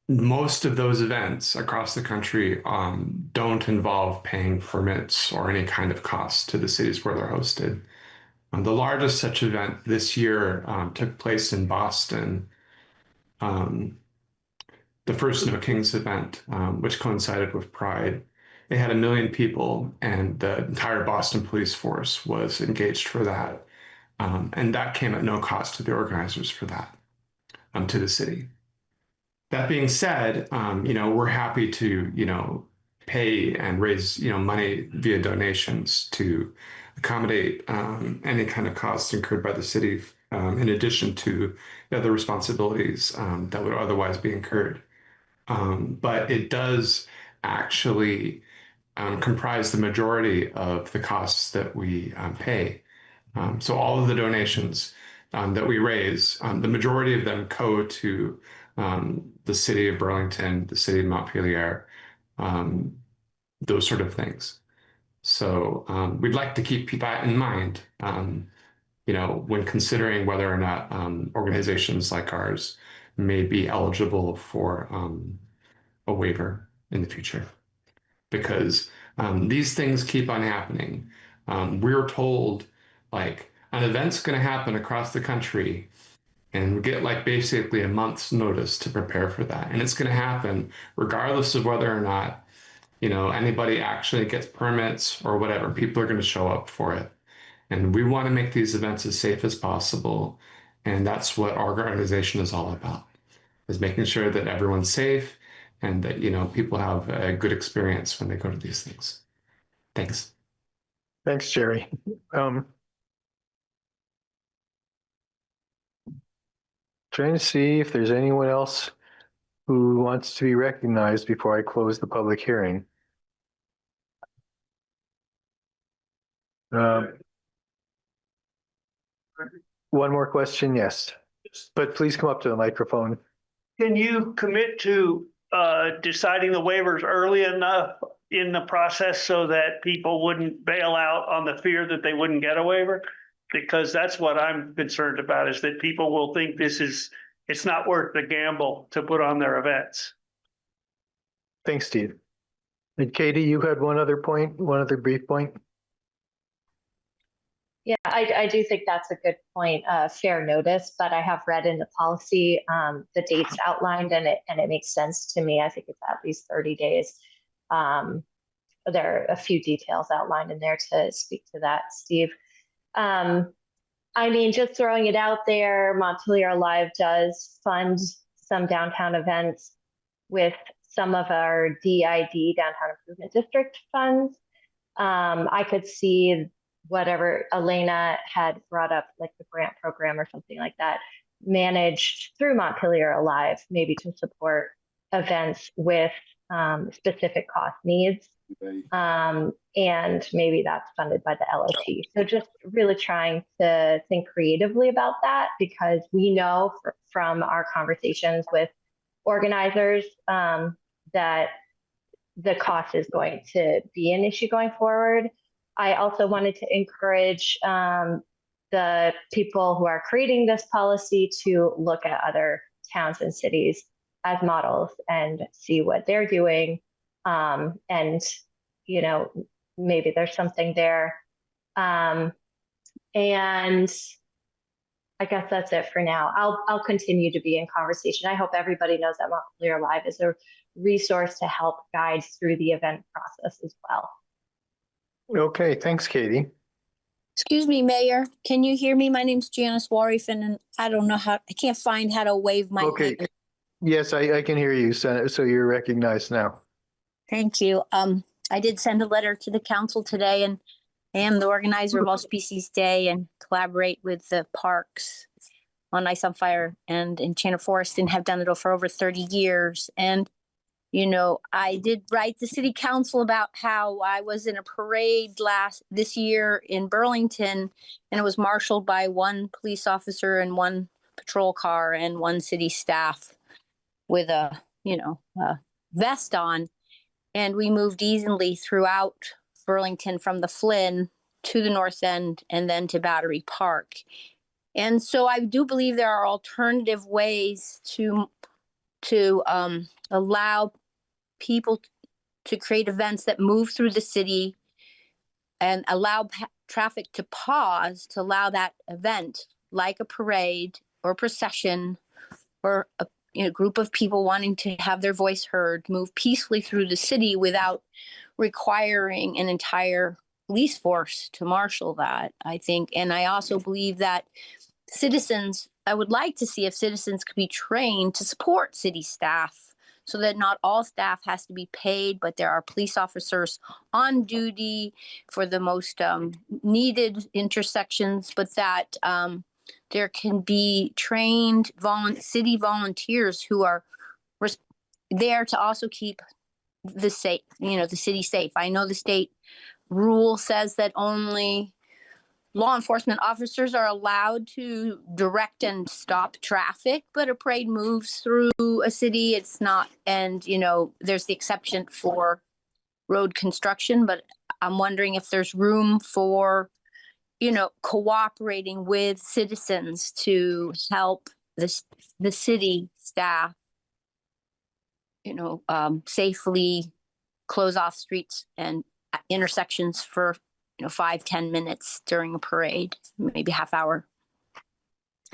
Speaker 4: most of those events across the country don't involve paying permits or any kind of cost to the cities where they're hosted. The largest such event this year took place in Boston. The first No Kings event, which coincided with Pride, it had 1 million people, and the entire Boston police force was engaged for that. And that came at no cost to the organizers for that, to the city. That being said, we're happy to, pay and raise, money via donations to accommodate any kind of costs incurred by the city, in addition to the other responsibilities that would otherwise be incurred. But it does actually comprise the majority of the costs that we pay. So all of the donations that we raise, the majority of them go to the city of Burlington, the city of Montpelier, those sort of things. So we'd like to keep that in mind, when considering whether or not organizations like ours may be eligible for a waiver in the future. Because these things keep on happening. We're told an event's going to happen across the country, and we get basically a month's notice to prepare for that. And it's going to happen regardless of whether or not, anybody actually gets permits or whatever. People are going to show up for it. And we want to make these events as safe as possible. And that's what our organization is all about, is making sure that everyone's safe and that, people have a good experience when they go to these things. Thanks.
Speaker 1: Thanks, Jerry. Trying to see if there's anyone else who wants to be recognized before I close the public hearing. One more question, yes, but please come up to the microphone.
Speaker 22: Can you commit to deciding the waivers early enough in the process so that people wouldn't bail out on the fear that they wouldn't get a waiver? Because that's what I'm concerned about, is that people will think it's not worth the gamble to put on their events.
Speaker 1: Thanks, Steve. And Katie, you had one other brief point.
Speaker 9: Yeah, I do think that's a good point, fair notice, but I have read in the policy the dates outlined, and it makes sense to me. I think it's at least 30 days. There are a few details outlined in there to speak to that, Steve. Just throwing it out there, Montpelier Live does fund some downtown events with some of our DID, Downtown Improvement District funds. I could see whatever Elena had brought up, like the grant program or something like that, managed through Montpelier Alive, maybe to support events with specific cost needs. And maybe that's funded by the LOT. So just really trying to think creatively about that, because we know from our conversations with organizers that the cost is going to be an issue going forward. I also wanted to encourage the people who are creating this policy to look at other towns and cities as models and see what they're doing. And, you know, maybe there's something there. And I guess that's it for now. I'll continue to be in conversation. I hope everybody knows that Montpelier Live is a resource to help guide through the event process as well.
Speaker 1: Okay, thanks, Katie.
Speaker 11: Excuse me, Mayor. Can you hear me? My name's Janice Warifin, and I don't know how, I can't find how to wave my
Speaker 1: Okay.
Speaker 11: hand.
Speaker 1: Yes, I can hear you, so you're recognized now.
Speaker 11: Thank you. I did send a letter to the council today, and I am the organizer of All Species Day and collaborate with the parks on Ice on Fire and Enchanted Forest, and have done it for over 30 years. And, you know, I did write the city council about how I was in a parade this year in Burlington, and it was marshaled by one police officer and one patrol car and one city staff with a vest on. And we moved easily throughout Burlington from the Flynn to the North End and then to Battery Park. And so I do believe there are alternative ways to allow people to create events that move through the city and allow traffic to pause to allow that event, like a parade or procession or a group of people wanting to have their voice heard, move peacefully through the city without requiring an entire police force to marshal that, I think. And I also believe that I would like to see if citizens could be trained to support city staff, so that not all staff has to be paid, but there are police officers on duty for the most needed intersections, but that there can be trained city volunteers who are there to also keep the city safe. I know the state rule says that only law enforcement officers are allowed to direct and stop traffic, but a parade moves through a city. It's not, and there's the exception for road construction, but I'm wondering if there's room for cooperating with citizens to help the city staff, safely close off streets and intersections for 5-10 minutes during a parade, maybe half hour.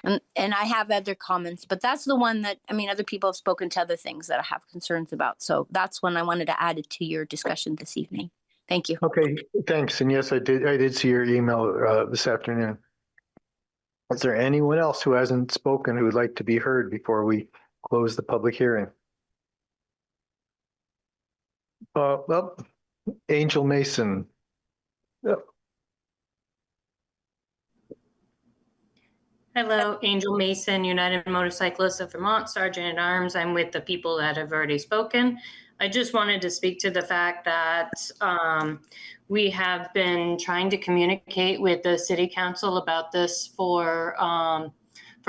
Speaker 11: And I have other comments, but that's the one that, other people have spoken to other things that I have concerns about. So that's one I wanted to add it to your discussion this evening. Thank you.
Speaker 1: Okay, thanks. And yes, I did see your email this afternoon. Is there anyone else who hasn't spoken who would like to be heard before we close the public hearing? Well, Angel Mason. Yep.
Speaker 14: Hello, Angel Mason, United Motorcyclists of Vermont, Sergeant at Arms. I'm with the people that have already spoken. I just wanted to speak to the fact that we have been trying to communicate with the City Council about this for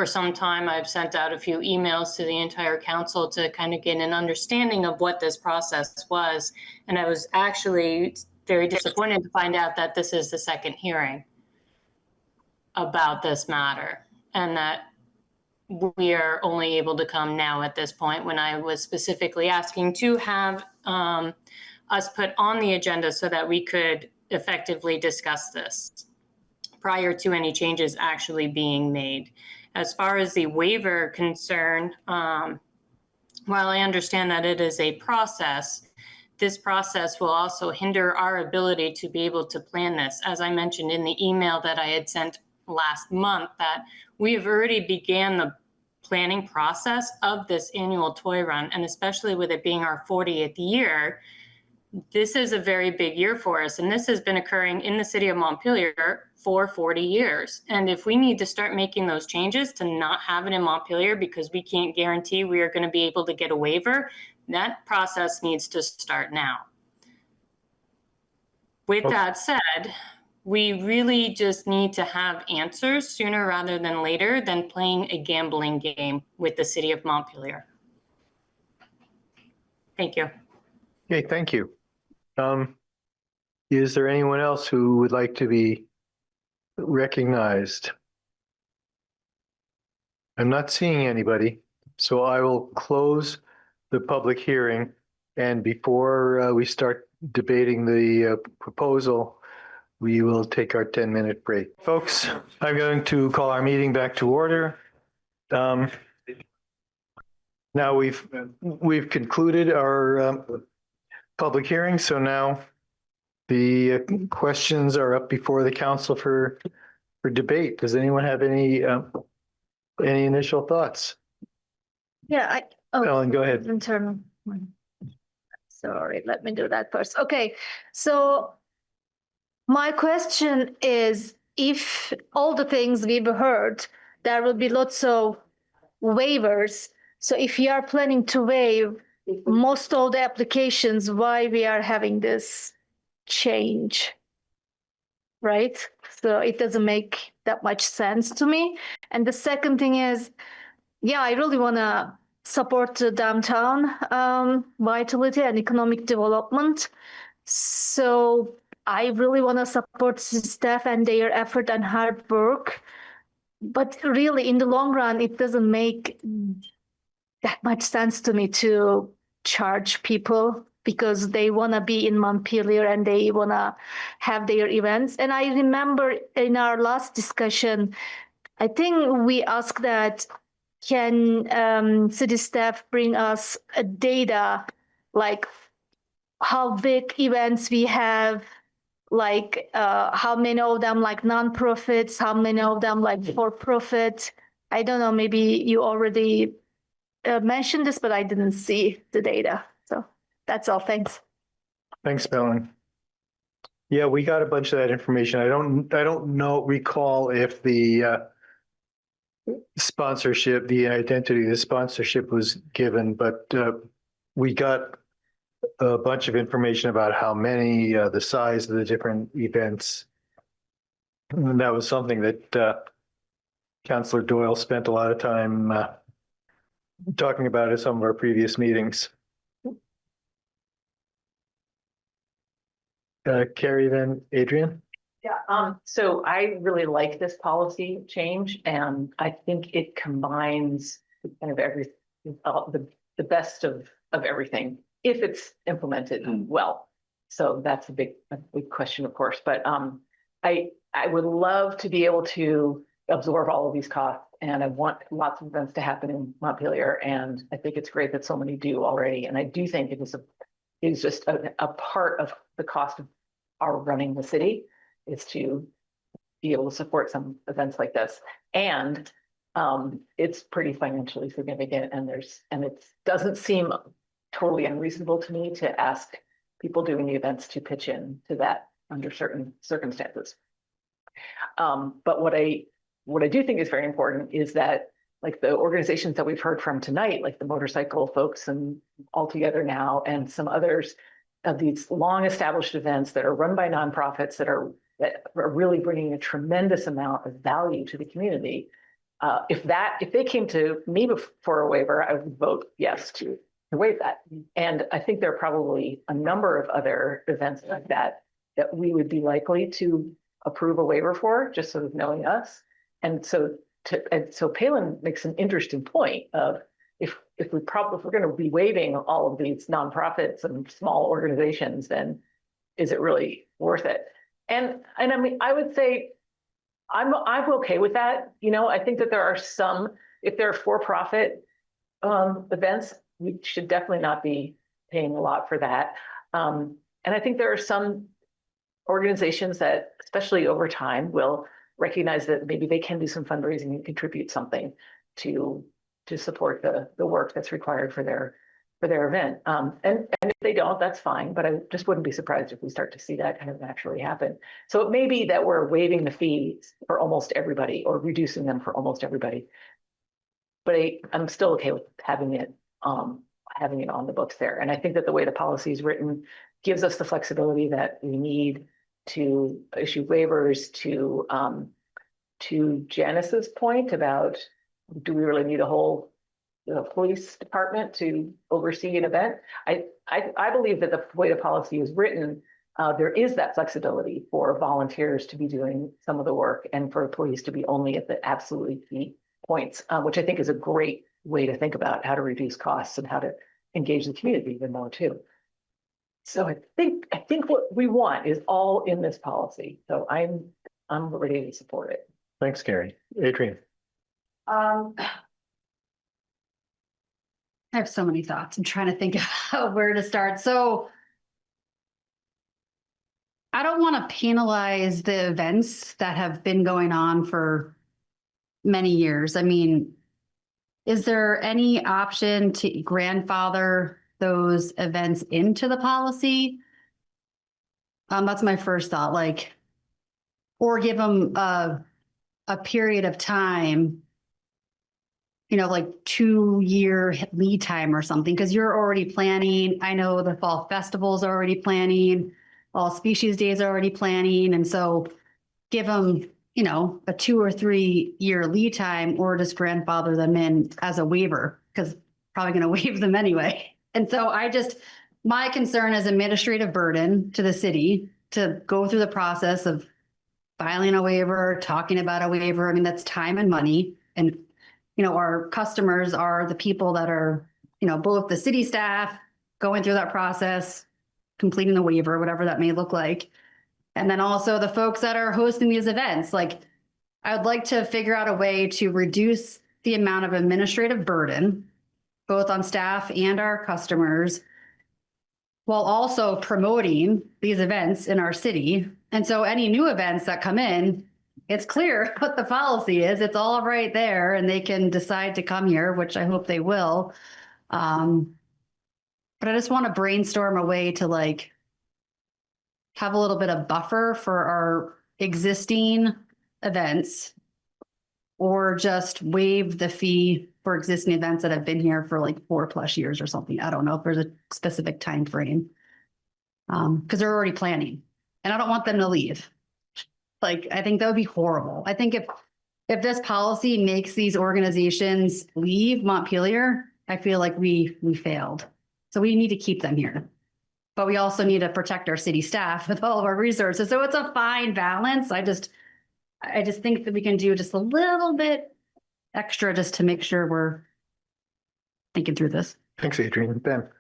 Speaker 14: some time. I've sent out a few emails to the entire council to kind of get an understanding of what this process was. And I was actually very disappointed to find out that this is the second hearing about this matter, and that we are only able to come now at this point, when I was specifically asking to have us put on the agenda so that we could effectively discuss this prior to any changes actually being made. As far as the waiver concern, while I understand that it is a process, this process will also hinder our ability to be able to plan this. As I mentioned in the email that I had sent last month, that we have already began the planning process of this annual toy run, and especially with it being our 40th year, this is a very big year for us. And this has been occurring in the city of Montpelier for 40 years. And if we need to start making those changes to not have it in Montpelier because we can't guarantee we are going to be able to get a waiver, that process needs to start now. With
Speaker 1: Okay.
Speaker 14: that said, we really just need to have answers sooner rather than later than playing a gambling game with the city of Montpelier. Thank you.
Speaker 1: Okay, thank you. Is there anyone else who would like to be recognized? I'm not seeing anybody, so I will close the public hearing. And before we start debating the proposal, we will take our 10-minute break. Folks, I'm going to call our meeting back to order. Now we've concluded our public hearing, so now the questions are up before the council for debate. Does anyone have any initial thoughts?
Speaker 19: Yeah,
Speaker 1: Ellen, go ahead.
Speaker 19: internal. Sorry, let me do that first. Okay, so my question is, if all the things we've heard, there will be lots of waivers. So if you are planning to waive most of the applications, why we are having this change? Right? So it doesn't make that much sense to me. And the second thing is, yeah, I really want to support the downtown vitality and economic development. So I really want to support the staff and their effort and hard work. But really, in the long run, it doesn't make that much sense to me to charge people because they want to be in Montpelier and they want to have their events. And I remember in our last discussion, I think we asked that, can city staff bring us a data like how big events we have, like how many of them like nonprofits, how many of them like for profit. I don't know, maybe you already mentioned this, but I didn't see the data. So that's all. Thanks.
Speaker 1: Thanks, Belen. Yeah, we got a bunch of that information. I don't recall if the sponsorship, the identity of the sponsorship was given, but we got a bunch of information about how many, the size of the different events. And that was something that Councillor Doyle spent a lot of time talking about at some of our previous meetings. Carrie, then Adrian.
Speaker 18: Yeah, so I really like this policy change, and I think it combines kind of the best of everything if it's implemented well. So that's a big question, of course. But I would love to be able to absorb all of these costs, and I want lots of events to happen in Montpelier, and I think it's great that so many do already. And I do think it is just a part of the cost of our running the city is to be able to support some events like this. And it's pretty financially significant, and it doesn't seem totally unreasonable to me to ask people doing the events to pitch in to that under certain circumstances. But what I do think is very important is that, like, the organizations that we've heard from tonight, like the motorcycle folks and All Together Now, and some others of these long established events that are run by nonprofits that are really bringing a tremendous amount of value to the community. If they came to me for a waiver, I would vote yes to waive that. And I think there are probably a number of other events like that we would be likely to approve a waiver for, just sort of knowing us. And so Palin makes an interesting point of, if we're going to be waiving all of these nonprofits and small organizations, then is it really worth it? And I mean, I would say I'm okay with that. You know, I think that there are some, if they're for-profit events, we should definitely not be paying a lot for that. And I think there are some organizations that, especially over time, will recognize that maybe they can do some fundraising and contribute something to support the work that's required for their event. And if they don't, that's fine, but I just wouldn't be surprised if we start to see that kind of naturally happen. So it may be that we're waiving the fees for almost everybody or reducing them for almost everybody. But I'm still okay with having it on the books there. And I think that the way the policy is written gives us the flexibility that we need to issue waivers, to Janice's point about, do we really need a whole police department to oversee an event? I believe that the way the policy is written, there is that flexibility for volunteers to be doing some of the work and for police to be only at the absolutely key points, which I think is a great way to think about how to reduce costs and how to engage the community even more too. So I think what we want is all in this policy. So I'm ready to support it.
Speaker 1: Thanks, Gary. Adrian.
Speaker 13: I have so many thoughts. I'm trying to think of where to start. So I don't want to penalize the events that have been going on for many years. I mean, is there any option to grandfather those events into the policy? That's my first thought, like, or give them a period of time, like 2-year lead time or something, because you're already planning. I know the fall festival's already planning, all species days are already planning. And so give them, a 2 or 3 year lead time, or just grandfather them in as a waiver, because probably going to waive them anyway. And so my concern is administrative burden to the city to go through the process of filing a waiver, talking about a waiver. I mean, that's time and money. And, our customers are the people that are, both the city staff going through that process, completing the waiver, whatever that may look like. And then also the folks that are hosting these events. Like, I would like to figure out a way to reduce the amount of administrative burden, both on staff and our customers, while also promoting these events in our city. And so any new events that come in, it's clear what the policy is. It's all right there, and they can decide to come here, which I hope they will. But I just want to brainstorm a way to have a little bit of buffer for our existing events, or just waive the fee for existing events that have been here for 4+ years or something. I don't know if there's a specific time frame, because they're already planning, and I don't want them to leave. I think that would be horrible. I think if this policy makes these organizations leave Montpelier, I feel like we failed. So we need to keep them here, but we also need to protect our city staff with all of our resources. So it's a fine balance. I just think that we can do just a little bit extra just to make sure we're thinking through this.
Speaker 1: Thanks, Adrian. Ben.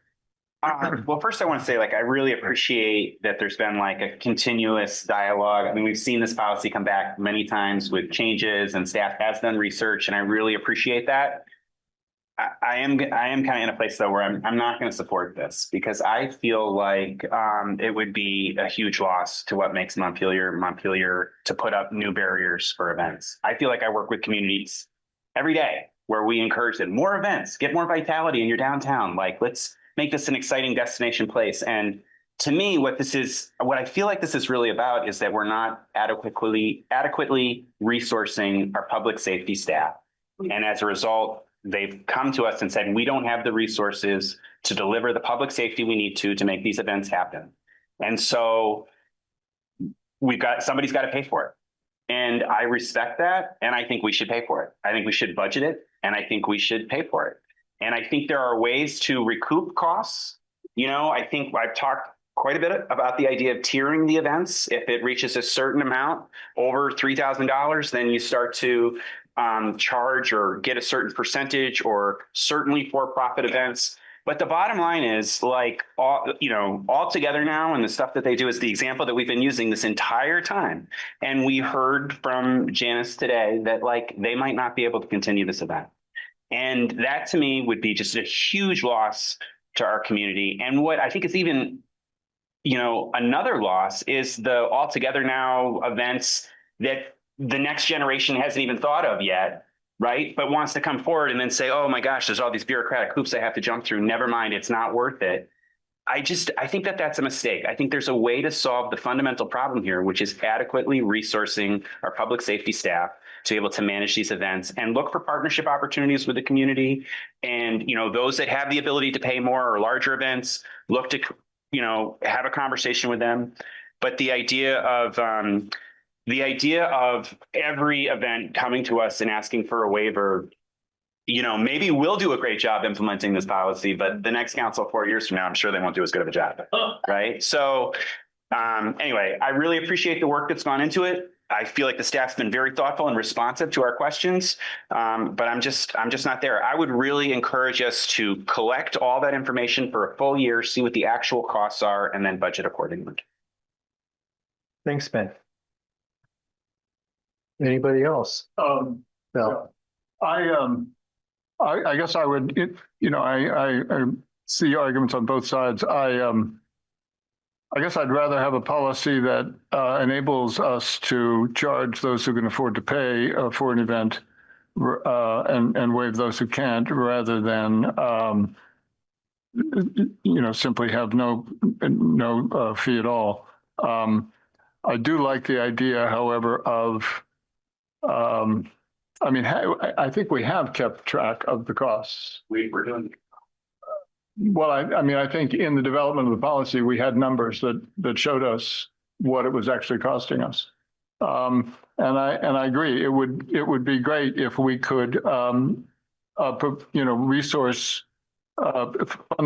Speaker 3: Well, first I want to say, I really appreciate that there's been a continuous dialogue. I mean, we've seen this policy come back many times with changes, and staff has done research, and I really appreciate that. I am kind of in a place though where I'm not going to support this, because I feel like it would be a huge loss to what makes Montpelier to put up new barriers for events. I feel like I work with communities every day where we encourage them, more events, get more vitality in your downtown. Let's make this an exciting destination place. And to me, what I feel like this is really about is that we're not adequately resourcing our public safety staff. And as a result, they've come to us and said, we don't have the resources to deliver the public safety we need to make these events happen. And so somebody's got to pay for it. And I respect that. And I think we should pay for it. I think we should budget it. And I think we should pay for it. And I think there are ways to recoup costs. I think I've talked quite a bit about the idea of tiering the events. If it reaches a certain amount, over $3,000, then you start to charge or get a certain percentage, or certainly for-profit events. But the bottom line is all together now, and the stuff that they do is the example that we've been using this entire time. And we heard from Janice today that they might not be able to continue this event. And that to me would be just a huge loss to our community. And what I think is even, another loss is the all together now events that the next generation hasn't even thought of yet, right? But wants to come forward and then say, oh my gosh, there's all these bureaucratic hoops I have to jump through. Never mind, it's not worth it. I think that that's a mistake. I think there's a way to solve the fundamental problem here, which is adequately resourcing our public safety staff to be able to manage these events and look for partnership opportunities with the community. And, those that have the ability to pay more or larger events, look to, have a conversation with them. But the idea of every event coming to us and asking for a waiver, maybe we'll do a great job implementing this policy, but the next council 4 years from now, I'm sure they won't do as good of a job. Right. So anyway, I really appreciate the work that's gone into it. I feel like the staff's been very thoughtful and responsive to our questions, but I'm just not there. I would really encourage us to collect all that information for a full year, see what the actual costs are, and then budget accordingly.
Speaker 1: Thanks, Ben. Anybody else? Bill?
Speaker 12: I guess I would, I see arguments on both sides. I guess I'd rather have a policy that enables us to charge those who can afford to pay for an event and waive those who can't, rather than simply have no fee at all. I do like the idea, however, of I think we have kept track of the costs.
Speaker 3: We're doing.
Speaker 12: Well, I think in the development of the policy, we had numbers that showed us what it was actually costing us. And I agree. It would be great if we could, fund the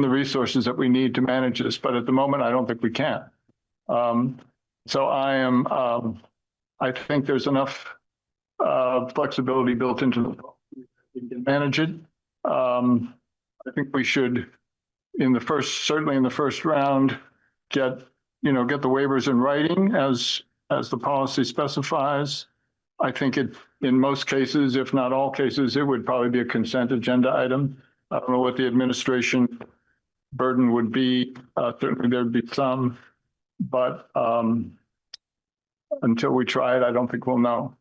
Speaker 12: resources that we need to manage this. But at the moment, I don't think we can. So I think there's enough flexibility built into the policy that we can manage it. I think we should, certainly in the first round, get the waivers in writing as the policy specifies. I think in most cases, if not all cases, it would probably be a consent agenda item. I don't know what the administration burden would be. Certainly there'd be some, but until we try it, I don't think we'll know.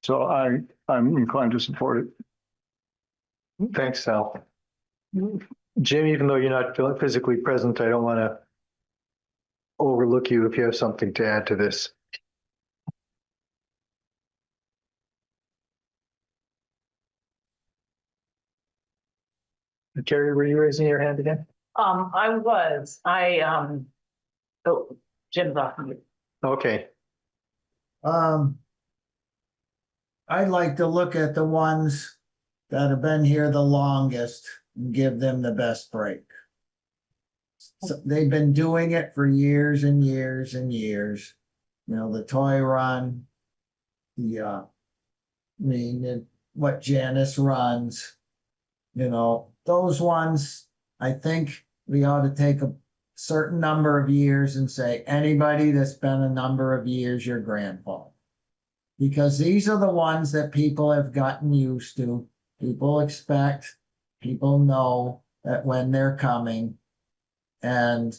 Speaker 12: So I'm inclined to support it.
Speaker 1: Thanks, Sal. Jim, even though you're not physically present, I don't want to overlook you if you have something to add to this. Carrie, were you raising your hand again?
Speaker 18: I was. Jim's off mute.
Speaker 1: Okay.
Speaker 7: I'd like to look at the ones that have been here the longest and give them the best break. So they've been doing it for years and years and years. The toy run, what Janice runs, those ones, I think we ought to take a certain number of years and say, anybody that's been a number of years, your grandfather. Because these are the ones that people have gotten used to. People expect, people know that when they're coming. And,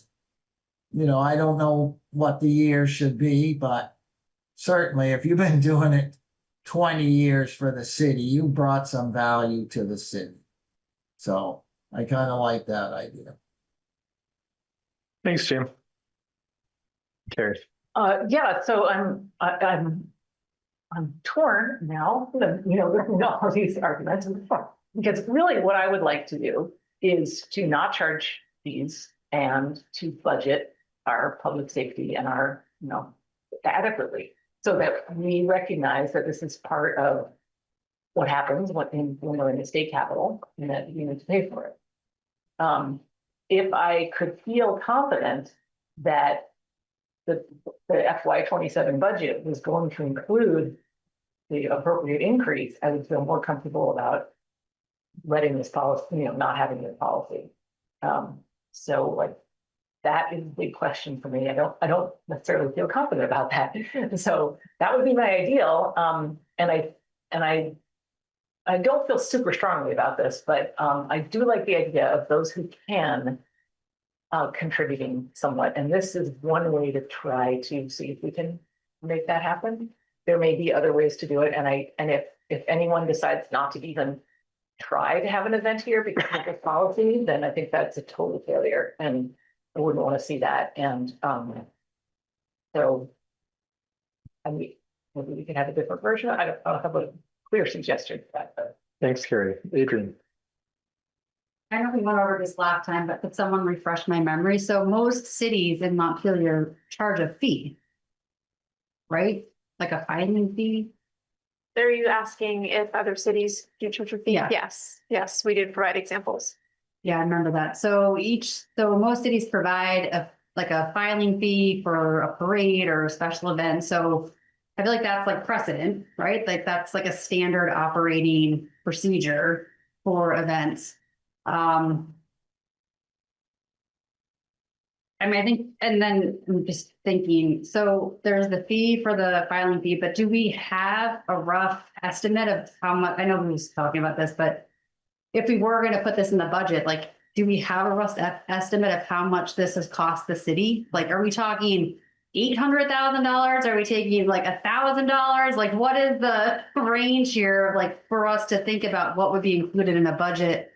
Speaker 7: I don't know what the year should be, but certainly if you've been doing it 20 years for the city, you brought some value to the city. So I kind of like that idea.
Speaker 1: Thanks, Jim. Carrie.
Speaker 18: Yeah, so I'm torn now, with all these arguments, because really what I would like to do is to not charge fees and to budget our public safety and our, adequately, so that we recognize that this is part of what happens when we're in the state capital and that you need to pay for it. If I could feel confident that the FY27 budget was going to include the appropriate increase, I would feel more comfortable about letting this policy, not having this policy. So that is a big question for me. I don't necessarily feel confident about that. So that would be my ideal. And I don't feel super strongly about this, but I do like the idea of those who can contributing somewhat. And this is one way to try to see if we can make that happen. There may be other ways to do it. And if anyone decides not to even try to have an event here because of this policy, then I think that's a total failure. And I wouldn't want to see that. And so maybe we can have a different version. I don't have a clear suggestion for that. But.
Speaker 1: Thanks, Carrie. Adrian.
Speaker 15: I know we went over this last time, but could someone refresh my memory? So most cities in Montpelier charge a fee
Speaker 13: right? Like a filing fee?
Speaker 8: Are you asking if other cities do charge a fee?
Speaker 13: Yeah.
Speaker 8: Yes, we did provide examples.
Speaker 13: Yeah, I remember that. So most cities provide a filing fee for a parade or a special event. So I feel like that's like precedent, right? Like that's like a standard operating procedure for events. I think, and then I'm just thinking, so there's the fee for the filing fee, but do we have a rough estimate of how much, I know we was talking about this, but if we were going to put this in the budget, like, do we have a rough estimate of how much this has cost the city? Like, are we talking $800,000? Are we taking like $1,000? Like, what is the range here, like, for us to think about what would be included in a budget?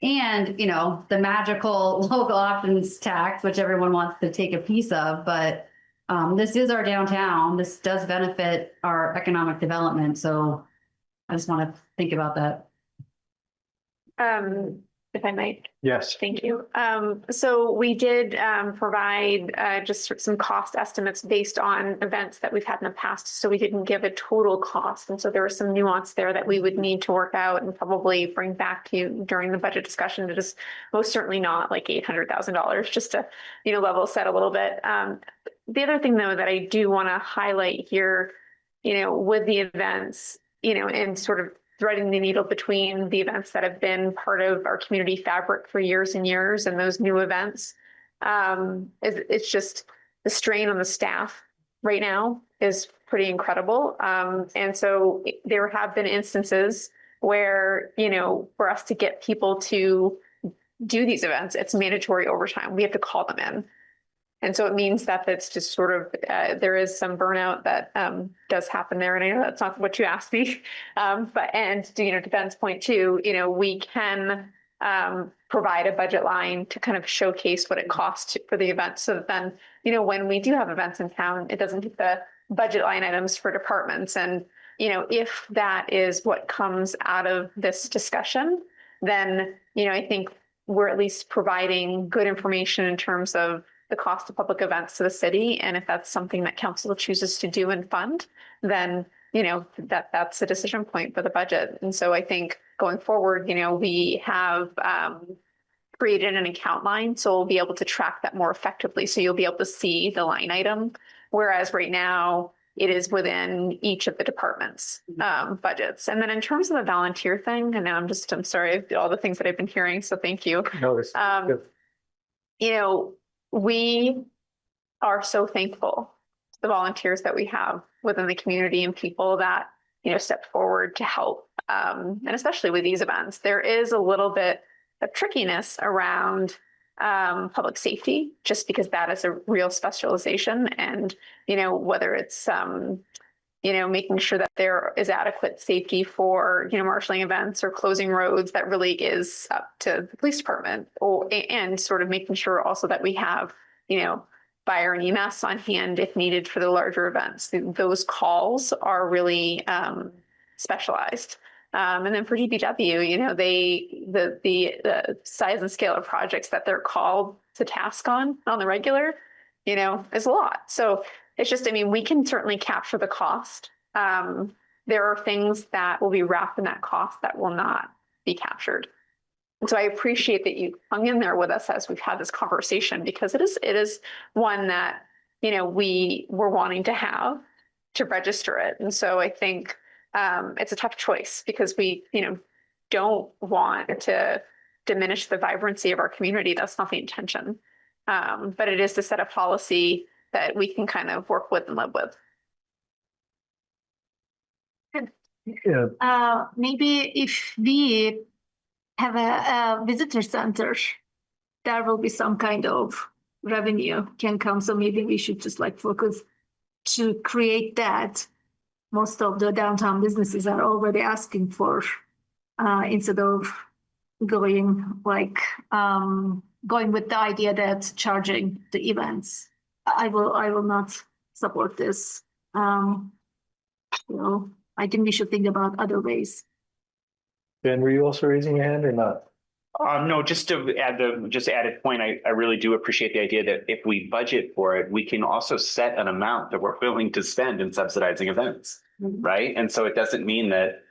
Speaker 13: And, the magical local options tax, which everyone wants to take a piece of, but this is our downtown. This does benefit our economic development. So I just want to think about that.
Speaker 8: If I might.
Speaker 1: Yes.
Speaker 8: Thank you. So we did provide just some cost estimates based on events that we've had in the past. So we didn't give a total cost. And so there was some nuance there that we would need to work out and probably bring back to you during the budget discussion. It is most certainly not like $800,000, just to, level set a little bit. The other thing though, that I do want to highlight here, with the events, and sort of threading the needle between the events that have been part of our community fabric for years and years and those new events. It's just the strain on the staff right now is pretty incredible. And so there have been instances where, for us to get people to do these events, it's mandatory overtime. We have to call them in. And so it means that it's just sort of, there is some burnout that does happen there. And I know that's not what you asked me, to Ben's point too, we can provide a budget line to kind of showcase what it costs for the event. So that then, when we do have events in town, it doesn't hit the budget line items for departments. And, if that is what comes out of this discussion, then, I think we're at least providing good information in terms of the cost of public events to the city. And if that's something that council chooses to do and fund, then, that's a decision point for the budget. And so I think going forward, we have created an account line, so we'll be able to track that more effectively. So you'll be able to see the line item. Whereas right now it is within each of the departments' budgets. And then in terms of the volunteer thing, and now I'm sorry, all the things that I've been hearing. So thank you. We are so thankful to the volunteers that we have within the community and people that, step forward to help. And especially with these events, there is a little bit of trickiness around public safety, just because that is a real specialization. And, whether it's, making sure that there is adequate safety for, marshaling events or closing roads, that really is up to the police department, and sort of making sure also that we have, fire and EMS on hand if needed for the larger events. Those calls are really specialized. And then for DPW, the size and scale of projects that they're called to task on the regular, is a lot. So it's just, we can certainly capture the cost. There are things that will be wrapped in that cost that will not be captured. And so I appreciate that you hung in there with us as we've had this conversation, because it is one that, we were wanting to have to register it. And so I think it's a tough choice, because we, don't want to diminish the vibrancy of our community. That's not the intention. But it is to set a policy that we can kind of work with and live with.
Speaker 1: Yeah.
Speaker 19: Maybe if we have a visitor center, there will be some kind of revenue can come. So maybe we should just focus to create that. Most of the downtown businesses are already asking for, instead of going going with the idea that charging the events. I will not support this. I think we should think about other ways.
Speaker 1: Ben, were you also raising your hand or not?
Speaker 3: No, just to add a point, I really do appreciate the idea that if we budget for it, we can also set an amount that we're willing to spend in subsidizing events, right? And so it doesn't mean that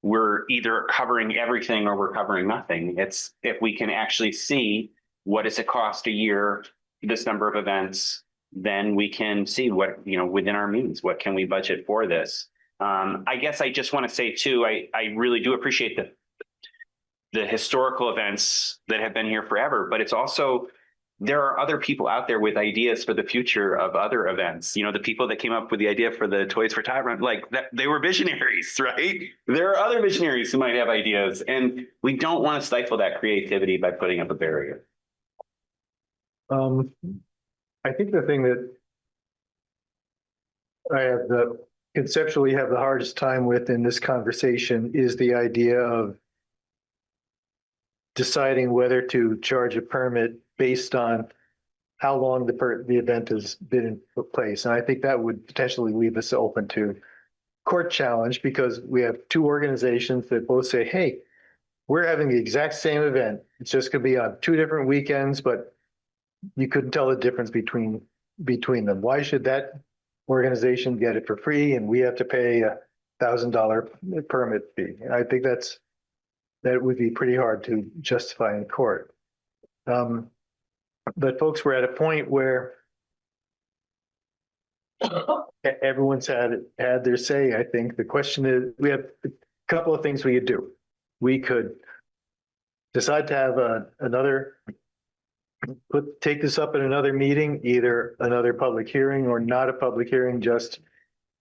Speaker 3: we're either covering everything or we're covering nothing. It's if we can actually see what does it cost a year, this number of events, then we can see what, you know, within our means, what can we budget for this? I guess I just want to say too, I really do appreciate the historical events that have been here forever, but it's also, there are other people out there with ideas for the future of other events. You know, the people that came up with the idea for the Toys for Tot run, like that, they were visionaries, right? There are other visionaries who might have ideas, and we don't want to stifle that creativity by putting up a barrier.
Speaker 1: I think the thing that I have conceptually have the hardest time with in this conversation is the idea of deciding whether to charge a permit based on how long the event has been in place. And I think that would potentially leave us open to court challenge, because we have two organizations that both say, hey, we're having the exact same event. It's just gonna be on 2 different weekends, but you couldn't tell the difference between them. Why should that organization get it for free and we have to pay $1,000 permit fee? I think that would be pretty hard to justify in court. But folks, we're at a point where everyone's had their say. I think the question is, we have a couple of things we could do. We could decide to have take this up at another meeting, either another public hearing or not a public hearing, just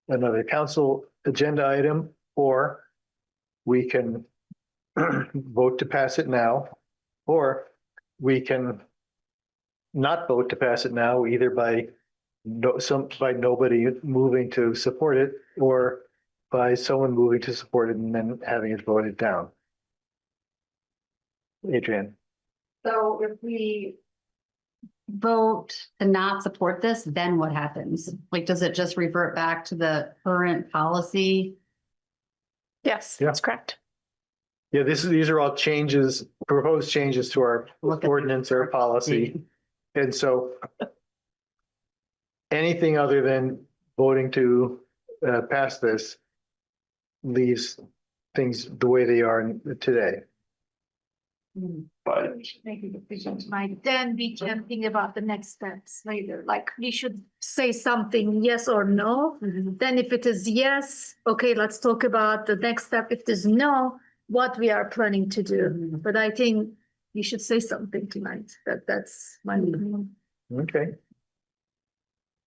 Speaker 1: another council agenda item, or we can vote to pass it now, or we can not vote to pass it now, either by nobody moving to support it, or by someone moving to support it and then having it voted down. Adrienne.
Speaker 13: So if we vote to not support this, then what happens? Like, does it just revert back to the current policy?
Speaker 8: Yes, that's correct.
Speaker 1: Yeah, these are all changes, proposed changes to our ordinance or policy. And so anything other than voting to pass this leaves things the way they are today.
Speaker 3: But
Speaker 19: Making decisions might then we can think about the next steps later. Like we should say something yes or no. Then if it is yes, okay, let's talk about the next step. If there's no, what we are planning to do. But I think you should say something tonight. That's my opinion.
Speaker 1: Okay.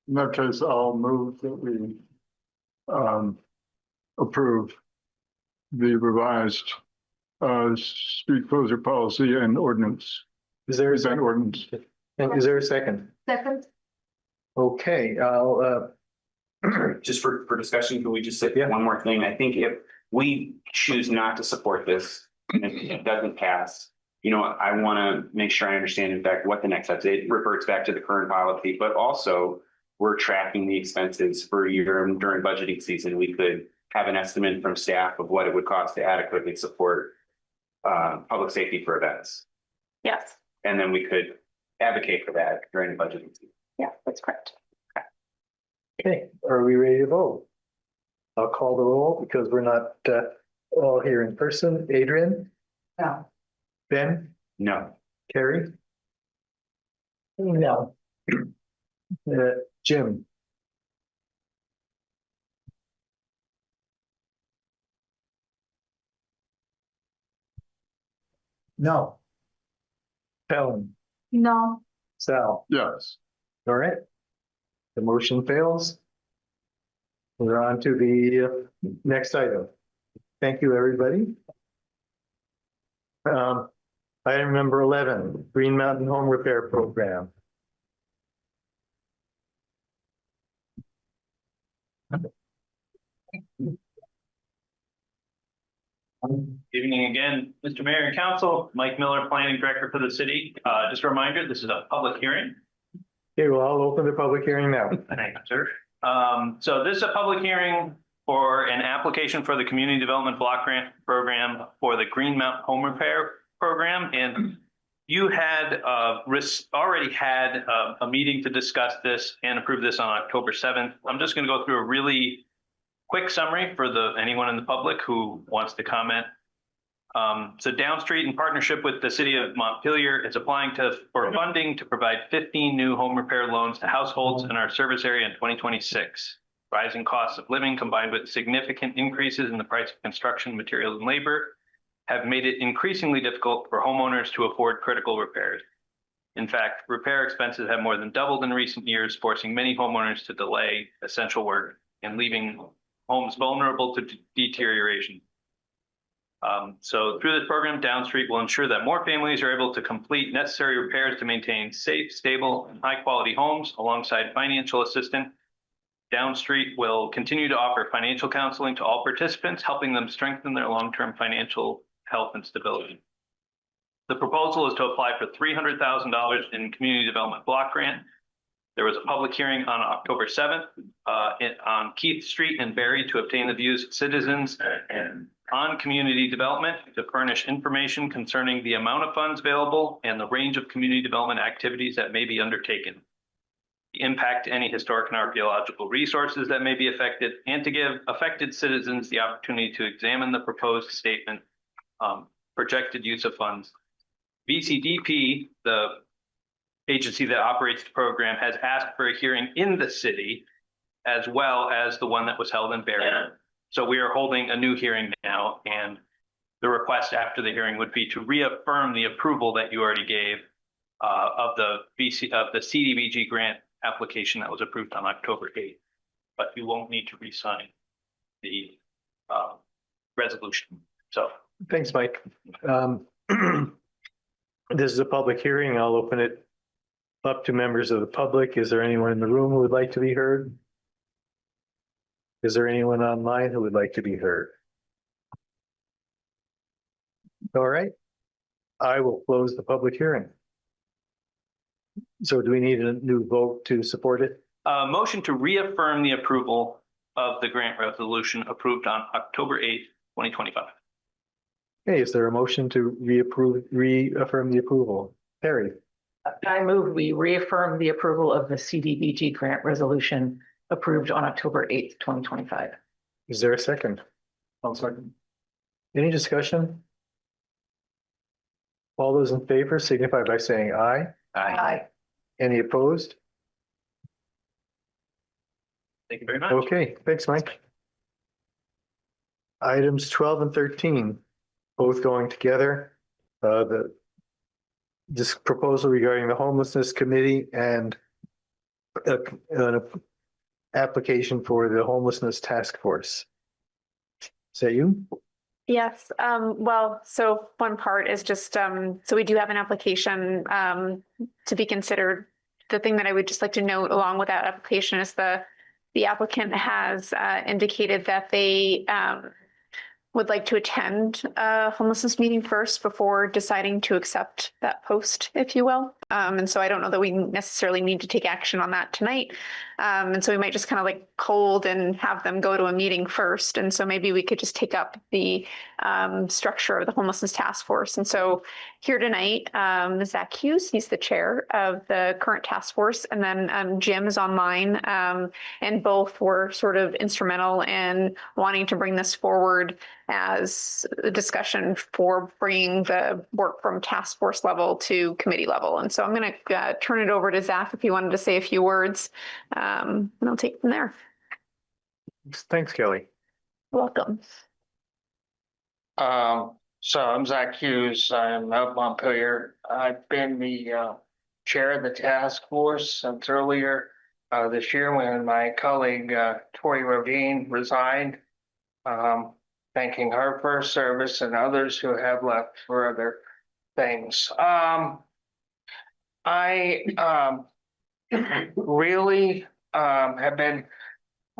Speaker 12: In that case, I'll move that we approve the revised street closure policy and ordinance.
Speaker 1: Is there a second?
Speaker 12: Ordinance.
Speaker 1: And is there a second?
Speaker 19: Second.
Speaker 1: Okay, I'll
Speaker 3: just for discussion, can we just say one more thing? I think if we choose not to support this and it doesn't pass, you know, I want to make sure I understand in fact what the next step is. It reverts back to the current policy, but also we're tracking the expenses for a year, and during budgeting season, we could have an estimate from staff of what it would cost to adequately support public safety for events.
Speaker 8: Yes.
Speaker 3: And then we could advocate for that during the budgeting season.
Speaker 8: Yeah, that's correct.
Speaker 1: Okay, are we ready to vote? I'll call the roll because we're not all here in person. Adrienne?
Speaker 18: No.
Speaker 1: Ben?
Speaker 3: No.
Speaker 1: Carrie?
Speaker 7: No.
Speaker 1: Jim?
Speaker 7: No.
Speaker 1: Helen?
Speaker 19: No.
Speaker 1: Sal?
Speaker 12: Yes.
Speaker 1: All right. The motion fails. We're on to the next item. Thank you, everybody. Item number 11, Green Mountain Home Repair Program.
Speaker 16: Evening again, Mr. Mayor and Council. Mike Miller, Planning Director for the city. Just a reminder, this is a public hearing.
Speaker 1: Okay, well, I'll open the public hearing now.
Speaker 16: Thank you, sir. So this is a public hearing for an application for the Community Development Block Grant Program for the Green Mountain Home Repair program, and you had already had a meeting to discuss this and approve this on October 7th. I'm just going to go through a really quick summary for anyone in the public who wants to comment. So Downstreet, in partnership with the city of Montpelier, is applying for funding to provide 15 new home repair loans to households in our service area in 2026. Rising costs of living combined with significant increases in the price of construction materials and labor have made it increasingly difficult for homeowners to afford critical repairs. In fact, repair expenses have more than doubled in recent years, forcing many homeowners to delay essential work and leaving homes vulnerable to deterioration. So through this program, Downstreet will ensure that more families are able to complete necessary repairs to maintain safe, stable, and high-quality homes alongside financial assistance. Downstreet will continue to offer financial counseling to all participants, helping them strengthen their long-term financial health and stability. The proposal is to apply for $300,000 in community development block grant. There was a public hearing on October 7th on Keith Street in Barrie to obtain the views of citizens on community development, to furnish information concerning the amount of funds available and the range of community development activities that may be undertaken, the impact to any historic and archaeological resources that may be affected, and to give affected citizens the opportunity to examine the proposed statement, projected use of funds. VCDP, the agency that operates the program, has asked for a hearing in the city as well as the one that was held in Barrie. So we are holding a new hearing now, and the request after the hearing would be to reaffirm the approval that you already gave of the CDBG grant application that was approved on October 8th. But you won't need to re-sign the resolution. So
Speaker 1: Thanks, Mike. This is a public hearing. I'll open it up to members of the public. Is there anyone in the room who would like to be heard? Is there anyone online who would like to be heard? All right. I will close the public hearing. So do we need a new vote to support it?
Speaker 16: Motion to reaffirm the approval of the grant resolution approved on October 8th, 2025.
Speaker 1: Okay, is there a motion to reaffirm the approval? Harry?
Speaker 18: I move we reaffirm the approval of the CDBG grant resolution approved on October 8th, 2025.
Speaker 1: Is there a second?
Speaker 12: I'll second.
Speaker 1: Any discussion? All those in favor signify by saying aye.
Speaker 18: Aye.
Speaker 1: Any opposed?
Speaker 16: Thank you very much.
Speaker 1: Okay, thanks, Mike. Items 12 and 13, both going together. This proposal regarding the homelessness committee and an application for the homelessness task force. Is that you?
Speaker 8: Yes, well, so one part is just, so we do have an application to be considered. The thing that I would just like to note along with that application is the applicant has indicated that they would like to attend a homelessness meeting first before deciding to accept that post, if you will. And so I don't know that we necessarily need to take action on that tonight. And so we might just kind of like hold and have them go to a meeting first. And so maybe we could just take up the structure of the homelessness task force. And so here tonight, Zach Hughes, he's the chair of the current task force. And then Jim is online, and both were sort of instrumental in wanting to bring this forward as a discussion for bringing the work from task force level to committee level. And so I'm going to turn it over to Zach if you wanted to say a few words, and I'll take it from there.
Speaker 1: Thanks, Kelly.
Speaker 8: Welcome.
Speaker 17: So I'm Zach Hughes. I'm of Montpelier. I've been the chair of the task force since earlier this year when my colleague Tori Ravine resigned. Thanking her for her service and others who have left for other things. I really have been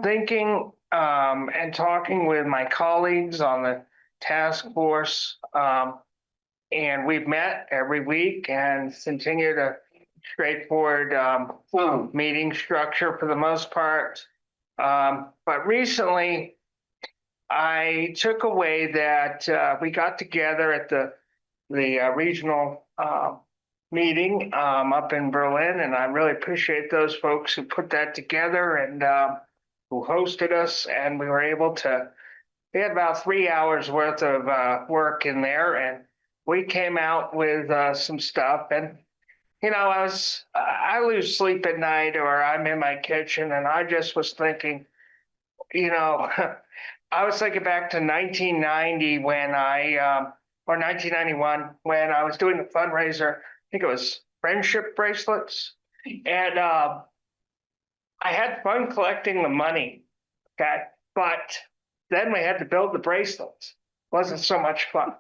Speaker 17: thinking and talking with my colleagues on the task force, and we've met every week and continue to straightforward meeting structure for the most part. But recently, I took away that we got together at the the regional meeting up in Berlin, and I really appreciate those folks who put that together and who hosted us, and we were able to. We had about 3 hours worth of work in there, and we came out with some stuff. And you know, I lose sleep at night, or I'm in my kitchen, and I just was thinking, you know, I was thinking back to 1990 when or 1991 when I was doing a fundraiser. I think it was friendship bracelets, and I had fun collecting the money. Okay, but then we had to build the bracelets. Wasn't so much fun.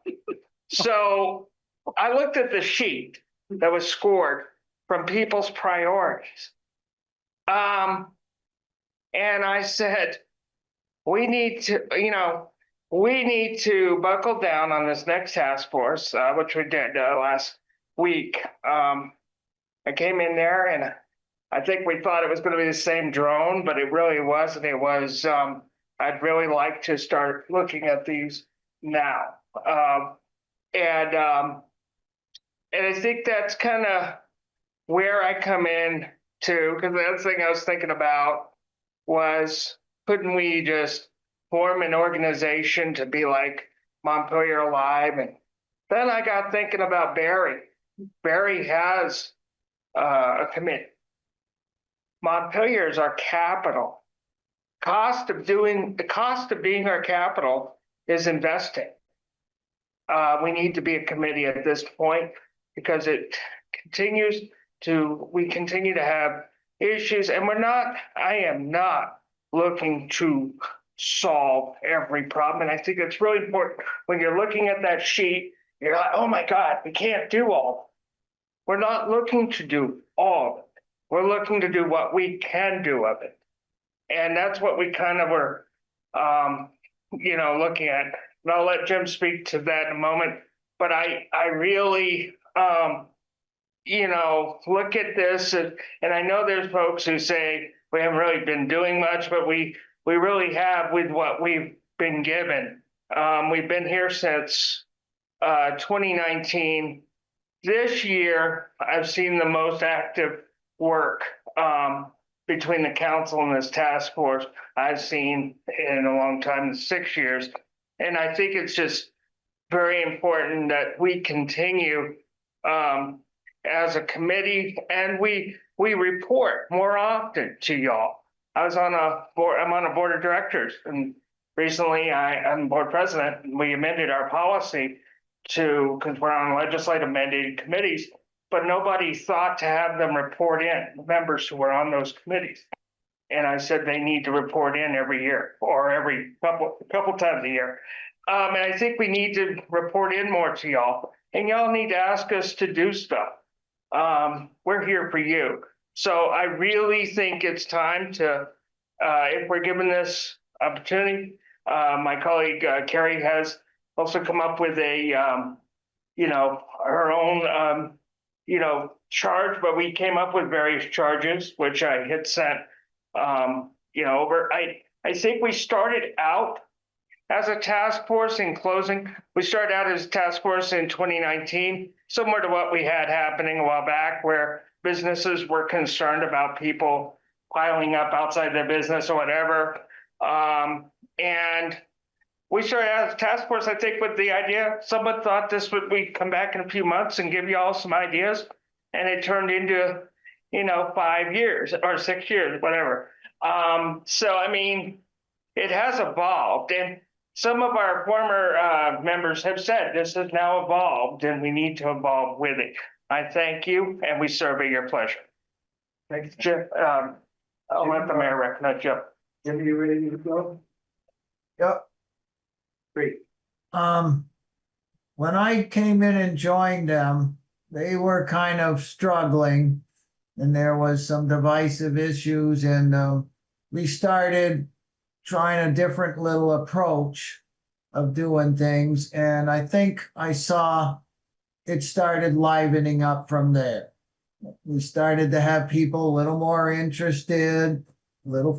Speaker 17: So I looked at the sheet that was scored from people's priorities. And I said, we need to buckle down on this next task force, which we did last week. I came in there and I think we thought it was going to be the same drone, but it really wasn't. It was, I'd really like to start looking at these now. And I think that's kind of where I come in too, because the other thing I was thinking about was, couldn't we just form an organization to be like Montpelier Alive? And then I got thinking about Barry. Barry has a committee. Montpelier is our capital. The cost of being our capital is investing. We need to be a committee at this point because we continue to have issues, and I am not looking to solve every problem. And I think it's really important when you're looking at that sheet, you're like, oh my God, we can't do all. We're not looking to do all of it. We're looking to do what we can do of it. And that's what we kind of were, looking at. And I'll let Jim speak to that in a moment. But I really, look at this, and I know there's folks who say we haven't really been doing much, but we really have with what we've been given. We've been here since 2019. This year, I've seen the most active work between the council and this task force I've seen in a long time, 6 years. And I think it's just very important that we continue as a committee, and we report more often to y'all. I'm on a board of directors, and recently I'm board president, and we amended our policy because we're on legislative mandated committees, but nobody thought to have them report in, the members who were on those committees. And I said they need to report in every year or every couple times a year. And I think we need to report in more to y'all, and y'all need to ask us to do stuff. We're here for you. So I really think it's time to, if we're given this opportunity, my colleague Carrie has also come up with a, her own, charge, but we came up with various charges, which I had sent, over. I think we started out as a task force in closing. We started out as a task force in 2019, similar to what we had happening a while back, where businesses were concerned about people piling up outside their business or whatever. And we started out as a task force, I think, with the idea, someone thought we'd come back in a few months and give you all some ideas. And it turned into, 5 years or 6 years, whatever. So, I mean, it has evolved. And some of our former members have said this has now evolved and we need to evolve with it. I thank you, and we serve at your pleasure. Thanks, Jim. I'll let the mayor recognize Jim. Jim, you ready to go?
Speaker 7: Yep.
Speaker 17: Great.
Speaker 7: When I came in and joined them, they were kind of struggling, and there was some divisive issues, and we started trying a different little approach of doing things, and I think I saw it started livening up from there. We started to have people a little more interested,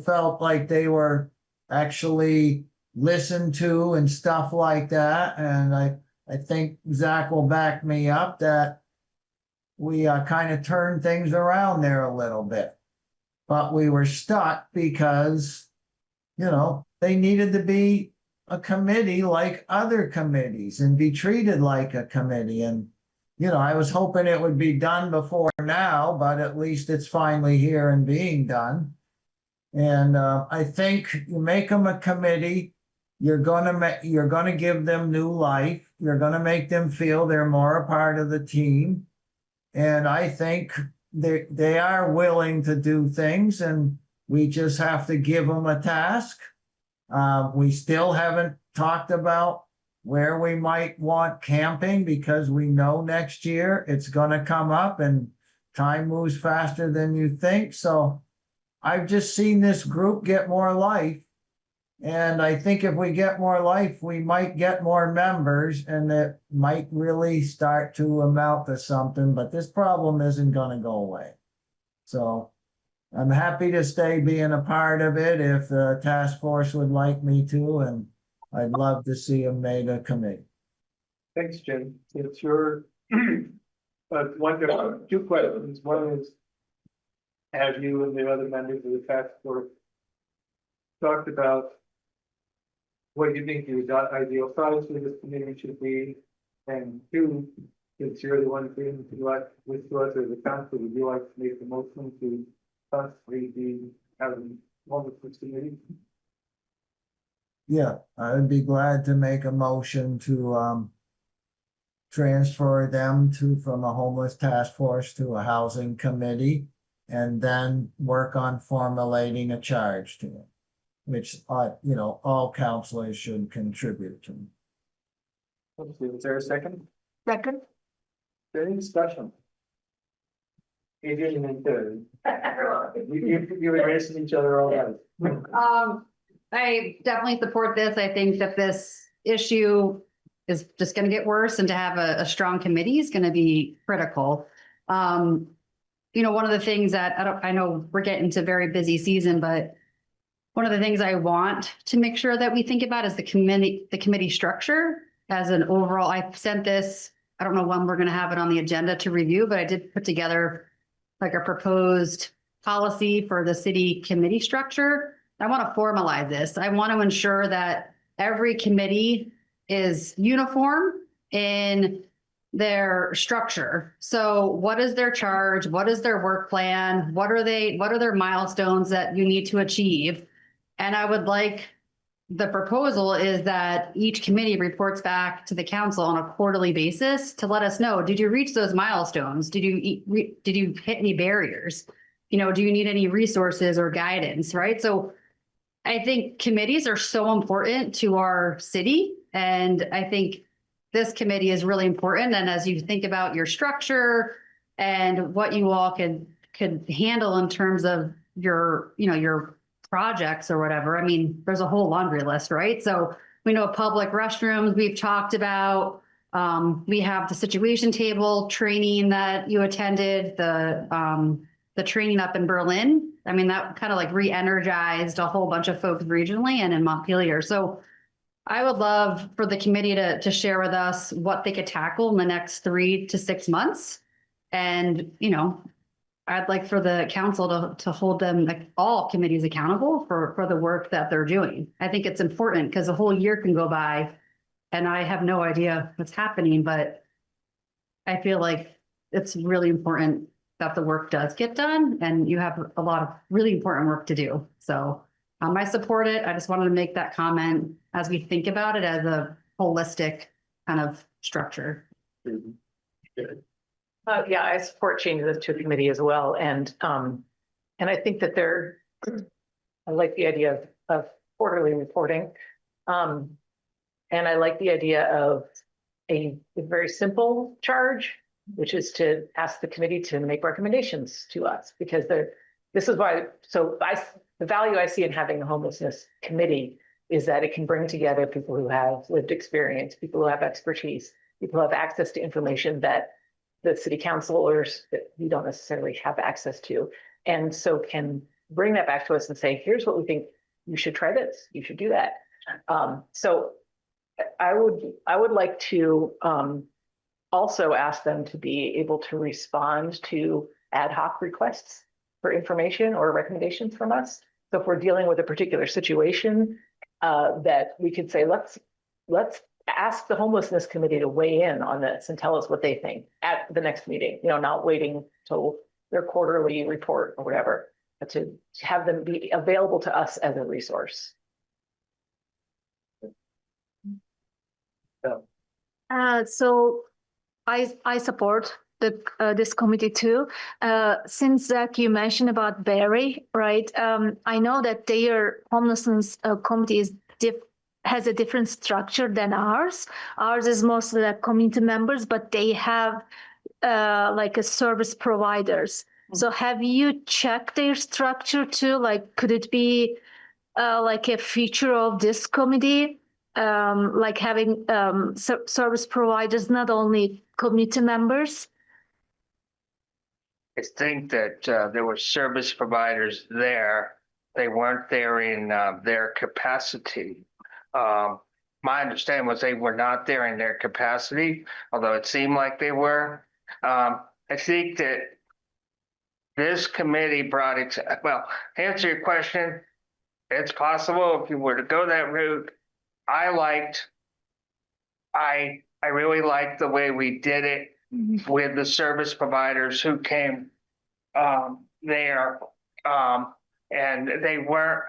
Speaker 7: felt like they were actually listened to and stuff like that. And I think Zach will back me up that we kind of turned things around there a little bit. But we were stuck because, they needed to be a committee like other committees and be treated like a committee. And, I was hoping it would be done before now, but at least it's finally here and being done. And I think you make them a committee, you're gonna give them new life. You're gonna make them feel they're more a part of the team. And I think they are willing to do things, and we just have to give them a task. We still haven't talked about where we might want camping, because we know next year it's gonna come up and time moves faster than you think. So I've just seen this group get more life. And I think if we get more life, we might get more members, and it might really start to amount to something, but this problem isn't gonna go away. So I'm happy to stay being a part of it if the task force would like me to, and I'd love to see them made a committee.
Speaker 2: Thanks, Jim. It's your, but two questions. One is, have you and the other members of the task force talked about what you think the ideal size for this committee should be? And two, since you're the one bringing to us with us as a council, would you like to make the motion to possibly be having one of this committee?
Speaker 7: Yeah, I would be glad to make a motion to transfer them from a homeless task force to a housing committee, and then work on formulating a charge to it, which all counselors should contribute to.
Speaker 2: Is there a second?
Speaker 19: Second.
Speaker 2: Any discussion? Adrian and Terry. You were racing each other all night.
Speaker 13: I definitely support this. I think that this issue is just going to get worse, and to have a strong committee is going to be critical. One of the things that I know we're getting to very busy season, but one of the things I want to make sure that we think about is the committee structure as an overall. I sent this, I don't know when we're going to have it on the agenda to review, but I did put together like a proposed policy for the city committee structure. I want to formalize this. I want to ensure that every committee is uniform in their structure. So what is their charge? What is their work plan? What are their milestones that you need to achieve? And I would like, the proposal is that each committee reports back to the council on a quarterly basis to let us know, did you reach those milestones? Did you hit any barriers? Do you need any resources or guidance, right? So I think committees are so important to our city, and I think this committee is really important. And as you think about your structure and what you all could handle in terms of your projects or whatever, I mean, there's a whole laundry list, right? So we know public restrooms we've talked about. We have the situation table training that you attended, the training up in Berlin. I mean, that kind of like re-energized a whole bunch of folks regionally and in Montpelier. So I would love for the committee to share with us what they could tackle in the next 3 to 6 months. And, I'd like for the council to hold them, like all committees, accountable for the work that they're doing. I think it's important because a whole year can go by and I have no idea what's happening, but I feel like it's really important that the work does get done, and you have a lot of really important work to do. So I support it. I just wanted to make that comment as we think about it as a holistic kind of structure.
Speaker 18: Yeah, I support changing this to a committee as well. And I think that I like the idea of quarterly reporting. And I like the idea of a very simple charge, which is to ask the committee to make recommendations to us, because this is why, the value I see in having a homelessness committee is that it can bring together people who have lived experience, people who have expertise, people who have access to information that the city councilors that we don't necessarily have access to. And so can bring that back to us and say, here's what we think, you should try this, you should do that. So I would like to also ask them to be able to respond to ad hoc requests for information or recommendations from us. So if we're dealing with a particular situation, that we could say, let's ask the homelessness committee to weigh in on this and tell us what they think at the next meeting, not waiting till their quarterly report or whatever, but to have them be available to us as a resource.
Speaker 19: So I support this committee too. Since Zach, you mentioned about Barry, right? I know that their homelessness committee has a different structure than ours. Ours is mostly like community members, but they have like a service providers. So have you checked their structure too? Like, could it be like a feature of this committee? Like having service providers, not only community members?
Speaker 17: I think that there were service providers there. They weren't there in their capacity. My understanding was they were not there in their capacity, although it seemed like they were. I think that this committee brought it to, well, to answer your question, it's possible if you were to go that route. I really liked the way we did it with the service providers who came there, and they weren't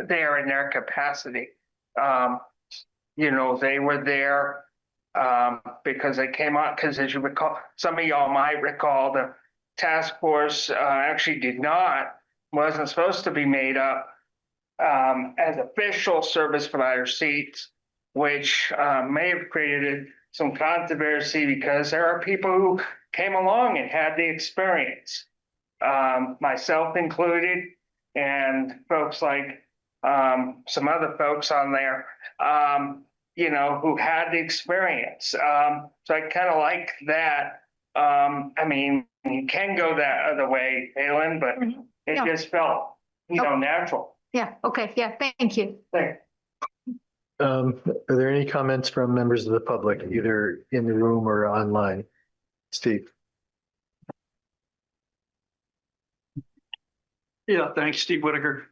Speaker 17: there in their capacity. They were there because they came out, because as you recall, some of y'all might recall, the task force actually wasn't supposed to be made up as official service provider seats, which may have created some controversy because there are people who came along and had the experience, myself included, and folks like some other folks on there, who had the experience. So I kind of like that. I mean, you can go that other way, Aylin, but it just felt, natural.
Speaker 19: Yeah, okay, yeah, thank you.
Speaker 17: Thanks.
Speaker 1: Are there any comments from members of the public, either in the room or online? Steve?
Speaker 22: Yeah, thanks, Steve Whitaker.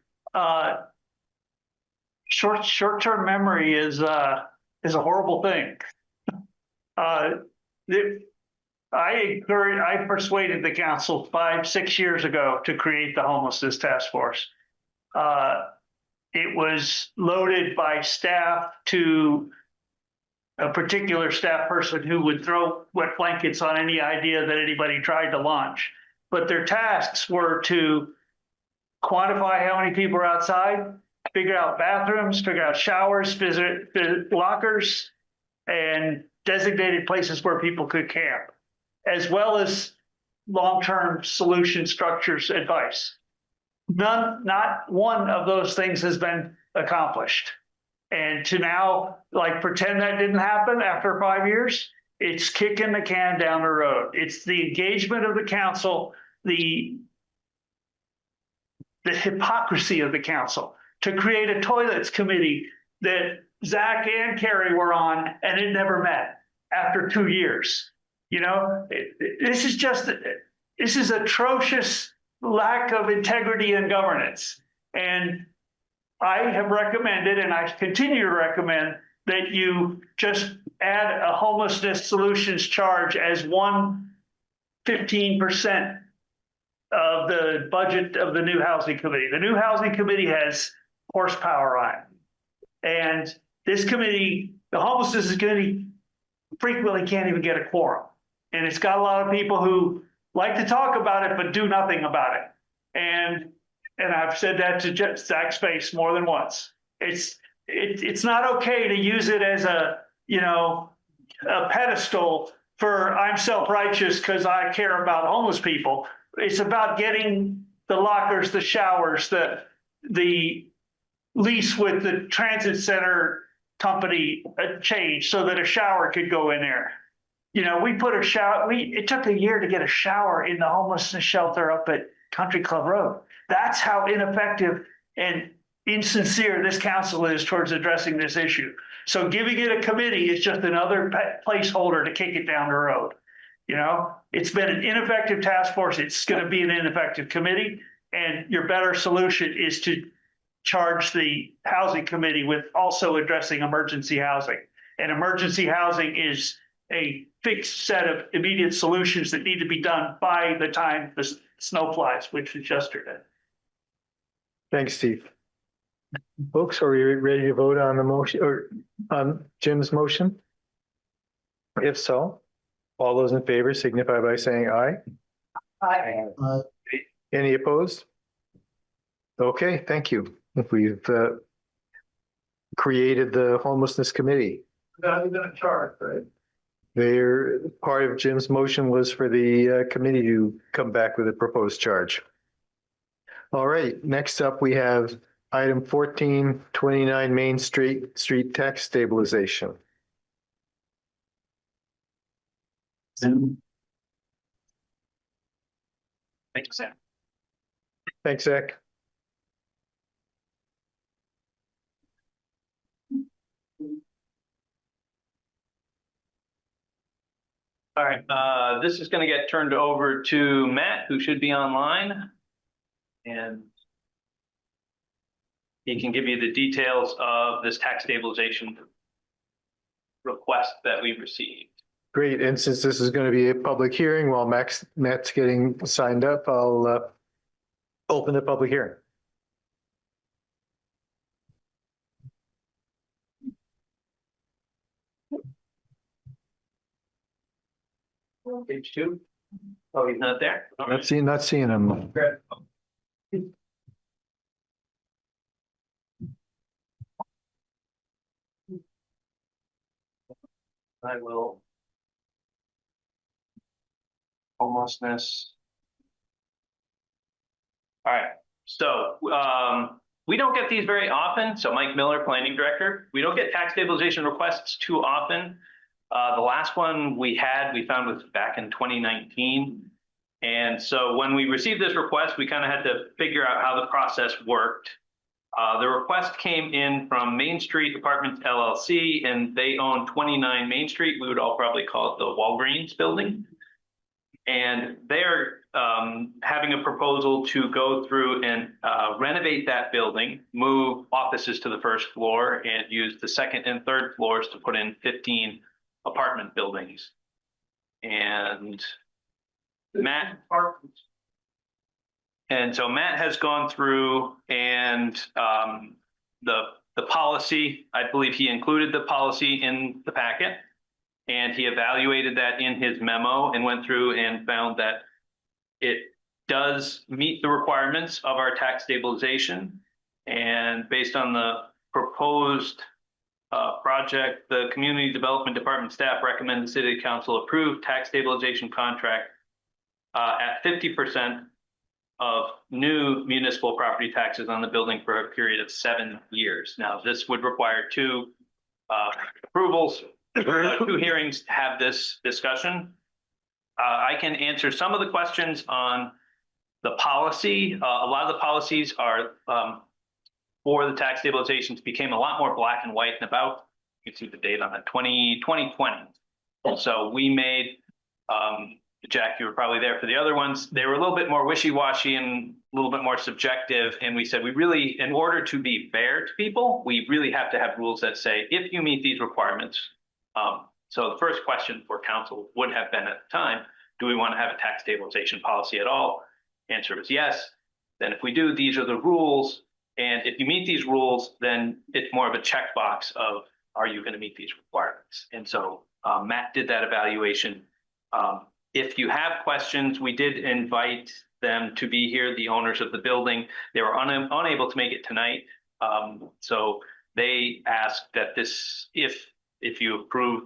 Speaker 22: Short-term memory is a horrible thing. I persuaded the council 5-6 years ago to create the homelessness task force. It was loaded by staff to a particular staff person who would throw wet blankets on any idea that anybody tried to launch. But their tasks were to quantify how many people are outside, figure out bathrooms, figure out showers, visit lockers, and designated places where people could camp, as well as long-term solution structures advice. Not one of those things has been accomplished. And to now, pretend that didn't happen after 5 years, it's kicking the can down the road. It's the engagement of the council, the hypocrisy of the council to create a toilets committee that Zach and Carrie were on, and it never met after 2 years. This is atrocious lack of integrity in governance. And I have recommended, and I continue to recommend, that you just add a homelessness solutions charge as 15% of the budget of the new housing committee. The new housing committee has horsepower on it. And this committee, the homelessness committee, frequently can't even get a quorum. And it's got a lot of people who like to talk about it, but do nothing about it. And I've said that to Zach's face more than once. It's not okay to use it as a pedestal for I'm self-righteous because I care about homeless people. It's about getting the lockers, the showers, the lease with the transit center company changed so that a shower could go in there. We put a shower, it took a year to get a shower in the homelessness shelter up at Country Club Road. That's how ineffective and insincere this council is towards addressing this issue. So giving it a committee is just another placeholder to kick it down the road. You know, it's been an ineffective task force. It's going to be an ineffective committee. And your better solution is to charge the housing committee with also addressing emergency housing. And emergency housing is a fixed set of immediate solutions that need to be done by the time the snow flies, which is yesterday.
Speaker 1: Thanks, Steve. Folks, are we ready to vote on the motion or on Jim's motion? If so, all those in favor signify by saying aye.
Speaker 2: Aye.
Speaker 1: Any opposed? Okay, thank you. We've created the homelessness committee.
Speaker 2: Not even a chart, right?
Speaker 1: Their part of Jim's motion was for the committee to come back with a proposed charge. All right, next up we have item 1429 Main Street tax stabilization.
Speaker 16: Thanks, Sam.
Speaker 1: Thanks, Zach.
Speaker 16: All right, this is going to get turned over to Matt, who should be online. And he can give you the details of this tax stabilization request that we received.
Speaker 1: Great, and since this is going to be a public hearing while Matt's getting signed up, I'll open the public hearing.
Speaker 16: Page 2. Oh, he's not there? All right.
Speaker 1: Not seeing him.
Speaker 16: I will. Homelessness. All right, so we don't get these very often. So Mike Miller, planning director, we don't get tax stabilization requests too often. The last one we found was back in 2019. And so when we received this request, we kind of had to figure out how the process worked. The request came in from Main Street Apartments LLC, and they own 29 Main Street. We would all probably call it the Walgreens building. And they're having a proposal to go through and renovate that building, move offices to the first floor, and use the second and third floors to put in 15 apartment buildings. And Matt has gone through and the policy, I believe he included the policy in the packet, and he evaluated that in his memo and went through and found that it does meet the requirements of our tax stabilization. And based on the proposed project, the Community Development Department staff recommend the City Council approve tax stabilization contract at 50% of new municipal property taxes on the building for a period of 7 years. Now, this would require two approvals, 2 hearings to have this discussion. I can answer some of the questions on the policy. A lot of the policies are for the tax stabilizations became a lot more black and white and about, you can see the date on it, 2020. So we made, Jack, you were probably there for the other ones. They were a little bit more wishy-washy and a little bit more subjective. And we said, we really, in order to be fair to people, we really have to have rules that say, if you meet these requirements. So the first question for council would have been at the time, do we want to have a tax stabilization policy at all? Answer was yes. Then if we do, these are the rules. And if you meet these rules, then it's more of a checkbox of, are you going to meet these requirements? And so Matt did that evaluation. If you have questions, we did invite them to be here, the owners of the building. They were unable to make it tonight. So they asked that this, if you approve,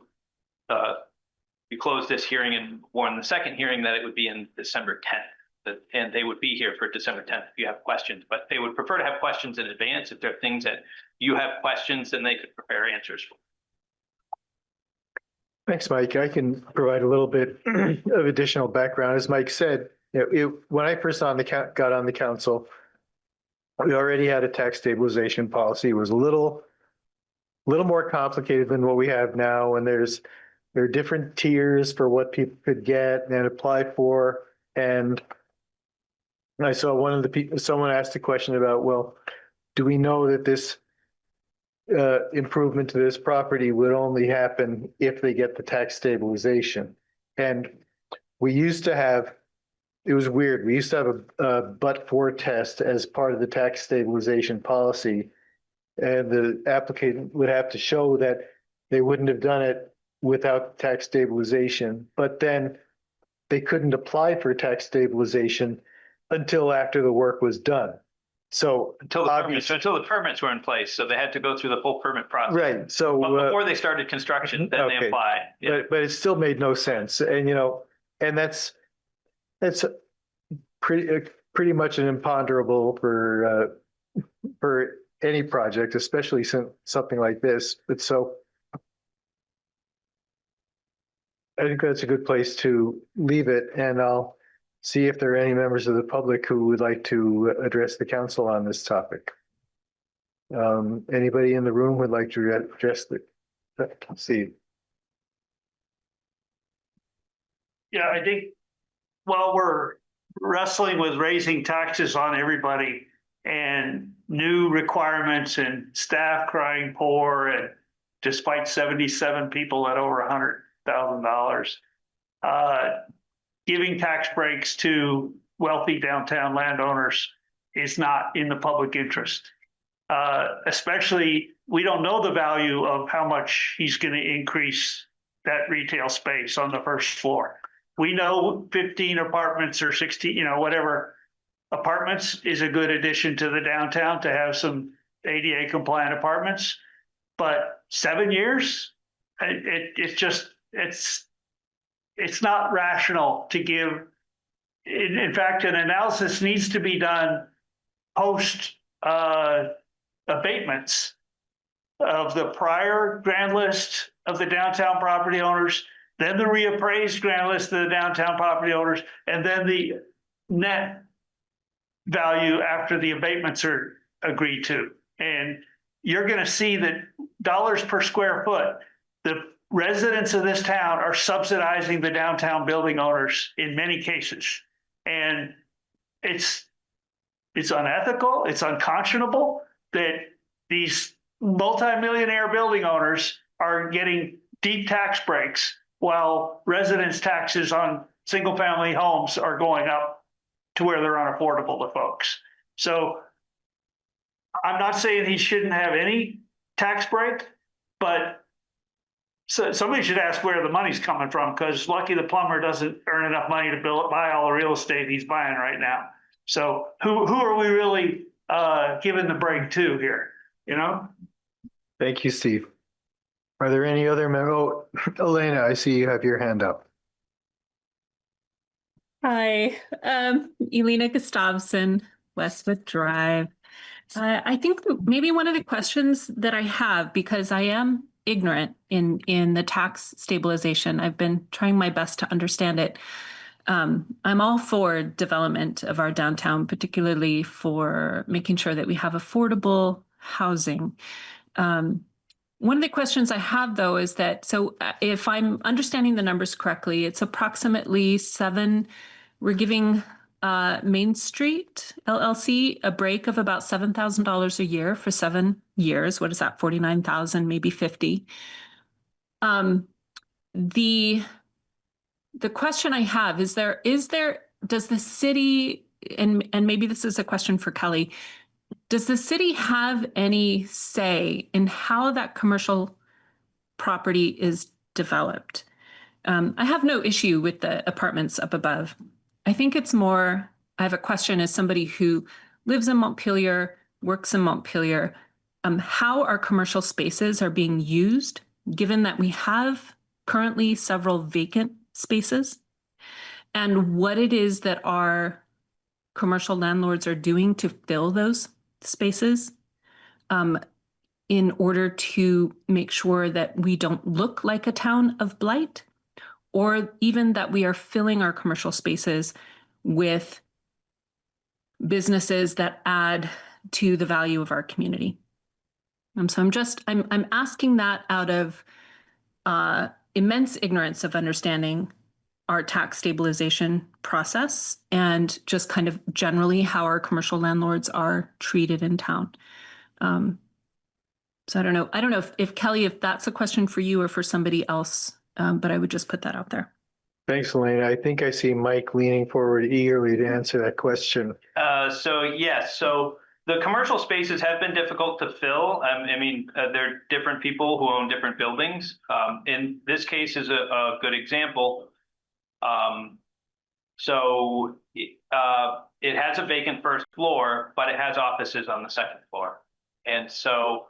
Speaker 16: you close this hearing and warn the second hearing that it would be in December 10th. And they would be here for December 10th if you have questions, but they would prefer to have questions in advance. If there are things that you have questions, then they could prepare answers for.
Speaker 1: Thanks, Mike. I can provide a little bit of additional background. As Mike said, when I first got on the council, We already had a tax stabilization policy. It was a little more complicated than what we have now. And there are different tiers for what people could get and apply for. And I saw one of the people, someone asked a question about, well, do we know that this improvement to this property would only happen if they get the tax stabilization? And we used to have, it was weird. We used to have a but-for test as part of the tax stabilization policy. And the applicant would have to show that they wouldn't have done it without tax stabilization, but then they couldn't apply for tax stabilization until after the work was done. So
Speaker 16: until the permits were in place, so they had to go through the full permit process.
Speaker 1: Right. So
Speaker 16: before they started construction, then they applied. Yeah.
Speaker 1: But it still made no sense. And and that's pretty much an imponderable for any project, especially something like this. But so I think that's a good place to leave it, and I'll see if there are any members of the public who would like to address the council on this topic. Anybody in the room would like to address see.
Speaker 22: Yeah, I think while we're wrestling with raising taxes on everybody and new requirements and staff crying poor, and despite 77 people at over $100,000, giving tax breaks to wealthy downtown landowners is not in the public interest. Especially, we don't know the value of how much he's going to increase that retail space on the first floor. We know 15 apartments or 16, whatever apartments is a good addition to the downtown to have some ADA compliant apartments, but 7 years, it's not rational to give. In fact, an analysis needs to be done post abatements of the prior grand list of the downtown property owners, then the reappraised grand list of the downtown property owners, and then the net value after the abatements are agreed to. And you're going to see that dollars per square foot, the residents of this town are subsidizing the downtown building owners in many cases. And it's unethical, it's unconscionable that these multimillionaire building owners are getting deep tax breaks while residents' taxes on single family homes are going up to where they're unaffordable to folks. So I'm not saying he shouldn't have any tax break, but somebody should ask where the money's coming from, because Lucky the plumber doesn't earn enough money to buy all the real estate he's buying right now. So who are we really giving the break to here?
Speaker 1: Thank you, Steve. Are there any other members? Oh, Elena, I see you have your hand up.
Speaker 5: Hi, Elena Gustavson, Westwood Drive. I think maybe one of the questions that I have, because I am ignorant in the tax stabilization, I've been trying my best to understand it. I'm all for development of our downtown, particularly for making sure that we have affordable housing. One of the questions I have, though, is that, so if I'm understanding the numbers correctly, it's approximately we're giving Main Street LLC a break of about $7,000 a year for 7 years. What is that? 49,000, maybe 50. The question I have is does the city, and maybe this is a question for Kelly, does the city have any say in how that commercial property is developed? I have no issue with the apartments up above. I think it's more, I have a question as somebody who lives in Montpelier, works in Montpelier, how our commercial spaces are being used, given that we have currently several vacant spaces, and what it is that our commercial landlords are doing to fill those spaces in order to make sure that we don't look like a town of blight, or even that we are filling our commercial spaces with businesses that add to the value of our community. So I'm asking that out of immense ignorance of understanding our tax stabilization process and just kind of generally how our commercial landlords are treated in town. So I don't know. I don't know if Kelly, if that's a question for you or for somebody else, but I would just put that out there.
Speaker 1: Thanks, Elena. I think I see Mike leaning forward eagerly to answer that question.
Speaker 16: So yes, so the commercial spaces have been difficult to fill. I mean, there are different people who own different buildings. In this case is a good example. So it has a vacant first floor, but it has offices on the second floor. And so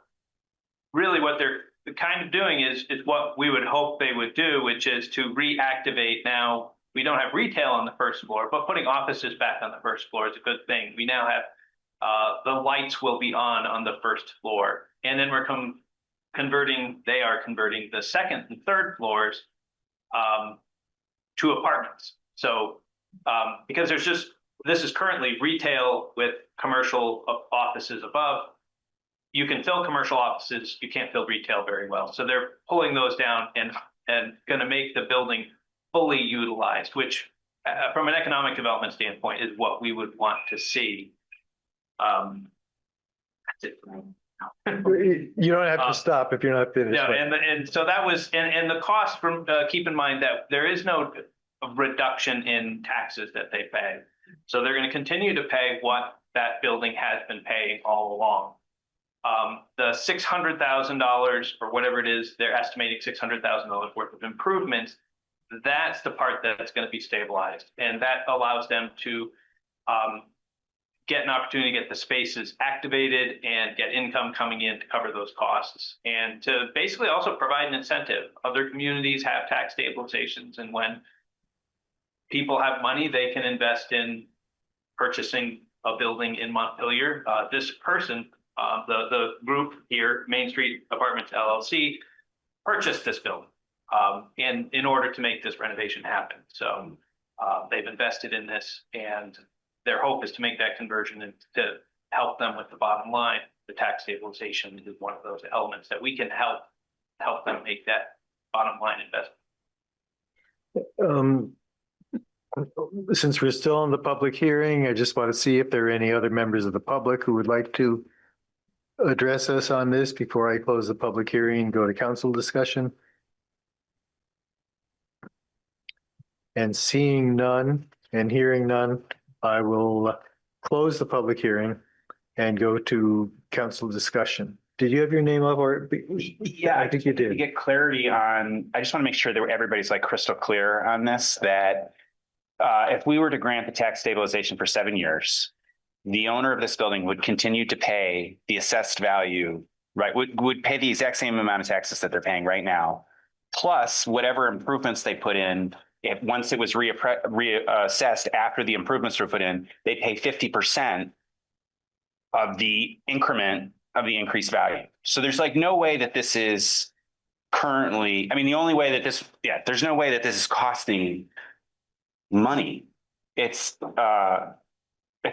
Speaker 16: really what they're kind of doing is what we would hope they would do, which is to reactivate. Now, we don't have retail on the first floor, but putting offices back on the first floor is a good thing. We now have the lights will be on the first floor. And then we're converting the second and third floors to apartments. So because this is currently retail with commercial offices above. You can fill commercial offices, you can't fill retail very well. So they're pulling those down and going to make the building fully utilized, which from an economic development standpoint is what we would want to see. That's it.
Speaker 1: You don't have to stop if you're not finished.
Speaker 16: No, and so that was, and the cost from, keep in mind that there is no reduction in taxes that they pay. So they're going to continue to pay what that building has been paying all along. The $600,000 or whatever it is, they're estimating $600,000 worth of improvements. That's the part that's going to be stabilized. And that allows them to get an opportunity to get the spaces activated and get income coming in to cover those costs. And to basically also provide an incentive. Other communities have tax stabilizations, and when people have money, they can invest in purchasing a building in Montpelier. This person, the group here, Main Street Apartments LLC, purchased this building in order to make this renovation happen. So they've invested in this, and their hope is to make that conversion and to help them with the bottom line. The tax stabilization is one of those elements that we can help them make that bottom line investment.
Speaker 1: Since we're still in the public hearing, I just want to see if there are any other members of the public who would like to address us on this before I close the public hearing and go to council discussion. And seeing none and hearing none, I will close the public hearing and go to council discussion. Did you have your name up, or?
Speaker 3: Yeah,
Speaker 1: I think you did.
Speaker 3: To get clarity on, I just want to make sure that everybody's like crystal clear on this, that if we were to grant the tax stabilization for 7 years, the owner of this building would continue to pay the assessed value, right? Would pay the exact same amount of taxes that they're paying right now, plus whatever improvements they put in. If once it was reassessed after the improvements were put in, they pay 50% of the increment of the increased value. So there's like no way that this is currently, I mean, the only way that this, there's no way that this is costing money. It's a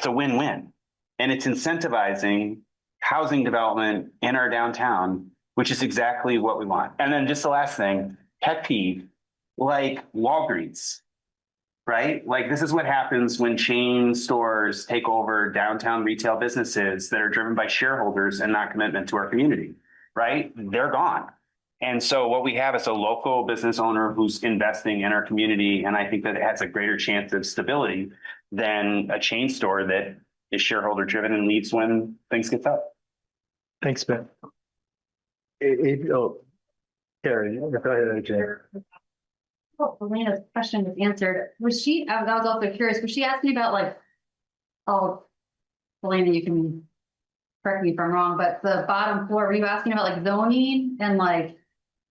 Speaker 3: win-win, and it's incentivizing housing development in our downtown, which is exactly what we want. And then just the last thing, pet peeve, like Walgreens, right? Like this is what happens when chain stores take over downtown retail businesses that are driven by shareholders and not commitment to our community, right? They're gone. And so what we have is a local business owner who's investing in our community. And I think that it has a greater chance of stability than a chain store that is shareholder driven and leaves when things get tough.
Speaker 1: Thanks, Ben. Carrie, go ahead, AJ.
Speaker 13: Oh, Elena's question was answered. I was also curious, was she asking about like, oh, Elena, you can correct me if I'm wrong, but the bottom floor, were you asking about like zoning and like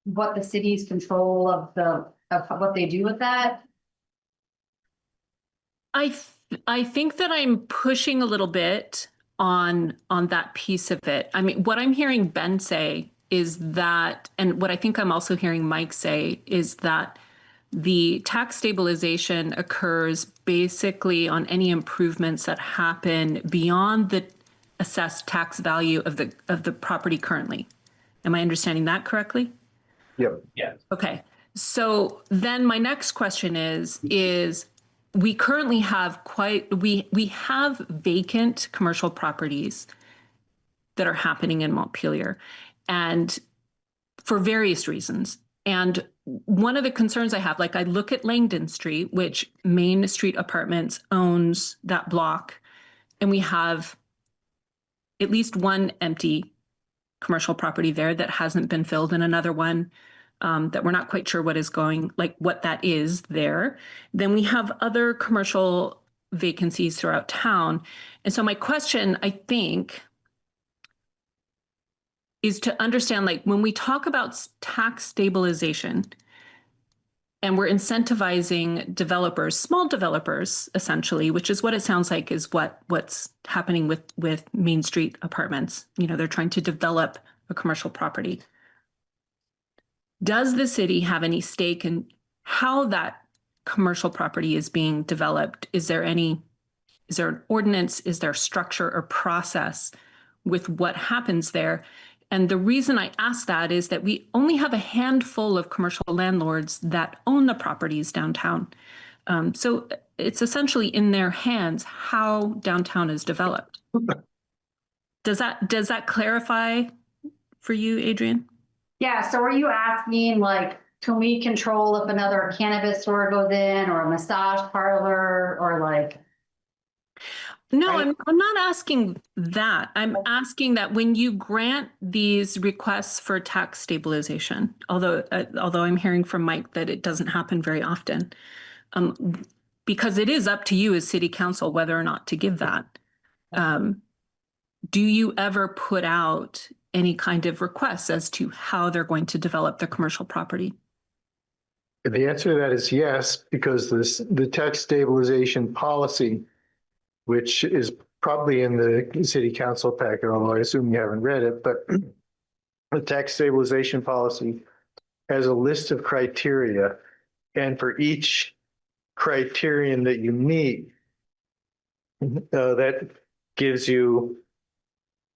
Speaker 13: what the city's control of what they do with that?
Speaker 5: I think that I'm pushing a little bit on that piece of it. I mean, what I'm hearing Ben say is that, and what I think I'm also hearing Mike say is that the tax stabilization occurs basically on any improvements that happen beyond assessed tax value of the property currently. Am I understanding that correctly?
Speaker 1: Yep.
Speaker 16: Yeah.
Speaker 5: Okay. So then my next question is we currently have we have vacant commercial properties that are happening in Montpelier, and for various reasons. And one of the concerns I have, like I look at Langdon Street, which Main Street Apartments owns that block, and we have at least one empty commercial property there that hasn't been filled, and another one that we're not quite sure what that is there. Then we have other commercial vacancies throughout town. And so my question, I think, is to understand, like, when we talk about tax stabilization and we're incentivizing developers, small developers, essentially, which is what it sounds like is what's happening with Main Street Apartments. You know, they're trying to develop a commercial property. Does the city have any stake in how that commercial property is being developed? Is there an ordinance? Is there structure or process with what happens there? And the reason I ask that is that we only have a handful of commercial landlords that own the properties downtown. So it's essentially in their hands how downtown is developed. Does that clarify for you, Adrian?
Speaker 13: Yeah, so are you asking, like, can we control if another cannabis store goes in, or a massage parlor, or like?
Speaker 5: No, I'm not asking that. I'm asking that when you grant these requests for tax stabilization, although I'm hearing from Mike that it doesn't happen very often, because it is up to you as city council whether or not to give that. Do you ever put out any kind of requests as to how they're going to develop the commercial property?
Speaker 1: The answer to that is yes, because the tax stabilization policy, which is probably in the city council packet, although I assume you haven't read it, but the tax stabilization policy has a list of criteria, and for each criterion that you meet, that gives you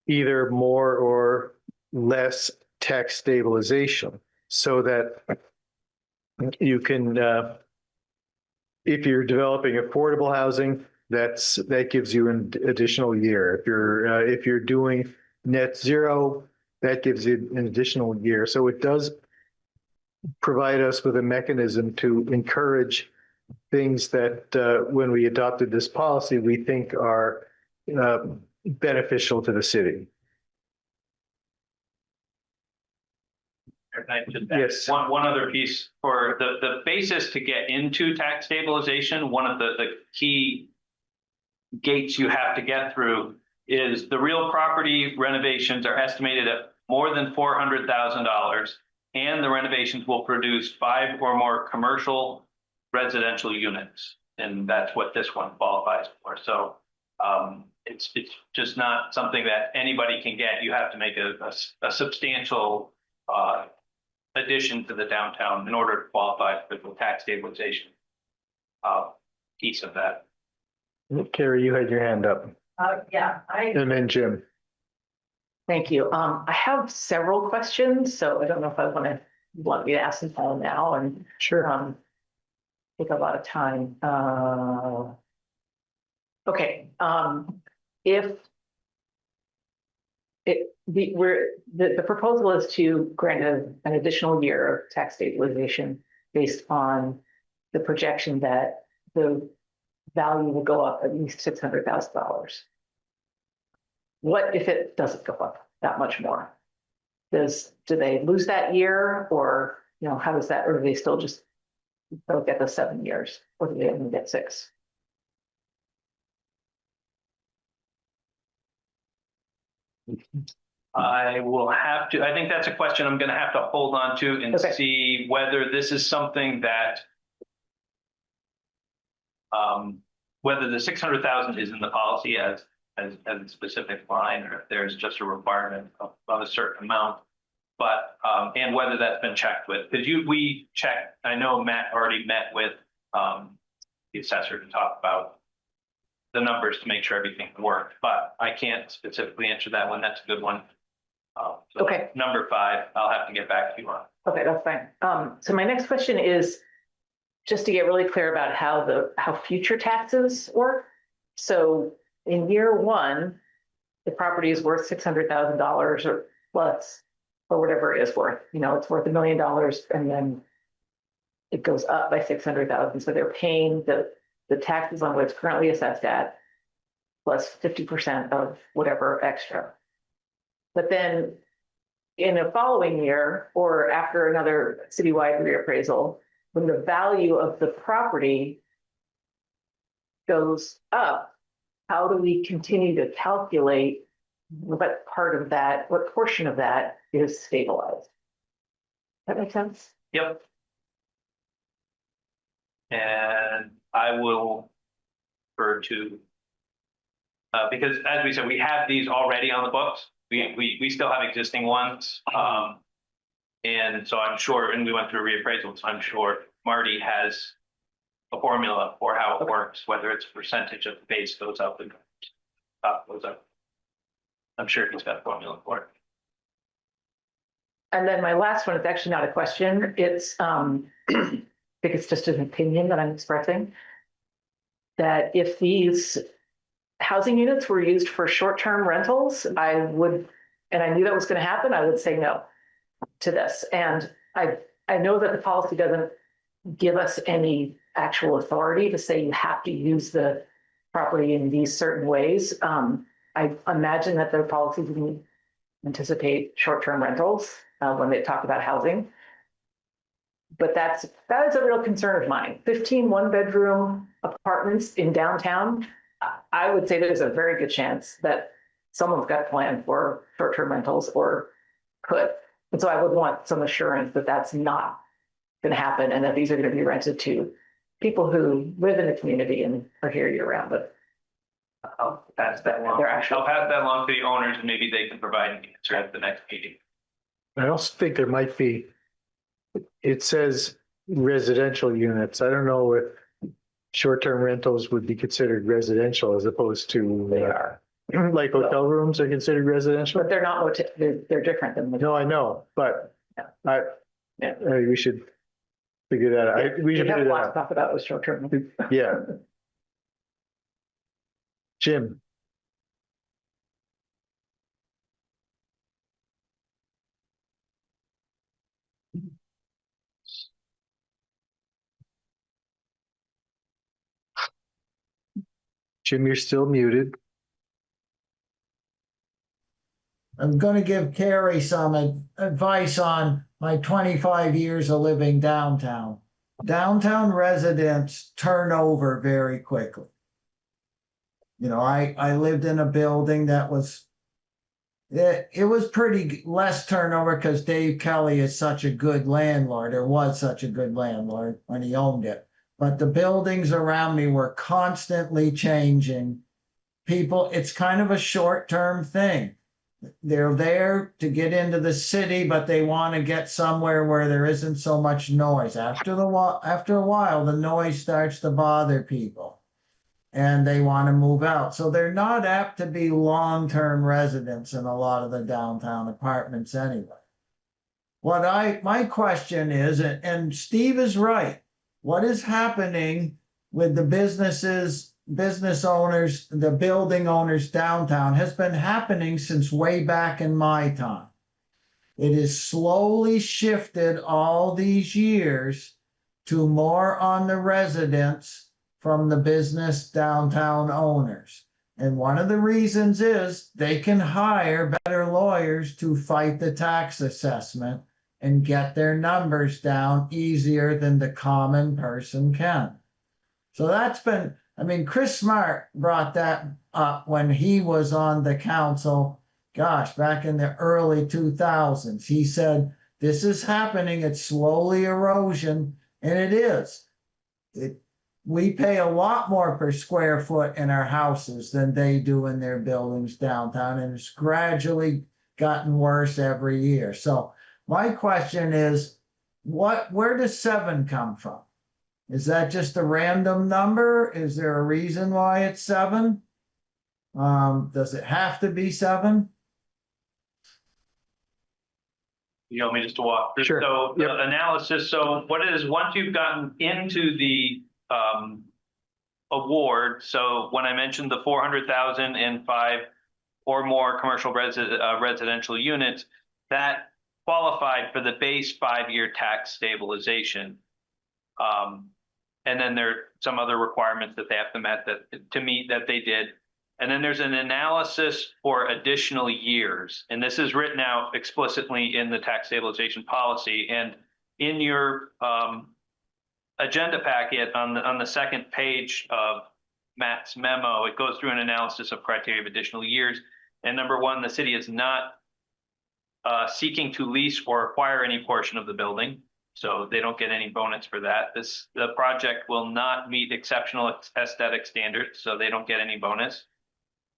Speaker 1: either more or less tax stabilization, so that you can, if you're developing affordable housing, that gives you an additional year. If you're doing net zero, that gives you an additional year. So it does provide us with a mechanism to encourage things that when we adopted this policy, we think are beneficial to the city.
Speaker 16: Can I just add one other piece for the basis to get into tax stabilization? One of the key gates you have to get through is the real property renovations are estimated at more than $400,000, and the renovations will produce 5 or more commercial residential units, and that's what this one qualifies for. So it's just not something that anybody can get. You have to make a substantial addition to the downtown in order to qualify for the tax stabilization piece of that.
Speaker 1: Carrie, you had your hand up.
Speaker 18: Yeah.
Speaker 1: And then Jim.
Speaker 18: Thank you. I have several questions, so I don't know if you want me to ask them all now and
Speaker 1: sure.
Speaker 18: Take a lot of time. Okay. If the proposal is to grant an additional year of tax stabilization based on the projection that the value will go up at least $600,000. What if it doesn't go up that much more? Do they lose that year, or how does that, or do they still just don't get the 7 years, or do they only get 6?
Speaker 16: I think that's a question I'm going to have to hold on to and see whether this is something that, whether the 600,000 is in the policy as a specific line, or if there's just a requirement of a certain amount, but, and whether that's been checked with, because we checked, I know Matt already met with the assessor to talk about the numbers to make sure everything worked, but I can't specifically answer that one. That's a good one. So
Speaker 18: Okay.
Speaker 16: Number 5, I'll have to get back to you on.
Speaker 18: Okay, that's fine. So my next question is just to get really clear about how future taxes work. So in year 1, the property is worth $600,000 or plus, or whatever it is worth. You know, it's worth $1 million, and then it goes up by 600,000. So they're paying the taxes on what it's currently assessed at, plus 50% of whatever extra. But then in a following year, or after another citywide reappraisal, when the value of the property goes up, how do we continue to calculate what part of that, what portion of that is stabilized? That makes sense?
Speaker 16: Yep. And I will refer to, because as we said, we have these already on the books. We still have existing ones. And so I'm sure, and we went through reappraisals, I'm sure Marty has a formula for how it works, whether it's a percentage of the base goes up and top goes up. I'm sure he's got a formula for it.
Speaker 18: And then my last one is actually not a question. It's, I think it's just an opinion that I'm expressing. That if these housing units were used for short-term rentals, I would, and I knew that was going to happen, I would say no to this. And I know that the policy doesn't give us any actual authority to say you have to use the property in these certain ways. I imagine that the policy didn't anticipate short-term rentals when they talk about housing. But that is a real concern of mine. 15 one-bedroom apartments in downtown, I would say there's a very good chance that someone's got a plan for short-term rentals or could. And so I would want some assurance that that's not going to happen and that these are going to be rented to people who live in the community and are here year-round. But
Speaker 16: I'll pass that along. I'll pass that along to the owners, and maybe they can provide an answer at the next meeting.
Speaker 1: I also think there might be, it says residential units. I don't know if short-term rentals would be considered residential as opposed to
Speaker 18: they are.
Speaker 1: like hotel rooms are considered residential.
Speaker 18: But they're not, they're different than.
Speaker 1: No, I know, but we should figure that out. We should
Speaker 18: have
Speaker 1: figure
Speaker 18: a lot
Speaker 1: that
Speaker 18: to talk about with short-term.
Speaker 1: out. Yeah. Jim. Jim, you're still muted.
Speaker 7: I'm going to give Carrie some advice on my 25 years of living downtown. Downtown residents turn over very quickly. You know, I lived in a building that was, it was pretty less turnover because Dave Kelly is such a good landlord, or was such a good landlord when he owned it. But the buildings around me were constantly changing. People, it's kind of a short-term thing. They're there to get into the city, but they want to get somewhere where there isn't so much noise. After a while, the noise starts to bother people and they want to move out. So they're not apt to be long-term residents in a lot of the downtown apartments anyway. My question is, and Steve is right, what is happening with the business owners, the building owners downtown has been happening since way back in my time. It has slowly shifted all these years to more on the residents from the business downtown owners. And one of the reasons is they can hire better lawyers to fight the tax assessment and get their numbers down easier than the common person can. So that's been, I mean, Chris Smart brought that up when he was on the council, gosh, back in the early 2000s. He said, this is happening, it's slowly erosion, and it is. We pay a lot more per square foot in our houses than they do in their buildings downtown, and it's gradually gotten worse every year. So my question is, where does 7 come from? Is that just a random number? Is there a reason why it's 7? Does it have to be 7?
Speaker 16: You want me just to walk through?
Speaker 1: Sure.
Speaker 16: So the analysis, so what it is, once you've gotten into the award, so when I mentioned the 400,000 and 5 or more commercial residential units, that qualified for the base 5-year tax stabilization. And then there are some other requirements that they have to meet that they did. And then there's an analysis for additional years. And this is written out explicitly in the tax stabilization policy. And in your agenda packet on the second page of Matt's memo, it goes through an analysis of criteria of additional years. And number one, the city is not seeking to lease or acquire any portion of the building. So they don't get any bonus for that. The project will not meet exceptional aesthetic standards, so they don't get any bonus.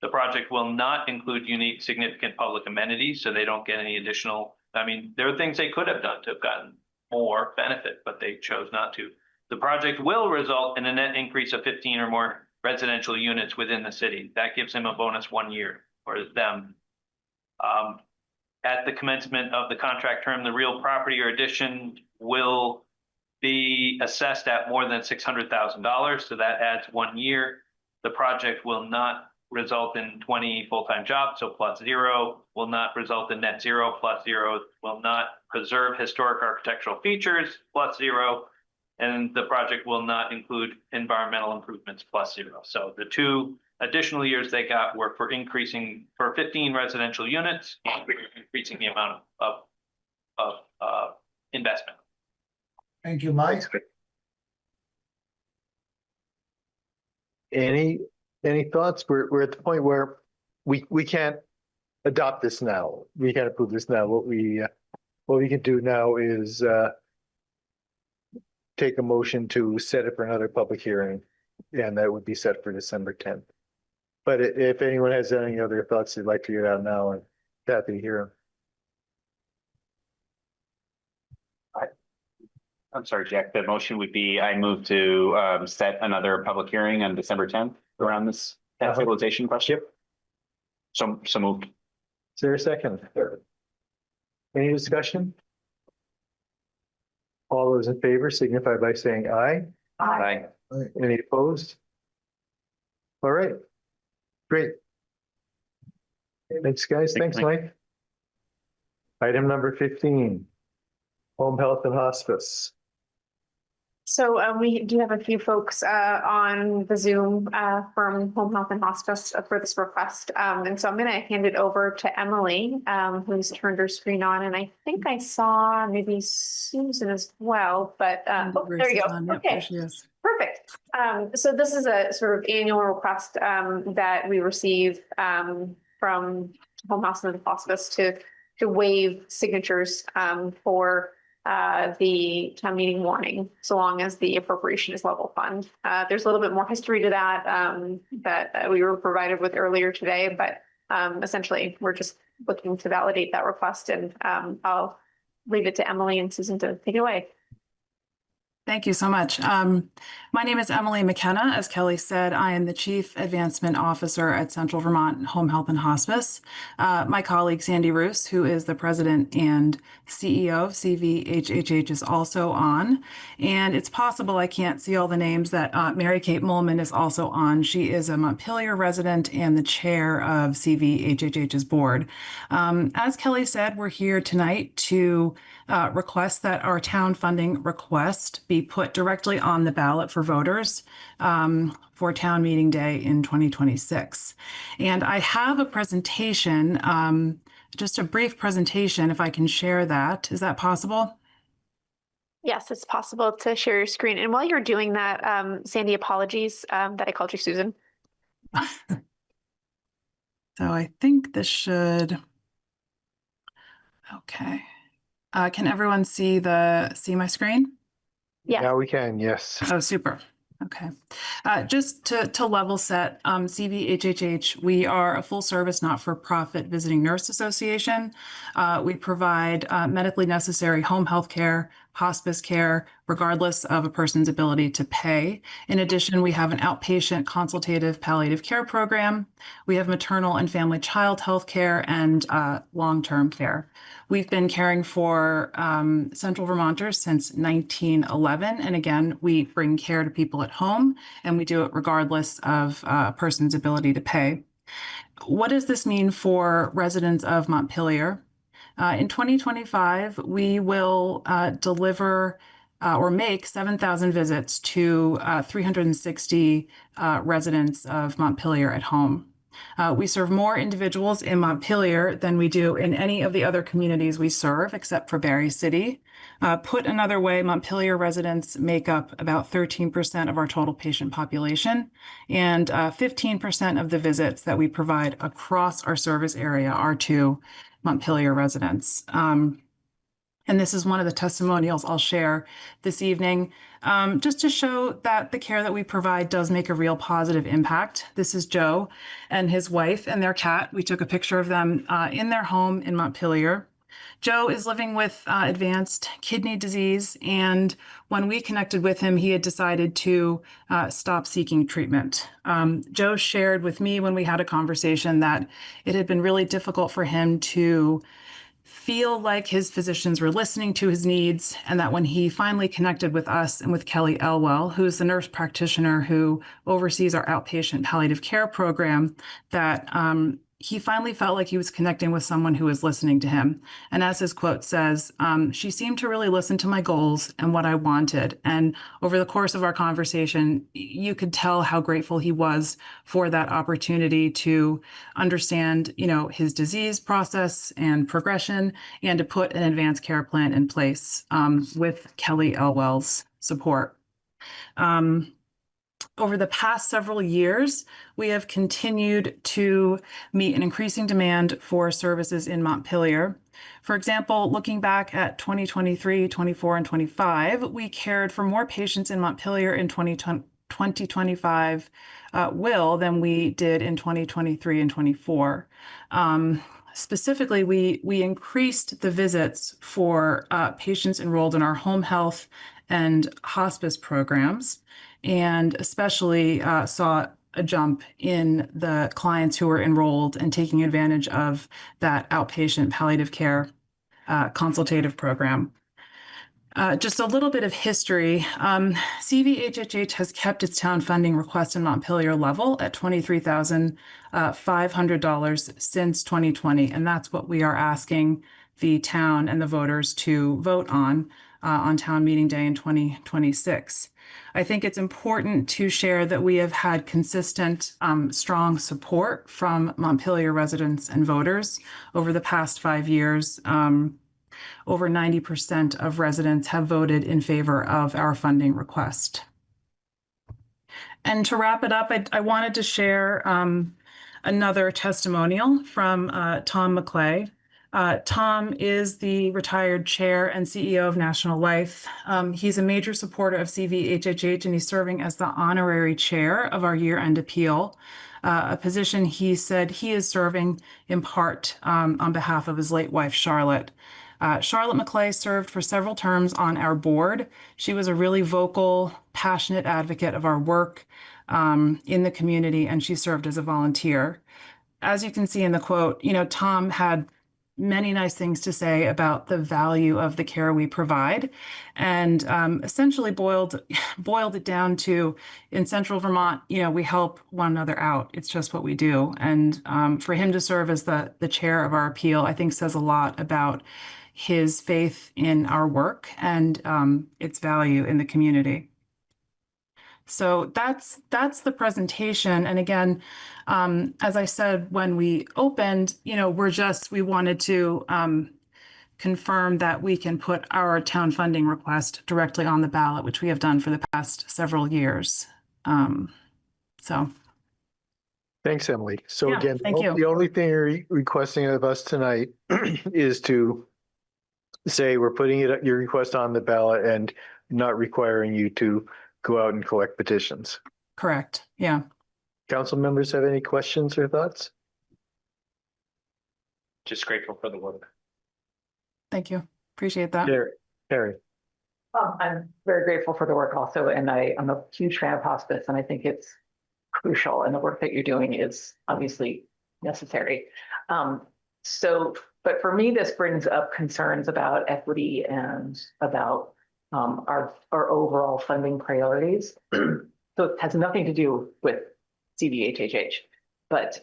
Speaker 16: The project will not include unique significant public amenities, so they don't get any additional. I mean, there are things they could have done to have gotten more benefit, but they chose not to. The project will result in a net increase of 15 or more residential units within the city. That gives him a bonus 1 year, or them. At the commencement of the contract term, the real property or addition will be assessed at more than $600,000. So that adds 1 year. The project will not result in 20 full-time jobs, so +0, will not result in net zero, +0, will not preserve historic architectural features, +0, and the project will not include environmental improvements, +0. So the 2 additional years they got were for increasing for 15 residential units, and increasing the amount of investment.
Speaker 7: Thank you, Mike.
Speaker 1: Any thoughts? We're at the point where we can't adopt this now. We can't approve this now. What we can do now is take a motion to set it for another public hearing, and that would be set for December 10th. But if anyone has any other thoughts they'd like to get out now, I'm happy to hear them.
Speaker 3: I'm sorry, Jack, the motion would be, I move to set another public hearing on December 10th around this tax stabilization question. So moved.
Speaker 1: Is there a second? Any discussion? All those in favor signify by saying aye.
Speaker 3: Aye.
Speaker 1: Any opposed? All right. Great. Thanks, guys. Thanks, Mike. Item number 15, home health and hospice.
Speaker 8: So we do have a few folks on the Zoom from Home Health and Hospice for this request. And so I'm going to hand it over to Emily, who's turned her screen on. And I think I saw maybe Susan as well, but there you go. Okay, perfect. So this is a sort of annual request that we receive from Home Health and Hospice to waive signatures for the town meeting warning, so long as the appropriation is level fund. There's a little bit more history to that that we were provided with earlier today, but essentially we're just looking to validate that request, and I'll leave it to Emily and Susan to take it away.
Speaker 20: Thank you so much. My name is Emily McKenna. As Kelly said, I am the Chief Advancement Officer at Central Vermont Home Health and Hospice. My colleague Sandy Roos, who is the President and CEO of CVHHH, is also on. And it's possible I can't see all the names that Mary Kate Molman is also on. She is a Montpelier resident and the chair of CVHHH's board. As Kelly said, we're here tonight to request that our town funding request be put directly on the ballot for voters for town meeting day in 2026. And I have a presentation, just a brief presentation, if I can share that. Is that possible?
Speaker 8: Yes, it's possible to share your screen. And while you're doing that, Sandy, apologies that I called you Susan.
Speaker 20: So I think this should, okay. Can everyone see my screen?
Speaker 8: Yeah.
Speaker 1: Now we can, yes.
Speaker 20: Oh, super. Okay. Just to level set, CVHHH, we are a full service, not-for-profit visiting nurse association. We provide medically necessary home health care, hospice care, regardless of a person's ability to pay. In addition, we have an outpatient consultative palliative care program. We have maternal and family child health care and long-term care. We've been caring for Central Vermonters since 1911. And again, we bring care to people at home, and we do it regardless of a person's ability to pay. What does this mean for residents of Montpelier? In 2025, we will deliver or make 7,000 visits to 360 residents of Montpelier at home. We serve more individuals in Montpelier than we do in any of the other communities we serve, except for Barre City. Put another way, Montpelier residents make up about 13% of our total patient population, and 15% of the visits that we provide across our service area are to Montpelier residents. And this is one of the testimonials I'll share this evening, just to show that the care that we provide does make a real positive impact. This is Joe and his wife and their cat. We took a picture of them in their home in Montpelier. Joe is living with advanced kidney disease, and when we connected with him, he had decided to stop seeking treatment. Joe shared with me when we had a conversation that it had been really difficult for him to feel like his physicians were listening to his needs, and that when he finally connected with us and with Kelly Elwell, who's the nurse practitioner who oversees our outpatient palliative care program, that he finally felt like he was connecting with someone who was listening to him. And as his quote says, she seemed to really listen to my goals and what I wanted. And over the course of our conversation, you could tell how grateful he was for that opportunity to understand, his disease process and progression, and to put an advanced care plan in place with Kelly Elwell's support. Over the past several years, we have continued to meet an increasing demand for services in Montpelier. For example, looking back at 2023, 24, and 25, we cared for more patients in Montpelier in 2025 than we did in 2023 and 24. Specifically, we increased the visits for patients enrolled in our home health and hospice programs, and especially saw a jump in the clients who were enrolled and taking advantage of that outpatient palliative care consultative program. Just a little bit of history. CVHHH has kept its town funding request in Montpelier level at $23,500 since 2020, and that's what we are asking the town and the voters to vote on town meeting day in 2026. I think it's important to share that we have had consistent, strong support from Montpelier residents and voters over the past 5 years. Over 90% of residents have voted in favor of our funding request. And to wrap it up, I wanted to share another testimonial from Tom McClay. Tom is the retired chair and CEO of National Life. He's a major supporter of CVHHH, and he's serving as the honorary chair of our year-end appeal, a position he said he is serving in part on behalf of his late wife, Charlotte. Charlotte McClay served for several terms on our board. She was a really vocal, passionate advocate of our work in the community, and she served as a volunteer. As you can see in the quote, Tom had many nice things to say about the value of the care we provide, and essentially boiled it down to, in Central Vermont, we help one another out. It's just what we do. And for him to serve as the chair of our appeal, I think says a lot about his faith in our work and its value in the community. So that's the presentation. And again, as I said, when we opened, we wanted to confirm that we can put our town funding request directly on the ballot, which we have done for the past several years.
Speaker 1: Thanks, Emily. So
Speaker 20: Yeah,
Speaker 1: again,
Speaker 20: thank you.
Speaker 1: the only thing you're requesting of us tonight is to say we're putting your request on the ballot and not requiring you to go out and collect petitions.
Speaker 20: Correct. Yeah.
Speaker 1: Council members have any questions or thoughts?
Speaker 3: Just grateful for the work.
Speaker 20: Thank you. Appreciate that.
Speaker 1: Harry.
Speaker 18: I'm very grateful for the work also, and I'm a huge fan of hospice, and I think it's crucial, and the work that you're doing is obviously necessary. But for me, this brings up concerns about equity and about our overall funding priorities. So it has nothing to do with CDHHH, but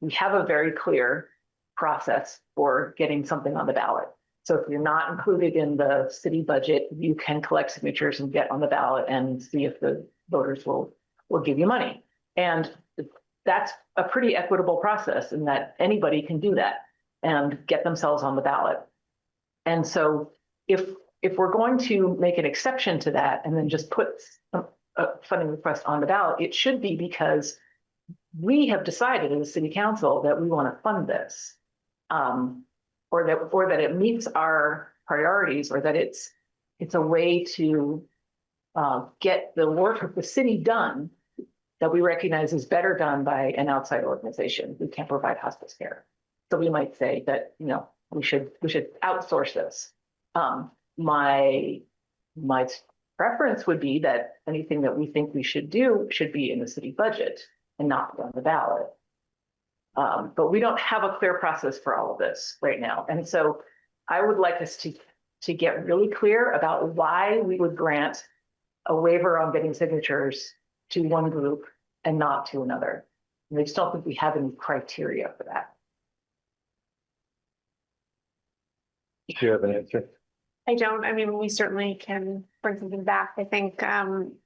Speaker 18: we have a very clear process for getting something on the ballot. So if you're not included in the city budget, you can collect signatures and get on the ballot and see if the voters will give you money. And that's a pretty equitable process in that anybody can do that and get themselves on the ballot. And so if we're going to make an exception to that and then just put a funding request on the ballot, it should be because we have decided in the city council that we want to fund this, or that it meets our priorities, or that it's a way to get the work of the city done that we recognize is better done by an outside organization who can't provide hospice care. So we might say that, you know, we should outsource this. My preference would be that anything that we think we should do should be in the city budget and not on the ballot. But we don't have a clear process for all of this right now. And so I would like us to get really clear about why we would grant a waiver on getting signatures to one group and not to another. And I just don't think we have any criteria for that.
Speaker 1: Do you have an answer?
Speaker 8: I don't. I mean, we certainly can bring something back. I think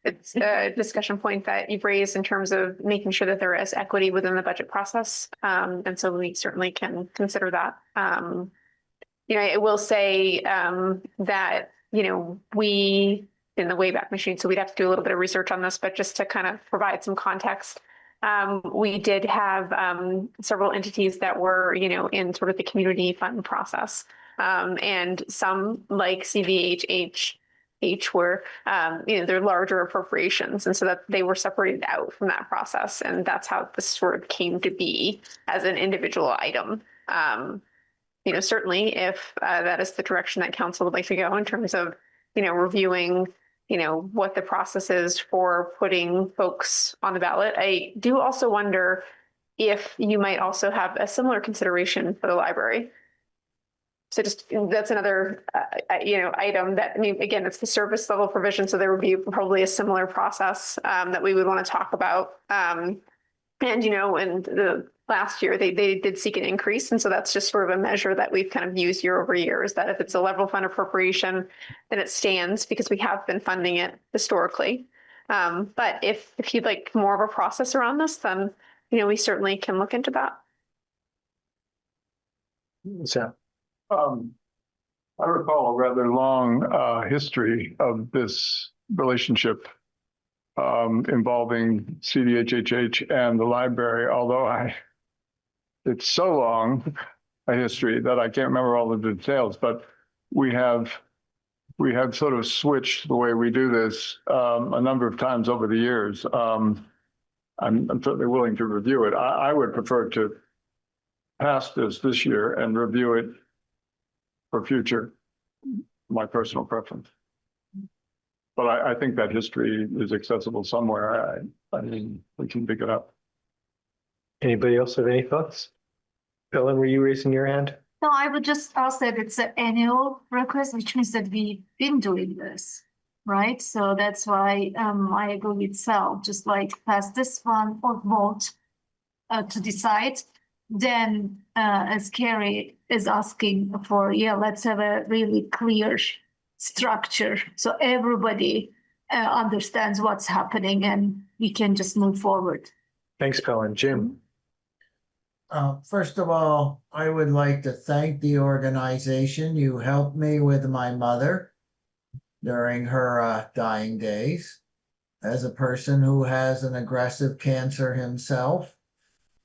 Speaker 8: it's a discussion point that you've raised in terms of making sure that there is equity within the budget process. And so we certainly can consider that. You know, I will say that, you know, we in the Wayback Machine, so we'd have to do a little bit of research on this, but just to kind of provide some context, we did have several entities that were, you know, in sort of the community fund process. And some like CVHH were, you know, they're larger appropriations. And so that they were separated out from that process. And that's how this sort of came to be as an individual item. You know, certainly if that is the direction that council would like to go in terms of, you know, reviewing, you know, what the process is for putting folks on the ballot. I do also wonder if you might also have a similar consideration for the library. So just, that's another, you know, item that, I mean, again, it's the service level provision. So there would be probably a similar process that we would want to talk about. And, you know, in the last year, they did seek an increase. And so that's just sort of a measure that we've kind of used year over year, is that if it's a level fund appropriation, then it stands because we have been funding it historically. But if you'd like more of a process around this, then, you know, we certainly can look into that.
Speaker 1: So.
Speaker 12: I recall a rather long history of this relationship involving CDHHH and the library, although it's so long a history that I can't remember all the details, but we have sort of switched the way we do this a number of times over the years. I'm certainly willing to review it. I would prefer to pass this year and review it for future, my personal preference. But I think that history is accessible somewhere. I mean, we can pick it up.
Speaker 1: Anybody else have any thoughts? Ellen, were you raising your hand?
Speaker 19: No, I would just ask that it's an annual request, which means that we've been doing this, right? So that's why I agree with Sal, just like pass this one or vote to decide. Then as Carrie is asking for, yeah, let's have a really clear structure so everybody understands what's happening and we can just move forward.
Speaker 1: Thanks, Pelin. Jim?
Speaker 7: First of all, I would like to thank the organization. You helped me with my mother during her dying days. As a person who has an aggressive cancer himself,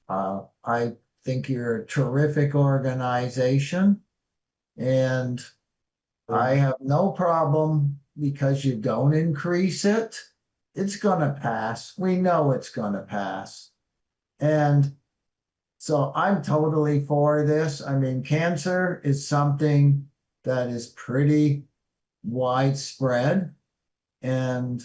Speaker 7: I think you're a terrific organization, and I have no problem because you don't increase it. It's going to pass. We know it's going to pass. And so I'm totally for this. I mean, cancer is something that is pretty widespread. And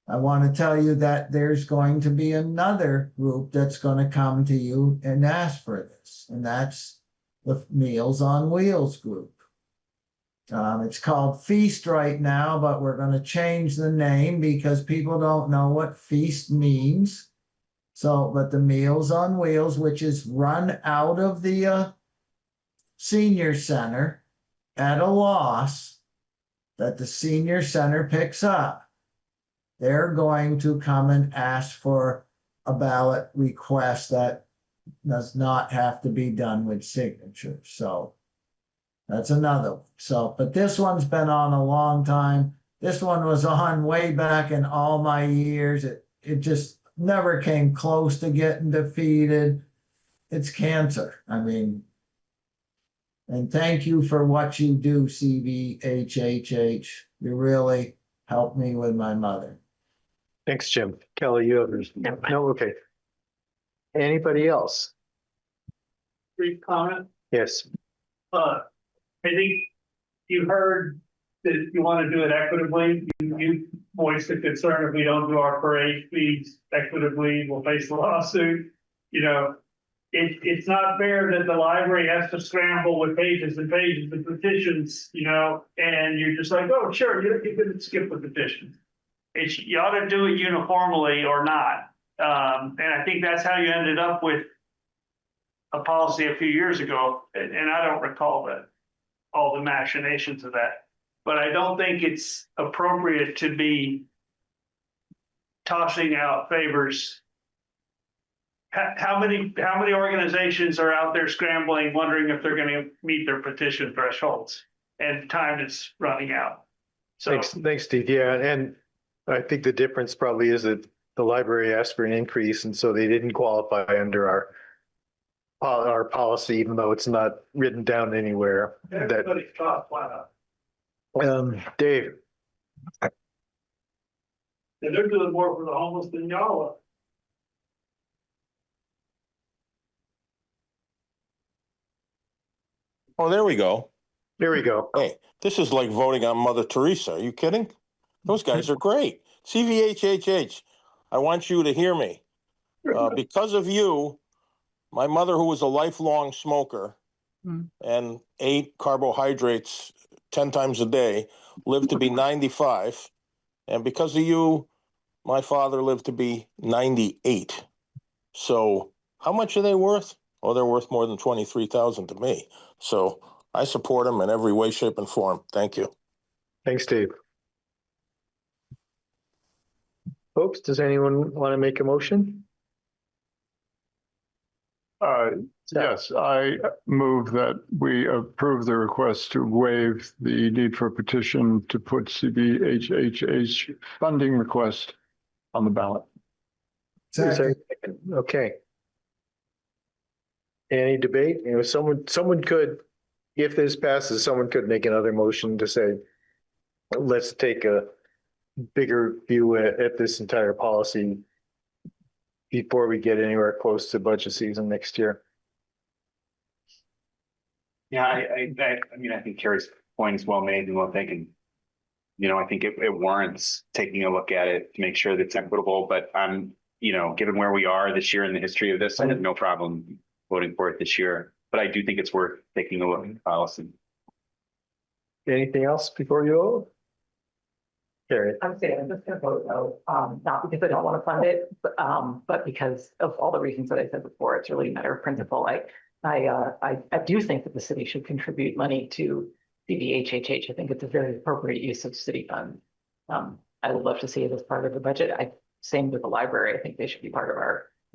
Speaker 7: I want to tell you that there's going to be another group that's going to come to you and ask for this, and that's the Meals on Wheels group. It's called Feast right now, but we're going to change the name because people don't know what feast means. So, but the Meals on Wheels, which is run out of the senior center at a loss that the senior center picks up, they're going to come and ask for a ballot request that does not have to be done with signatures. So that's another one. So, but this one's been on a long time. This one was on way back in all my years. It just never came close to getting defeated. It's cancer. I mean, and thank you for what you do, CVHHH. You really helped me with my mother.
Speaker 1: Thanks, Jim. Kelly, you have yours? No, okay. Anybody else?
Speaker 2: Brief comment.
Speaker 1: Yes.
Speaker 2: I think you heard that you want to do it equitably. You voiced the concern if we don't do our parade fees equitably, we'll face a lawsuit. You know, it's not fair that the library has to scramble with pages and pages of petitions, you know, and you're just like, oh, sure, you can skip the petition. You ought to do it uniformly or not. And I think that's how you ended up with a policy a few years ago. And I don't recall all the machinations of that. But I don't think it's appropriate to be tossing out favors. How many organizations are out there scrambling, wondering if they're going to meet their petition thresholds, and time is running out. So
Speaker 1: Thanks, Steve. Yeah, and I think the difference probably is that the library asked for an increase, and so they didn't qualify under our policy, even though it's not written down anywhere.
Speaker 2: everybody's caught flat out.
Speaker 1: Dave.
Speaker 2: And they're doing more for the homeless than y'all are.
Speaker 6: Oh, there we go.
Speaker 1: There we go.
Speaker 6: Hey, this is like voting on Mother Teresa. Are you kidding? Those guys are great. CVHHH, I want you to hear me. Because of you, my mother, who was a lifelong smoker and ate carbohydrates 10 times a day, lived to be 95. And because of you, my father lived to be 98. So how much are they worth? Oh, they're worth more than $23,000 to me. So I support them in every way, shape, and form. Thank you.
Speaker 1: Thanks, Dave. Folks, does anyone want to make a motion?
Speaker 12: Yes, I move that we approve the request to waive the need for a petition to put CVHHH funding request on the ballot.
Speaker 7: Second.
Speaker 1: Okay. Any debate? You know, someone could, if this passes, someone could make another motion to say, let's take a bigger view at this entire policy before we get anywhere close to budget season next year.
Speaker 3: Yeah, I mean, I think Carrie's point is well made and well taken. You know, I think it warrants taking a look at it to make sure that it's equitable, but given where we are this year in the history of this, I have no problem voting for it this year, but I do think it's worth taking a look at the policy.
Speaker 1: Anything else before you vote? Carrie.
Speaker 18: I'm saying I'm just gonna vote no, not because I don't want to fund it, but because of all the reasons that I said before. It's really a matter of principle. I do think that the city should contribute money to CVHHH. I think it's a very appropriate use of city funds. I would love to see it as part of the budget. Same with the library. I think they should be part of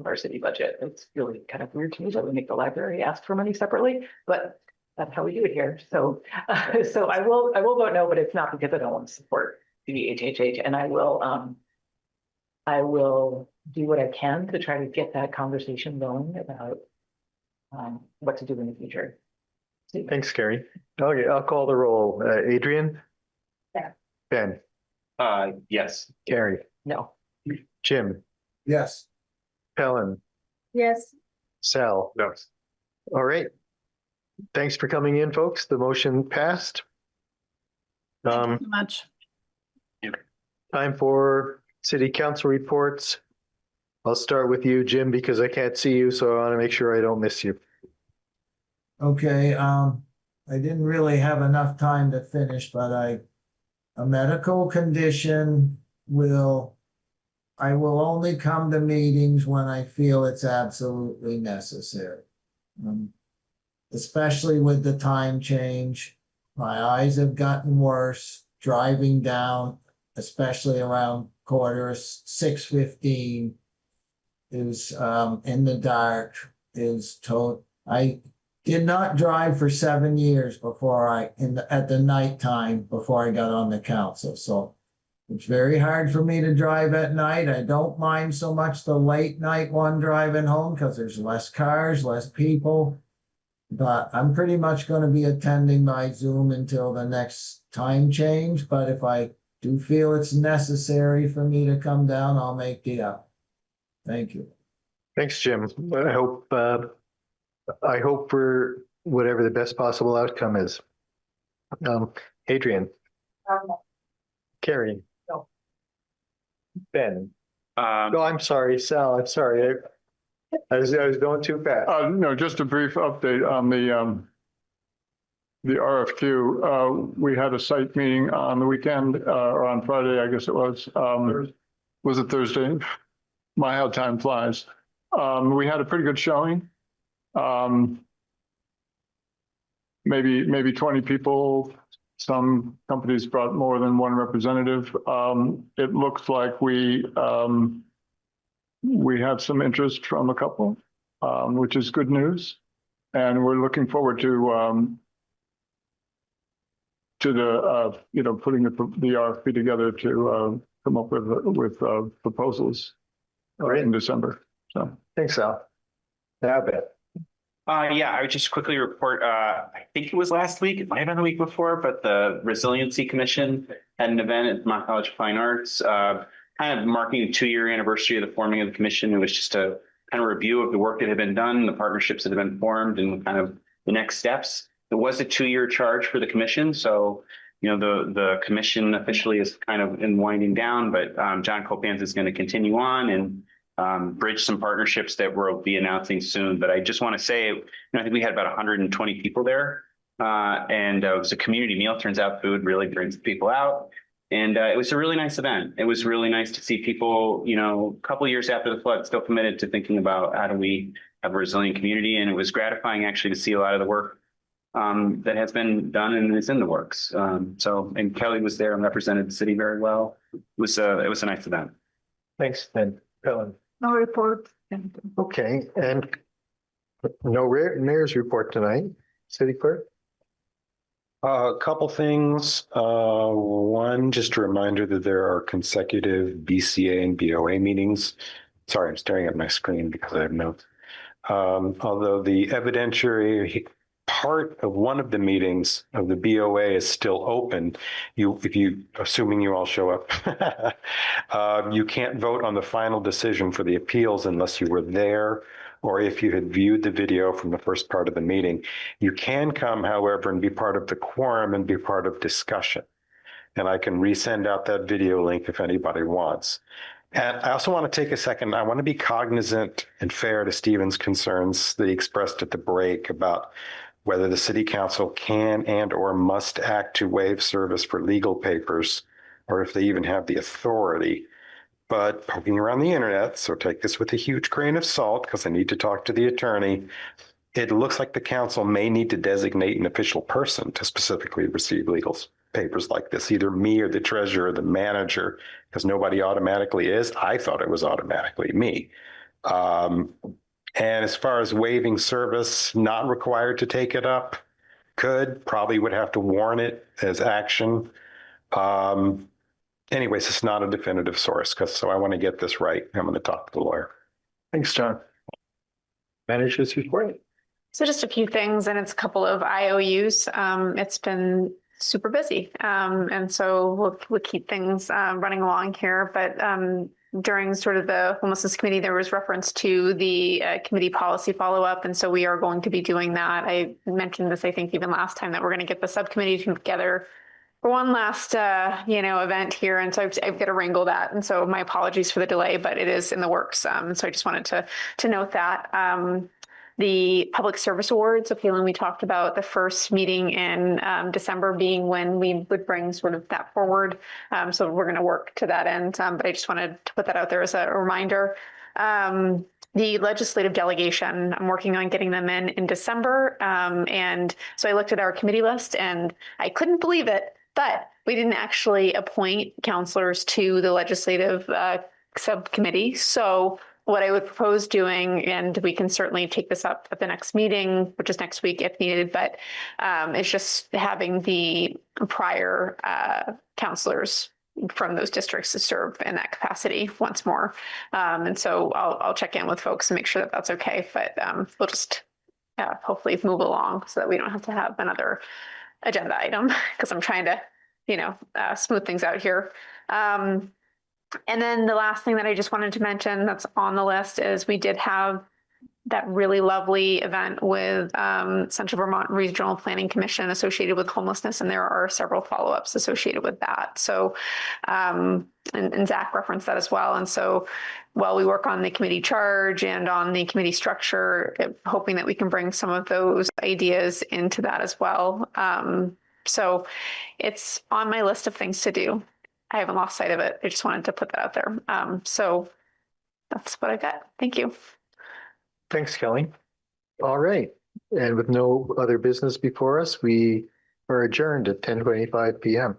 Speaker 18: our city budget. It's really kind of weird to me that we make the library ask for money separately, but that's how we do it here. So I will vote no, but it's not because I don't want to support CVHHH, and I will do what I can to try to get that conversation going about what to do in the future.
Speaker 1: Thanks, Carrie. Okay, I'll call the roll. Adrian?
Speaker 18: Yeah.
Speaker 1: Ben?
Speaker 3: Yes.
Speaker 1: Carrie?
Speaker 18: No.
Speaker 1: Jim?
Speaker 7: Yes.
Speaker 1: Helen?
Speaker 19: Yes.
Speaker 1: Sal?
Speaker 3: No.
Speaker 1: All right. Thanks for coming in, folks. The motion passed.
Speaker 20: Thank you so much.
Speaker 1: Time for city council reports. I'll start with you, Jim, because I can't see you, so I want to make sure I don't miss you.
Speaker 7: Okay, I didn't really have enough time to finish, but a medical condition I will only come to meetings when I feel it's absolutely necessary. Especially with the time change. My eyes have gotten worse driving down, especially around 6:15 is in the dark I did not drive for 7 years at the nighttime before I got on the council. So it's very hard for me to drive at night. I don't mind so much the late night one driving home because there's less cars, less people. But I'm pretty much going to be attending by Zoom until the next time change. But if I do feel it's necessary for me to come down, I'll make the up. Thank you.
Speaker 1: Thanks, Jim. I hope for whatever the best possible outcome is. Adrian. Carrie.
Speaker 2: No.
Speaker 1: Ben. No, I'm sorry, Sal. I'm sorry. I was going too fast.
Speaker 12: No, just a brief update on the RFQ. We had a site meeting on the weekend, or on Friday, I guess it was. Was it Thursday? How time flies. We had a pretty good showing. Maybe 20 people. Some companies brought more than one representative. It looks like we have some interest from a couple, which is good news. And we're looking forward to the putting the RFP together to come up with proposals in December. So
Speaker 1: thanks, Sal. Now, Ben.
Speaker 3: Yeah, I would just quickly report, I think it was last week, it might have been the week before, but the Resiliency Commission had an event at Mont College of Fine Arts, kind of marking the 2-year anniversary of the forming of the commission. It was just a kind of review of the work that had been done, the partnerships that have been formed, and kind of the next steps. It was a 2-year charge for the commission. So, the commission officially is kind of in winding down, but John Copans is going to continue on and bridge some partnerships that we'll be announcing soon. But I just want to say, I think we had about 120 people there, and it was a community meal. Turns out food really brings people out, and it was a really nice event. It was really nice to see people, a couple of years after the flood, still committed to thinking about how do we have a resilient community. And it was gratifying actually to see a lot of the work that has been done and is in the works. And Kelly was there and represented the city very well. It was a nice event.
Speaker 1: Thanks, Ben. Ellen.
Speaker 19: No report.
Speaker 1: Okay, and no mayor's report tonight. City clerk.
Speaker 10: A couple things. One, just a reminder that there are consecutive BCA and BOA meetings. Sorry, I'm staring at my screen because I have notes. Although the evidentiary part of one of the meetings of the BOA is still open, assuming you all show up, you can't vote on the final decision for the appeals unless you were there, or if you had viewed the video from the first part of the meeting. You can come, however, and be part of the quorum and be part of discussion. And I can resend out that video link if anybody wants. And I also want to take a second. I want to be cognizant and fair to Stephen's concerns that he expressed at the break about whether the city council can and or must act to waive service for legal papers, or if they even have the authority. But poking around the internet, so take this with a huge grain of salt because I need to talk to the attorney, it looks like the council may need to designate an official person to specifically receive legal papers like this, either me or the treasurer or the manager, because nobody automatically is. I thought it was automatically me. And as far as waiving service, not required to take it up, probably would have to warn it as action. Anyways, it's not a definitive source, so I want to get this right. I'm going to talk to the lawyer.
Speaker 1: Thanks, John. Manager's report.
Speaker 8: So just a few things, and it's a couple of IOUs. It's been super busy, and so we'll keep things running along here. But during sort of the homelessness committee, there was reference to the committee policy follow-up, and so we are going to be doing that. I mentioned this, I think, even last time, that we're going to get the subcommittee together one last, event here. And so I've got to wrangle that. And so my apologies for the delay, but it is in the works. So I just wanted to note that. The Public Service Awards, okay, when we talked about the first meeting in December being when we would bring sort of that forward. So we're going to work to that end. But I just wanted to put that out there as a reminder. The legislative delegation, I'm working on getting them in December. And so I looked at our committee list and I couldn't believe it, but we didn't actually appoint counselors to the legislative subcommittee. So what I would propose doing, and we can certainly take this up at the next meeting, which is next week if needed, but it's just having the prior counselors from those districts to serve in that capacity once more. And so I'll check in with folks and make sure that that's okay, but we'll just hopefully move along so that we don't have to have another agenda item because I'm trying to, smooth things out here. And then the last thing that I just wanted to mention that's on the list is we did have that really lovely event with Central Vermont Regional Planning Commission associated with homelessness, and there are several follow-ups associated with that. So, and Zach referenced that as well. And so while we work on the committee charge and on the committee structure, hoping that we can bring some of those ideas into that as well. So it's on my list of things to do. I haven't lost sight of it. I just wanted to put that out there. So that's what I got. Thank you.
Speaker 1: Thanks, Kelly. All right. And with no other business before us, we are adjourned at 10:25 p.m.